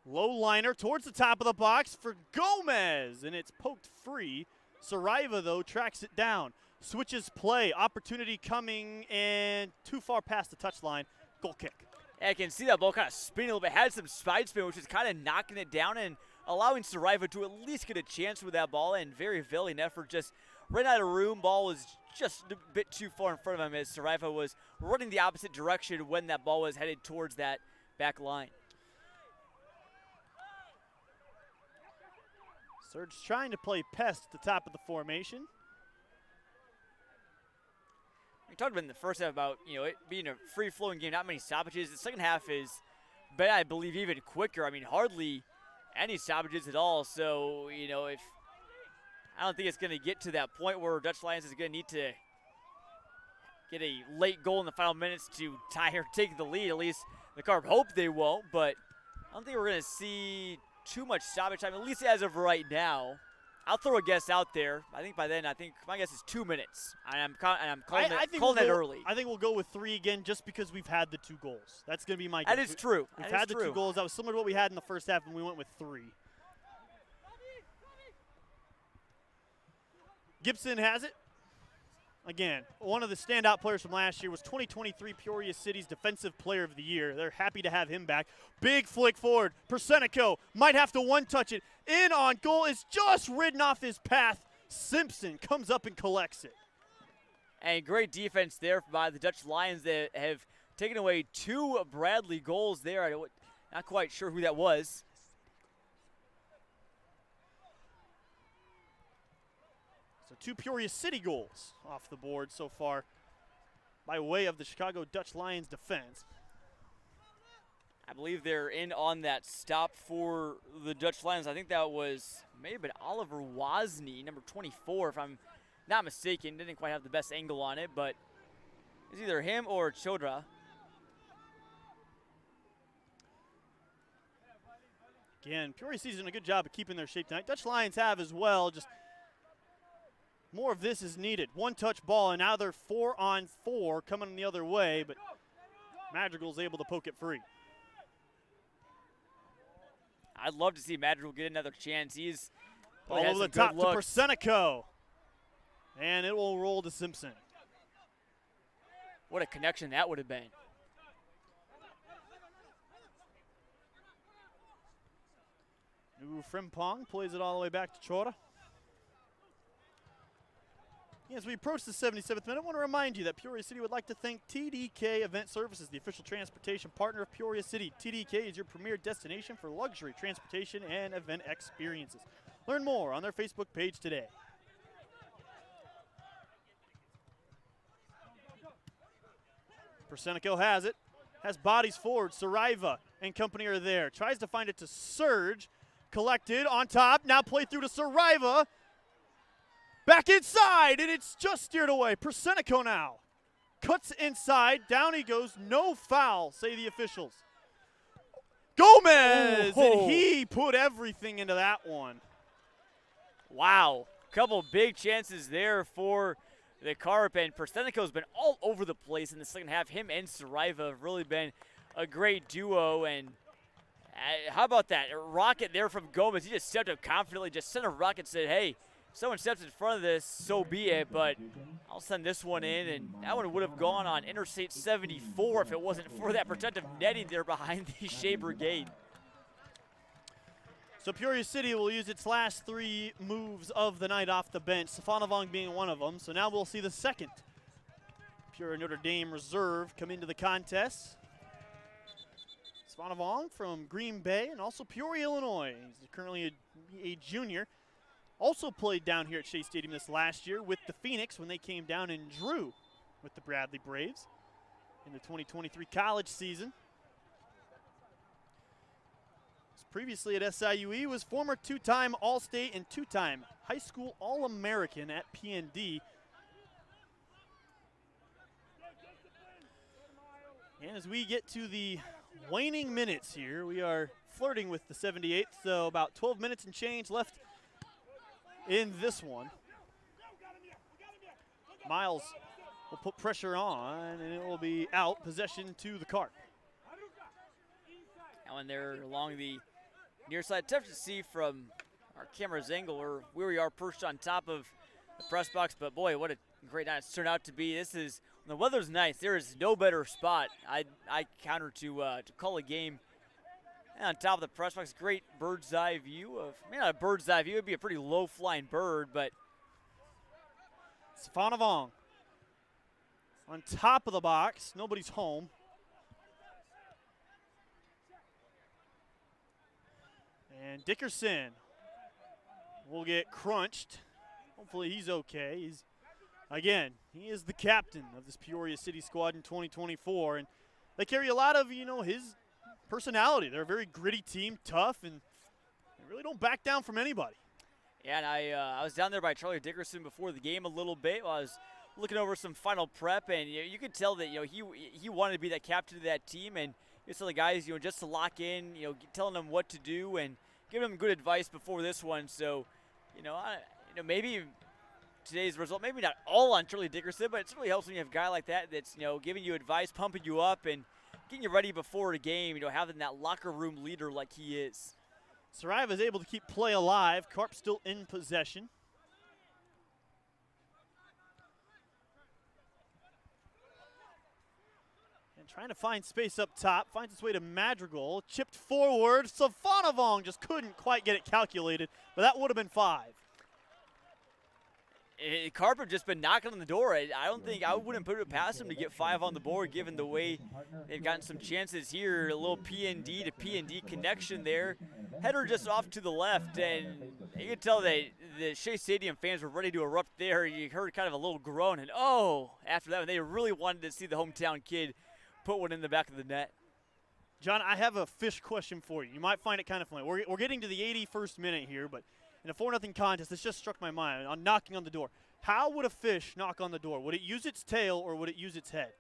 Low liner towards the top of the box for Gomez, and it's poked free. Saraiva, though, tracks it down. Switches play, opportunity coming, and too far past the touchline. Goal kick. Yeah, I can see that ball kind of spinning a little bit. Had some side spin, which is kind of knocking it down and allowing Saraiva to at least get a chance with that ball. And very valiant effort, just ran out of room. Ball was just a bit too far in front of him as Saraiva was running the opposite direction when that ball was headed towards that back line. Surge trying to play pest at the top of the formation. We talked about in the first half about it being a free-flowing game, not many stoppages. The second half is, but I believe even quicker. I mean, hardly any stoppages at all. So if I don't think it's going to get to that point where Dutch Lions is going to need to get a late goal in the final minutes to tie or take the lead. At least the Carp hope they won't, but I don't think we're going to see too much stoppage time, at least as of right now. I'll throw a guess out there. I think by then, my guess is 2 minutes. And I'm calling it early. I think we'll go with 3 again just because we've had the 2 goals. That's going to be my guess. That is true. We've had the 2 goals. That was similar to what we had in the first half, and we went with 3. Gibson has it. Again, one of the standout players from last year was 2023 Peoria City's Defensive Player of the Year. They're happy to have him back. Big flick forward. Persenico might have to one-touch it. In on goal is just ridden off his path. Simpson comes up and collects it. And great defense there by the Dutch Lions that have taken away 2 Bradley goals there. I'm not quite sure who that was. So 2 Peoria City goals off the board so far by way of the Chicago Dutch Lions defense. I believe they're in on that stop for the Dutch Lions. I think that may have been Oliver Wozni, number 24, if I'm not mistaken. Didn't quite have the best angle on it, but it's either him or Chodra. Again, Peoria City's doing a good job of keeping their shape tonight. Dutch Lions have as well. Just more of this is needed. One-touch ball, and now they're 4-on-4 coming the other way, but Madrigal's able to poke it free. I'd love to see Madrigal get another chance. He's all over the top to Persenico, and it will roll to Simpson. What a connection that would have been. New Frimpong plays it all the way back to Chora. As we approach the 77th minute, I want to remind you that Peoria City would like to thank TDK Event Services, the official transportation partner of Peoria City. TDK is your premier destination for luxury transportation and event experiences. Learn more on their Facebook page today. Persenico has it, has bodies forward. Saraiva and company are there. Tries to find it to Surge. Collected on top, now played through to Saraiva. Back inside, and it's just steered away. Persenico now cuts inside. Down he goes. No foul, say the officials. Gomez, and he put everything into that one. Wow. Couple big chances there for the Carp, and Persenico's been all over the place in the second half. Him and Saraiva have really been a great duo. And how about that? A rocket there from Gomez. He just stepped up confidently, just sent a rocket and said, hey, if someone steps in front of this, so be it. But I'll send this one in, and that one would have gone on Interstate 74 if it wasn't for that protective netting there behind the Shea Brigade. So Peoria City will use its last 3 moves of the night off the bench, Stefanovong being one of them. So now we'll see the second Peoria Notre Dame reserve come into the contest. Stefanovong from Green Bay and also Peoria, Illinois. He's currently a junior. Also played down here at Shea Stadium this last year with the Phoenix when they came down and drew with the Bradley Braves in the 2023 college season. Previously at SIUE, was former 2-time All-State and 2-time high school All-American at PND. And as we get to the waning minutes here, we are flirting with the 78th, so about 12 minutes and change left in this one. Miles will put pressure on, and it will be out, possession to the Carp. Now when they're along the near side, tough to see from our camera's angle or where we are perched on top of the press box, but boy, what a great night it's turned out to be. This is, when the weather's nice, there is no better spot I counter to call a game. And on top of the press box, great bird's eye view of, maybe not a bird's eye view, it'd be a pretty low flying bird, but Stefanovong on top of the box, nobody's home. And Dickerson will get crunched. Hopefully he's okay. He is the captain of this Peoria City squad in 2024. And they carry a lot of, his personality. They're a very gritty team, tough, and they really don't back down from anybody. Yeah, and I was down there by Charlie Dickerson before the game a little bit while I was looking over some final prep, and you could tell that he wanted to be that captain of that team, and you tell the guys just to lock in, telling them what to do and giving them good advice before this one. So, maybe today's result, maybe not all on Charlie Dickerson, but it certainly helps when you have a guy like that that's giving you advice, pumping you up, and getting you ready before a game. Having that locker room leader like he is. Saraiva is able to keep play alive. Carp still in possession. And trying to find space up top. Finds its way to Madrigal. Chipped forward. Stefanovong just couldn't quite get it calculated, but that would have been 5. Carp have just been knocking on the door. I wouldn't put it past him to get 5 on the board given the way they've gotten some chances here. A little PND to PND connection there. Header just off to the left, and you could tell that the Shea Stadium fans were ready to erupt there. You heard kind of a little groan, and after that, they really wanted to see the hometown kid put one in the back of the net. John, I have a fish question for you. You might find it kind of funny. We're getting to the 81st minute here, but in a 4-0 contest, this just struck my mind on knocking on the door. How would a fish knock on the door? Would it use its tail or would it use its head?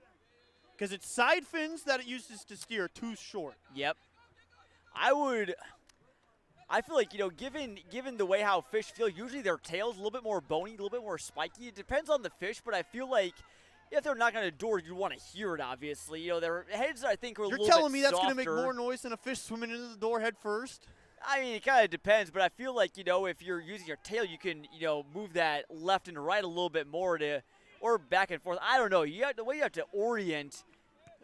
Because its side fins that it uses to steer are too short. Yep. I feel like, given the way how fish feel, usually their tail's a little bit more bony, a little bit more spiky. It depends on the fish, but I feel like if they're knocking on a door, you want to hear it, obviously. Their heads, I think, are a little bit softer. You're telling me that's going to make softer. more noise than a fish swimming into the door head first? I mean, it kind of depends, but I feel like, if you're using your tail, you can, move that left and right a little bit more or back and forth. I don't know. The way you have to orient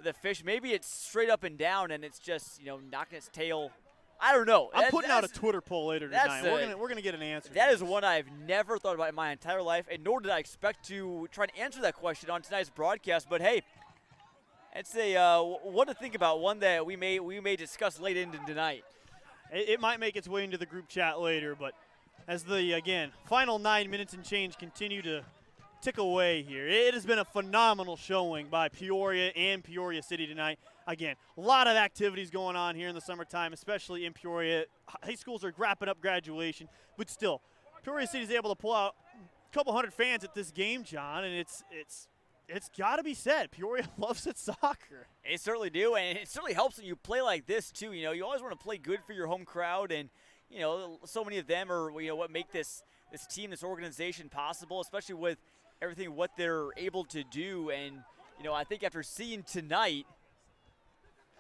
the fish, maybe it's straight up and down and it's just, knocking its tail. I don't know. I'm putting out a Twitter poll later tonight. We're gonna get an answer. That is one I've never thought about in my entire life, and nor did I expect to try and answer that question on tonight's broadcast. But hey, it's one to think about, one that we may discuss late into tonight. It might make its way into the group chat later, but as the final 9 minutes and change continue to tick away here, it has been a phenomenal showing by Peoria and Peoria City tonight. Again, a lot of activities going on here in the summertime, especially in Peoria. High schools are wrapping up graduation, but still, Peoria City is able to pull out a couple hundred fans at this game, John, and it's got to be said. Peoria loves its soccer. They certainly do, and it certainly helps when you play like this too. You always want to play good for your home crowd, and so many of them are what make this team, this organization possible, especially with everything what they're able to do. And I think after seeing tonight,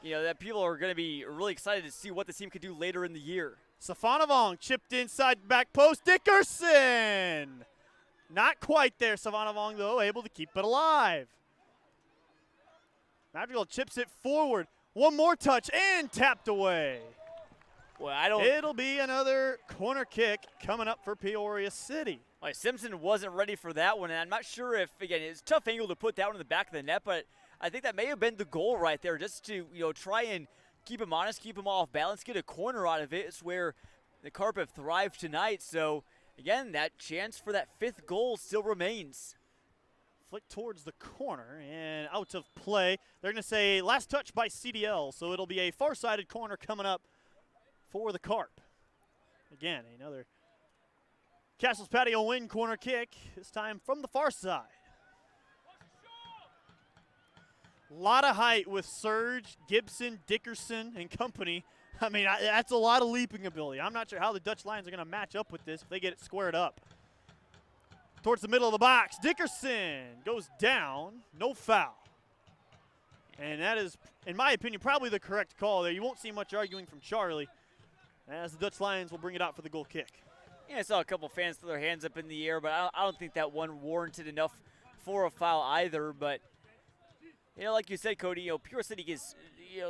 that people are going to be really excited to see what this team could do later in the year. Safanavong chipped inside the back post. Dickerson! Not quite there, Safanavong, though, able to keep it alive. Madrigal chips it forward. One more touch and tapped away. Well, It'll be another corner kick coming up for Peoria City. Well, Simpson wasn't ready for that one, and I'm not sure if, again, it's a tough angle to put that one in the back of the net, but I think that may have been the goal right there, just to try and keep him honest, keep him off balance, get a corner out of it. It's where the Carp have thrived tonight. So, again, that chance for that 5th goal still remains. Flick towards the corner and out of play. They're going to say last touch by CDL, so it'll be a far-sided corner coming up for the Carp. Again, another Castle's Patio win corner kick, this time from the far side. A lot of height with Surge, Gibson, Dickerson, and company. I mean, that's a lot of leaping ability. I'm not sure how the Dutch Lions are going to match up with this if they get it squared up. Towards the middle of the box, Dickerson goes down, no foul. And that is, in my opinion, probably the correct call there. You won't see much arguing from Charlie, as the Dutch Lions will bring it out for the goal kick. Yeah, I saw a couple fans throw their hands up in the air, but I don't think that one warranted enough for a foul either. But, like you said, Cody, Peoria City is,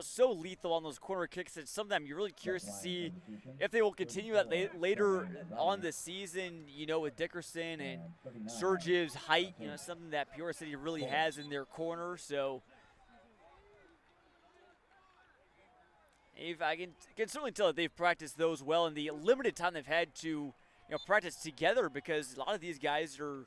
so lethal on those corner kicks. It's something I'm really curious to see if they will continue that later on this season, with Dickerson and Surge's height, something that Peoria City really has in their corner. So, I can certainly tell that they've practiced those well in the limited time they've had to practice together, because a lot of these guys are,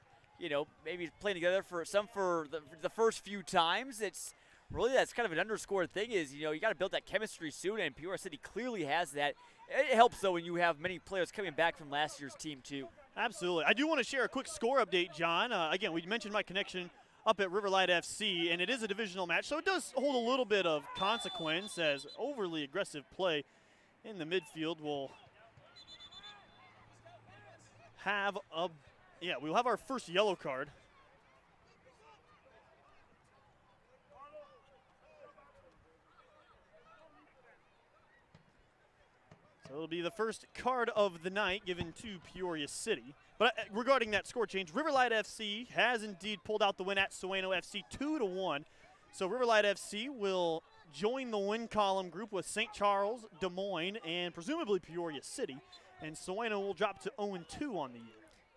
maybe playing together for the first few times. It's really, that's kind of an underscored thing is, you got to build that chemistry soon, and Peoria City clearly has that. It helps, though, when you have many players coming back from last year's team, too. Absolutely. I do want to share a quick score update, John. Again, we mentioned my connection up at Riverlight FC, and it is a divisional match, so it does hold a little bit of consequence, as overly aggressive play in the midfield will have we'll have our first yellow card. So it'll be the first card of the night given to Peoria City. But regarding that score change, Riverlight FC has indeed pulled out the win at Sueno FC 2-1. So Riverlight FC will join the win column group with St. Charles, Des Moines, and presumably Peoria City. And Sueno will drop to 0-2 on the year.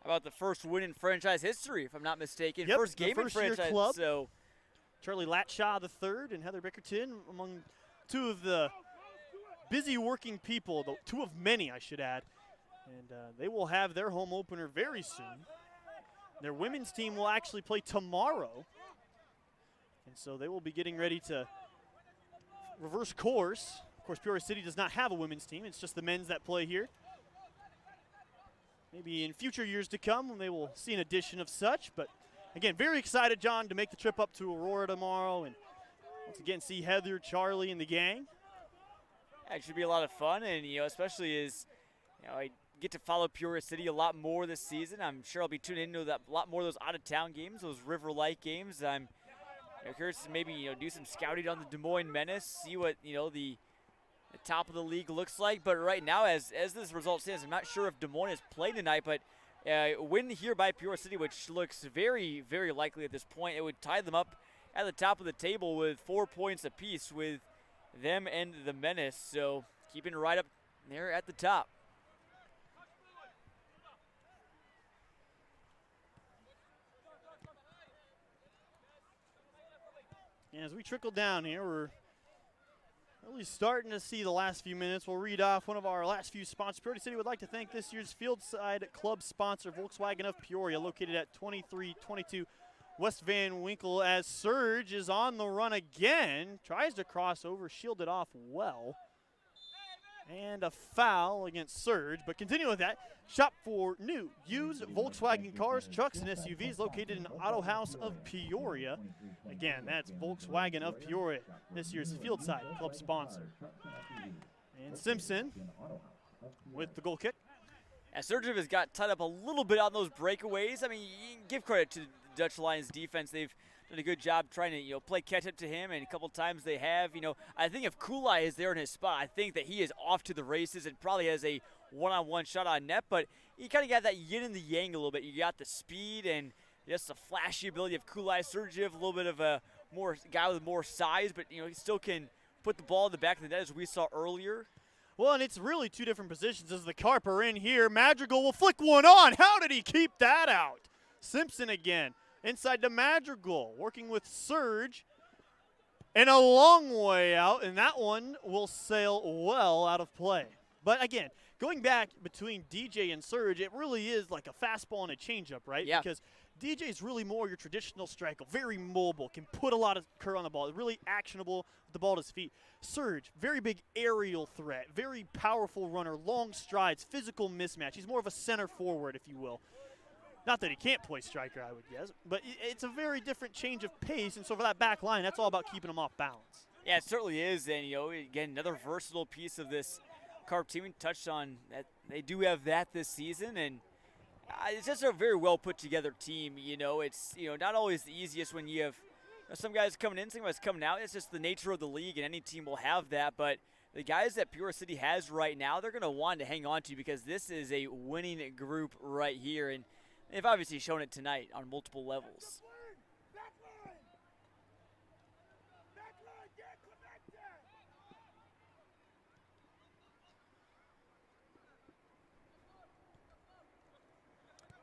How about the first win in franchise history, if I'm not mistaken? Yep, first game in franchise club. So Charlie Latshaw III and Heather Bickerton among two of the busy working people, two of many, I should add. And they will have their home opener very soon. Their women's team will actually play tomorrow. And so they will be getting ready to reverse course. Of course, Peoria City does not have a women's team. It's just the men's that play here. Maybe in future years to come, they will see an addition of such. But again, very excited, John, to make the trip up to Aurora tomorrow and once again see Heather, Charlie, and the gang. It should be a lot of fun, and especially as I get to follow Peoria City a lot more this season. I'm sure I'll be tuning into a lot more of those out-of-town games, those Riverlight games. I'm curious to maybe do some scouting on the Des Moines Menace, see what the top of the league looks like. But right now, as this result stands, I'm not sure if Des Moines is playing tonight, but a win here by Peoria City, which looks very, very likely at this point, it would tie them up at the top of the table with 4 points apiece with them and the Menace. So keeping it right up there at the top. As we trickle down here, we're really starting to see the last few minutes. We'll read off one of our last few sponsors. Peoria City would like to thank this year's Fieldside Club sponsor, Volkswagen of Peoria, located at 2322 West Van Winkle, as Surge is on the run again. Tries to cross over, shielded off well. And a foul against Surge. But continue with that. Shop for new, used Volkswagen cars, trucks, and SUVs located in Auto House of Peoria. Again, that's Volkswagen of Peoria, this year's Fieldside Club sponsor. And Simpson with the goal kick. Surge has got tied up a little bit on those breakaways. I mean, you can give credit to the Dutch Lions defense. They've done a good job trying to, play catch up to him, and a couple times they have. I think if Kulai is there in his spot, I think that he is off to the races and probably has a one-on-one shot on net, but you kind of got that yin and the yang a little bit. You got the speed and just the flashy ability of Kulai Sergev, a little bit of a guy with more size, but he still can put the ball in the back of the net as we saw earlier. Well, and it's really two different positions as the Carp are in here. Madrigal will flick one on. How did he keep that out? Simpson again. Inside to Madrigal, working with Surge. And a long way out, and that one will sail well out of play. But again, going back between DJ and Surge, it really is like a fastball and a changeup, right? Yeah. Because DJ is really more your traditional striker, very mobile, can put a lot of curve on the ball, really actionable with the ball at his feet. Surge, very big aerial threat, very powerful runner, long strides, physical mismatch. He's more of a center forward, if you will. Not that he can't play striker, I would guess, but it's a very different change of pace, and so for that back line, that's all about keeping him off balance. Yeah, it certainly is, and again, another versatile piece of this Carp team. We touched on that they do have that this season, and it's just a very well put together team. It's not always the easiest when you have some guys coming in, some guys coming out. It's just the nature of the league, and any team will have that. But the guys that Peoria City has right now, they're going to want to hang on to because this is a winning group right here, and they've obviously shown it tonight on multiple levels.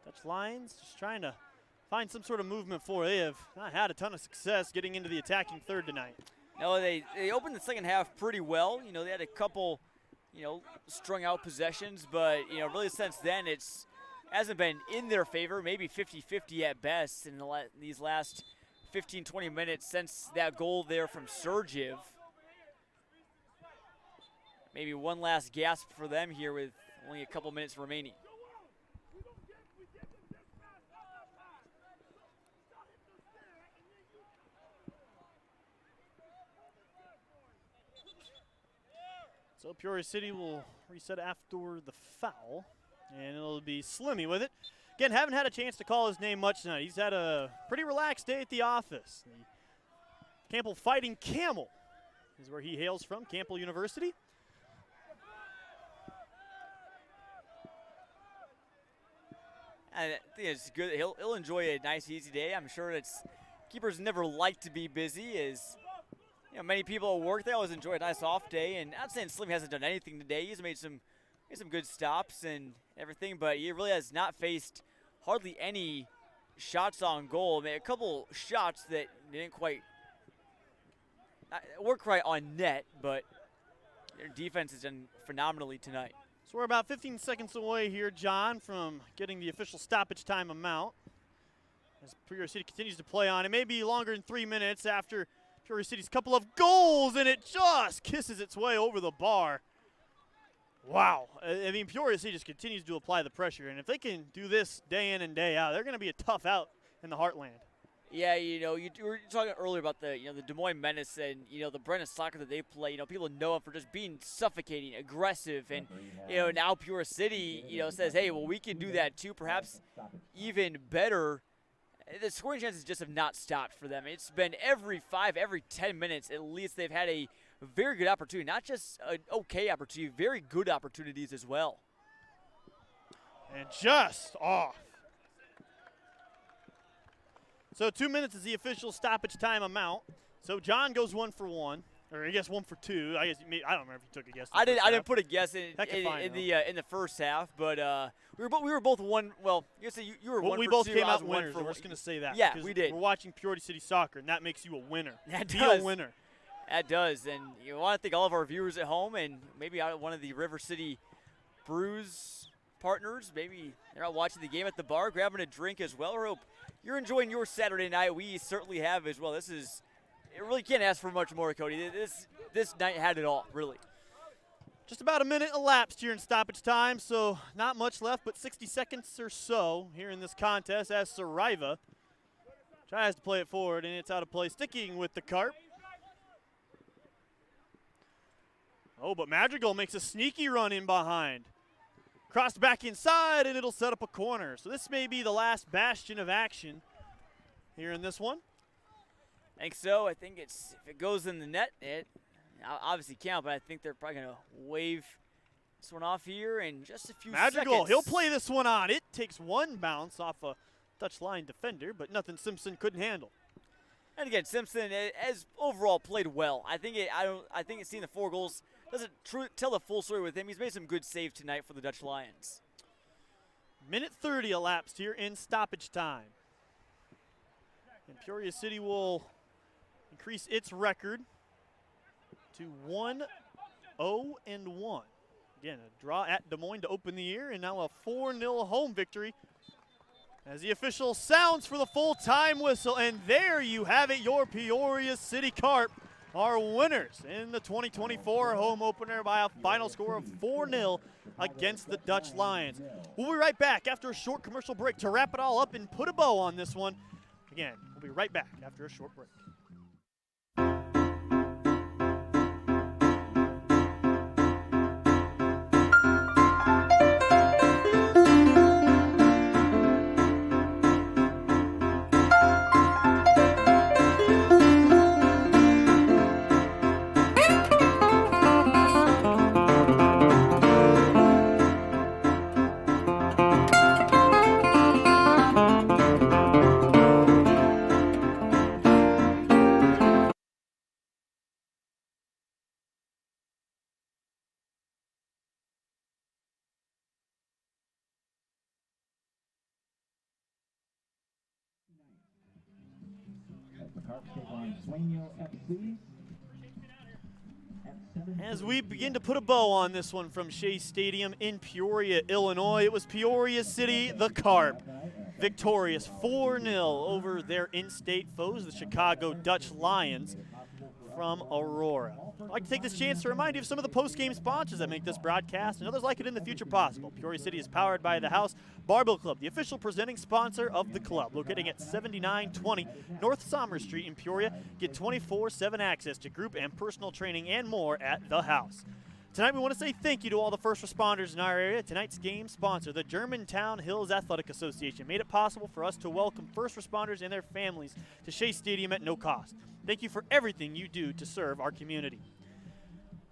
Touch lines, just trying to find some sort of movement for. They have not had a ton of success getting into the attacking third tonight. No, they opened the second half pretty well. They had a couple, strung out possessions, but, really since then it's hasn't been in their favor, maybe 50-50 at best in these last 15, 20 minutes since that goal there from Sergev. Maybe one last gasp for them here with only a couple minutes remaining. So Peoria City will reset after the foul, and it'll be Slimmy with it. Again, haven't had a chance to call his name much tonight. He's had a pretty relaxed day at the office. The Campbell Fighting Camel is where he hails from, Campbell University. I think it's good. He'll enjoy a nice, easy day. I'm sure keepers never like to be busy, as many people at work, they always enjoy a nice off day. And I'm not saying Slim hasn't done anything today. He's made some good stops and everything, but he really has not faced hardly any shots on goal. I mean, a couple shots that didn't quite work right on net, but their defense has done phenomenally tonight. So we're about 15 seconds away here, John, from getting the official stoppage time amount. As Peoria City continues to play on, it may be longer than 3 minutes after Peoria City's couple of goals, and it just kisses its way over the bar. Wow. I mean, Peoria City just continues to apply the pressure, and if they can do this day in and day out, they're going to be a tough out in the heartland. Yeah, you were talking earlier about the Des Moines Menace and the brand of soccer that they play. People know them for just being suffocating, aggressive, and now Peoria City says, hey, well, we can do that too, perhaps even better. The scoring chances just have not stopped for them. It's been every 10 minutes at least they've had a very good opportunity, not just an okay opportunity, very good opportunities as well. And just off. So 2 minutes is the official stoppage time amount. So John goes 1 for 1, or I guess 1 for 2. I don't remember if you took a guess. I didn't put a guess in the first half, but we were both one. Well, you were 1 for 2. We both came out winners. winners. We're just going to say that. Yeah, we did. We're watching Peoria City soccer, and that makes you a winner. That Be does. a winner. That does, and you want to thank all of our viewers at home, and maybe out one of the River City Brews partners. Maybe they're out watching the game at the bar, grabbing a drink as well. I hope you're enjoying your Saturday night. We certainly have as well. It really can't ask for much more, Cody. This night had it all, really. Just about a minute elapsed here in stoppage time, so not much left, but 60 seconds or so here in this contest as Sariva tries to play it forward, and it's out of play, sticking with the Carp. Oh, but Madrigal makes a sneaky run in behind. Crossed back inside, and it'll set up a corner. So this may be the last bastion of action here in this one. I think so. I think if it goes in the net, it obviously count, but I think they're probably going to wave this one off here in just a few Magical. seconds. He'll play this one on. It takes one bounce off a Dutch line defender, but nothing Simpson couldn't handle. And again, Simpson has overall played well. I think seeing the 4 goals doesn't tell the full story with him. He's made some good saves tonight for the Dutch Lions. Minute 30 elapsed here in stoppage time. And Peoria City will increase its record to 1-0-1. Again, a draw at Des Moines to open the year, and now a 4-0 home victory as the official sounds for the full-time whistle. And there you have it, your Peoria City Carp are winners in the 2024 home opener by a final score of 4-0 against the Dutch Lions. We'll be right back after a short commercial break to wrap it all up and put a bow on this one. Again, we'll be right back after a short break. As we begin to put a bow on this one from Shea Stadium in Peoria, Illinois, it was Peoria City, the Carp, victorious 4-0 over their in-state foes, the Chicago Dutch Lions from Aurora. I'd like to take this chance to remind you of some of the post-game sponsors that make this broadcast and others like it in the future possible. Peoria City is powered by the House Barbell Club, the official presenting sponsor of the club, located at 7920 North Somers Street in Peoria. Get 24/7 access to group and personal training and more at the House. Tonight we want to say thank you to all the first responders in our area. Tonight's game sponsor, the Germantown Hills Athletic Association, made it possible for us to welcome first responders and their families to Shea Stadium at no cost. Thank you for everything you do to serve our community.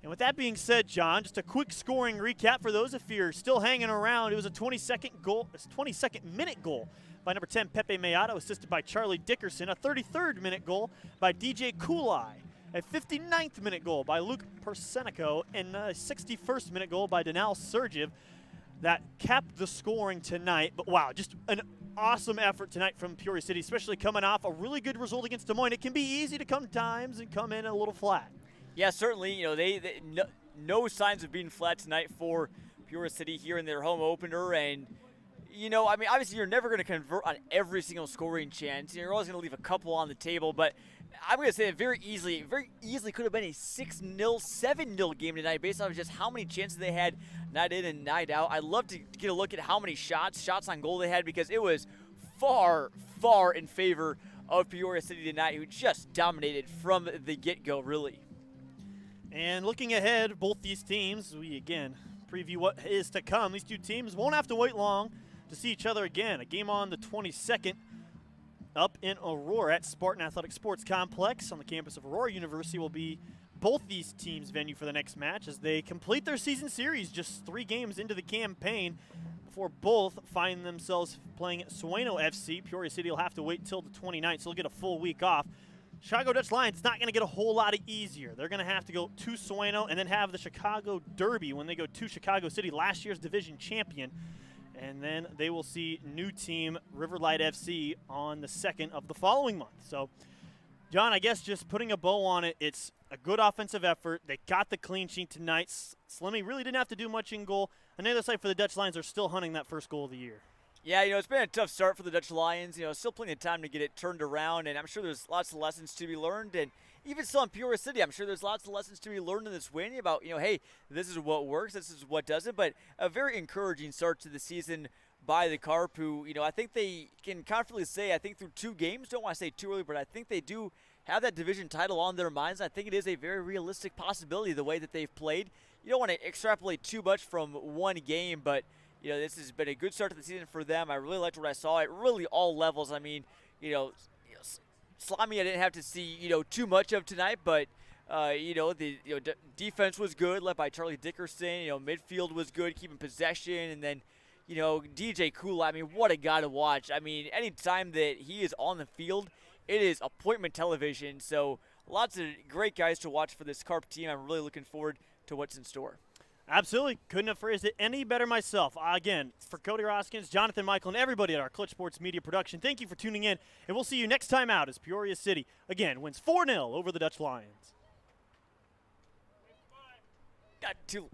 And with that being said, John, just a quick scoring recap for those if you're still hanging around. It was a 22nd minute goal by number 10 Pepe Mayado, assisted by Charlie Dickerson. A 33rd minute goal by DJ Kulai. A 59th minute goal by Luke Persenico, and a 61st minute goal by Danal Sergev that capped the scoring tonight. But wow, just an awesome effort tonight from Peoria City, especially coming off a really good result against Des Moines. It can be easy to come times and come in a little flat. Yeah, certainly. You know, no signs of being flat tonight for Peoria City here in their home opener. And, you know, I mean, obviously you're never going to convert on every single scoring chance. You're always going to leave a couple on the table. But I'm going to say it very easily could have been a 6-0, 7-0 game tonight based on just how many chances they had night in and night out. I'd love to get a look at how many shots on goal they had, because it was far, far in favor of Peoria City tonight, who just dominated from the get-go, really. And looking ahead, both these teams, we again preview what is to come. These two teams won't have to wait long to see each other again. A game on the 22nd up in Aurora at Spartan Athletic Sports Complex on the campus of Aurora University will be both these teams' venue for the next match as they complete their season series just 3 games into the campaign before both find themselves playing at Sueno FC. Peoria City will have to wait till the 29th, so they'll get a full week off. Chicago Dutch Lions not going to get a whole lot easier. They're going to have to go to Sueno and then have the Chicago Derby when they go to Chicago City, last year's division champion. And then they will see new team Riverlight FC on the 2nd of the following month. So, John, I guess just putting a bow on it, it's a good offensive effort. They got the clean sheet tonight. Slimmy really didn't have to do much in goal. On the other side for the Dutch Lions, are still hunting that first goal of the year. Yeah, you know, it's been a tough start for the Dutch Lions. You know, still plenty of time to get it turned around, and I'm sure there's lots of lessons to be learned. And even still in Peoria City, I'm sure there's lots of lessons to be learned in this win about, you know, hey, this is what works, this is what doesn't. But a very encouraging start to the season by the Carp, who, you know, I think they can confidently say, I think through 2 games, don't want to say too early, but I think they do have that division title on their minds. I think it is a very realistic possibility the way that they've played. You don't want to extrapolate too much from one game, but you know, this has been a good start to the season for them. I really liked what I saw at really all levels. I mean, you know, Salami I didn't have to see, too much of tonight, but the defense was good, led by Charlie Dickerson. Midfield was good, keeping possession, and then DJ Kula. I mean, what a guy to watch. I mean, anytime that he is on the field, it is appointment television. So lots of great guys to watch for this Carp team. I'm really looking forward to what's in store. Absolutely. Couldn't have phrased it any better myself. Again, for Cody Roskins, Jonathan Michael, and everybody at our Clutch Sports Media production, thank you for tuning in, and we'll see you next time out as Peoria City, again, wins 4-0 over the Dutch Lions. Got to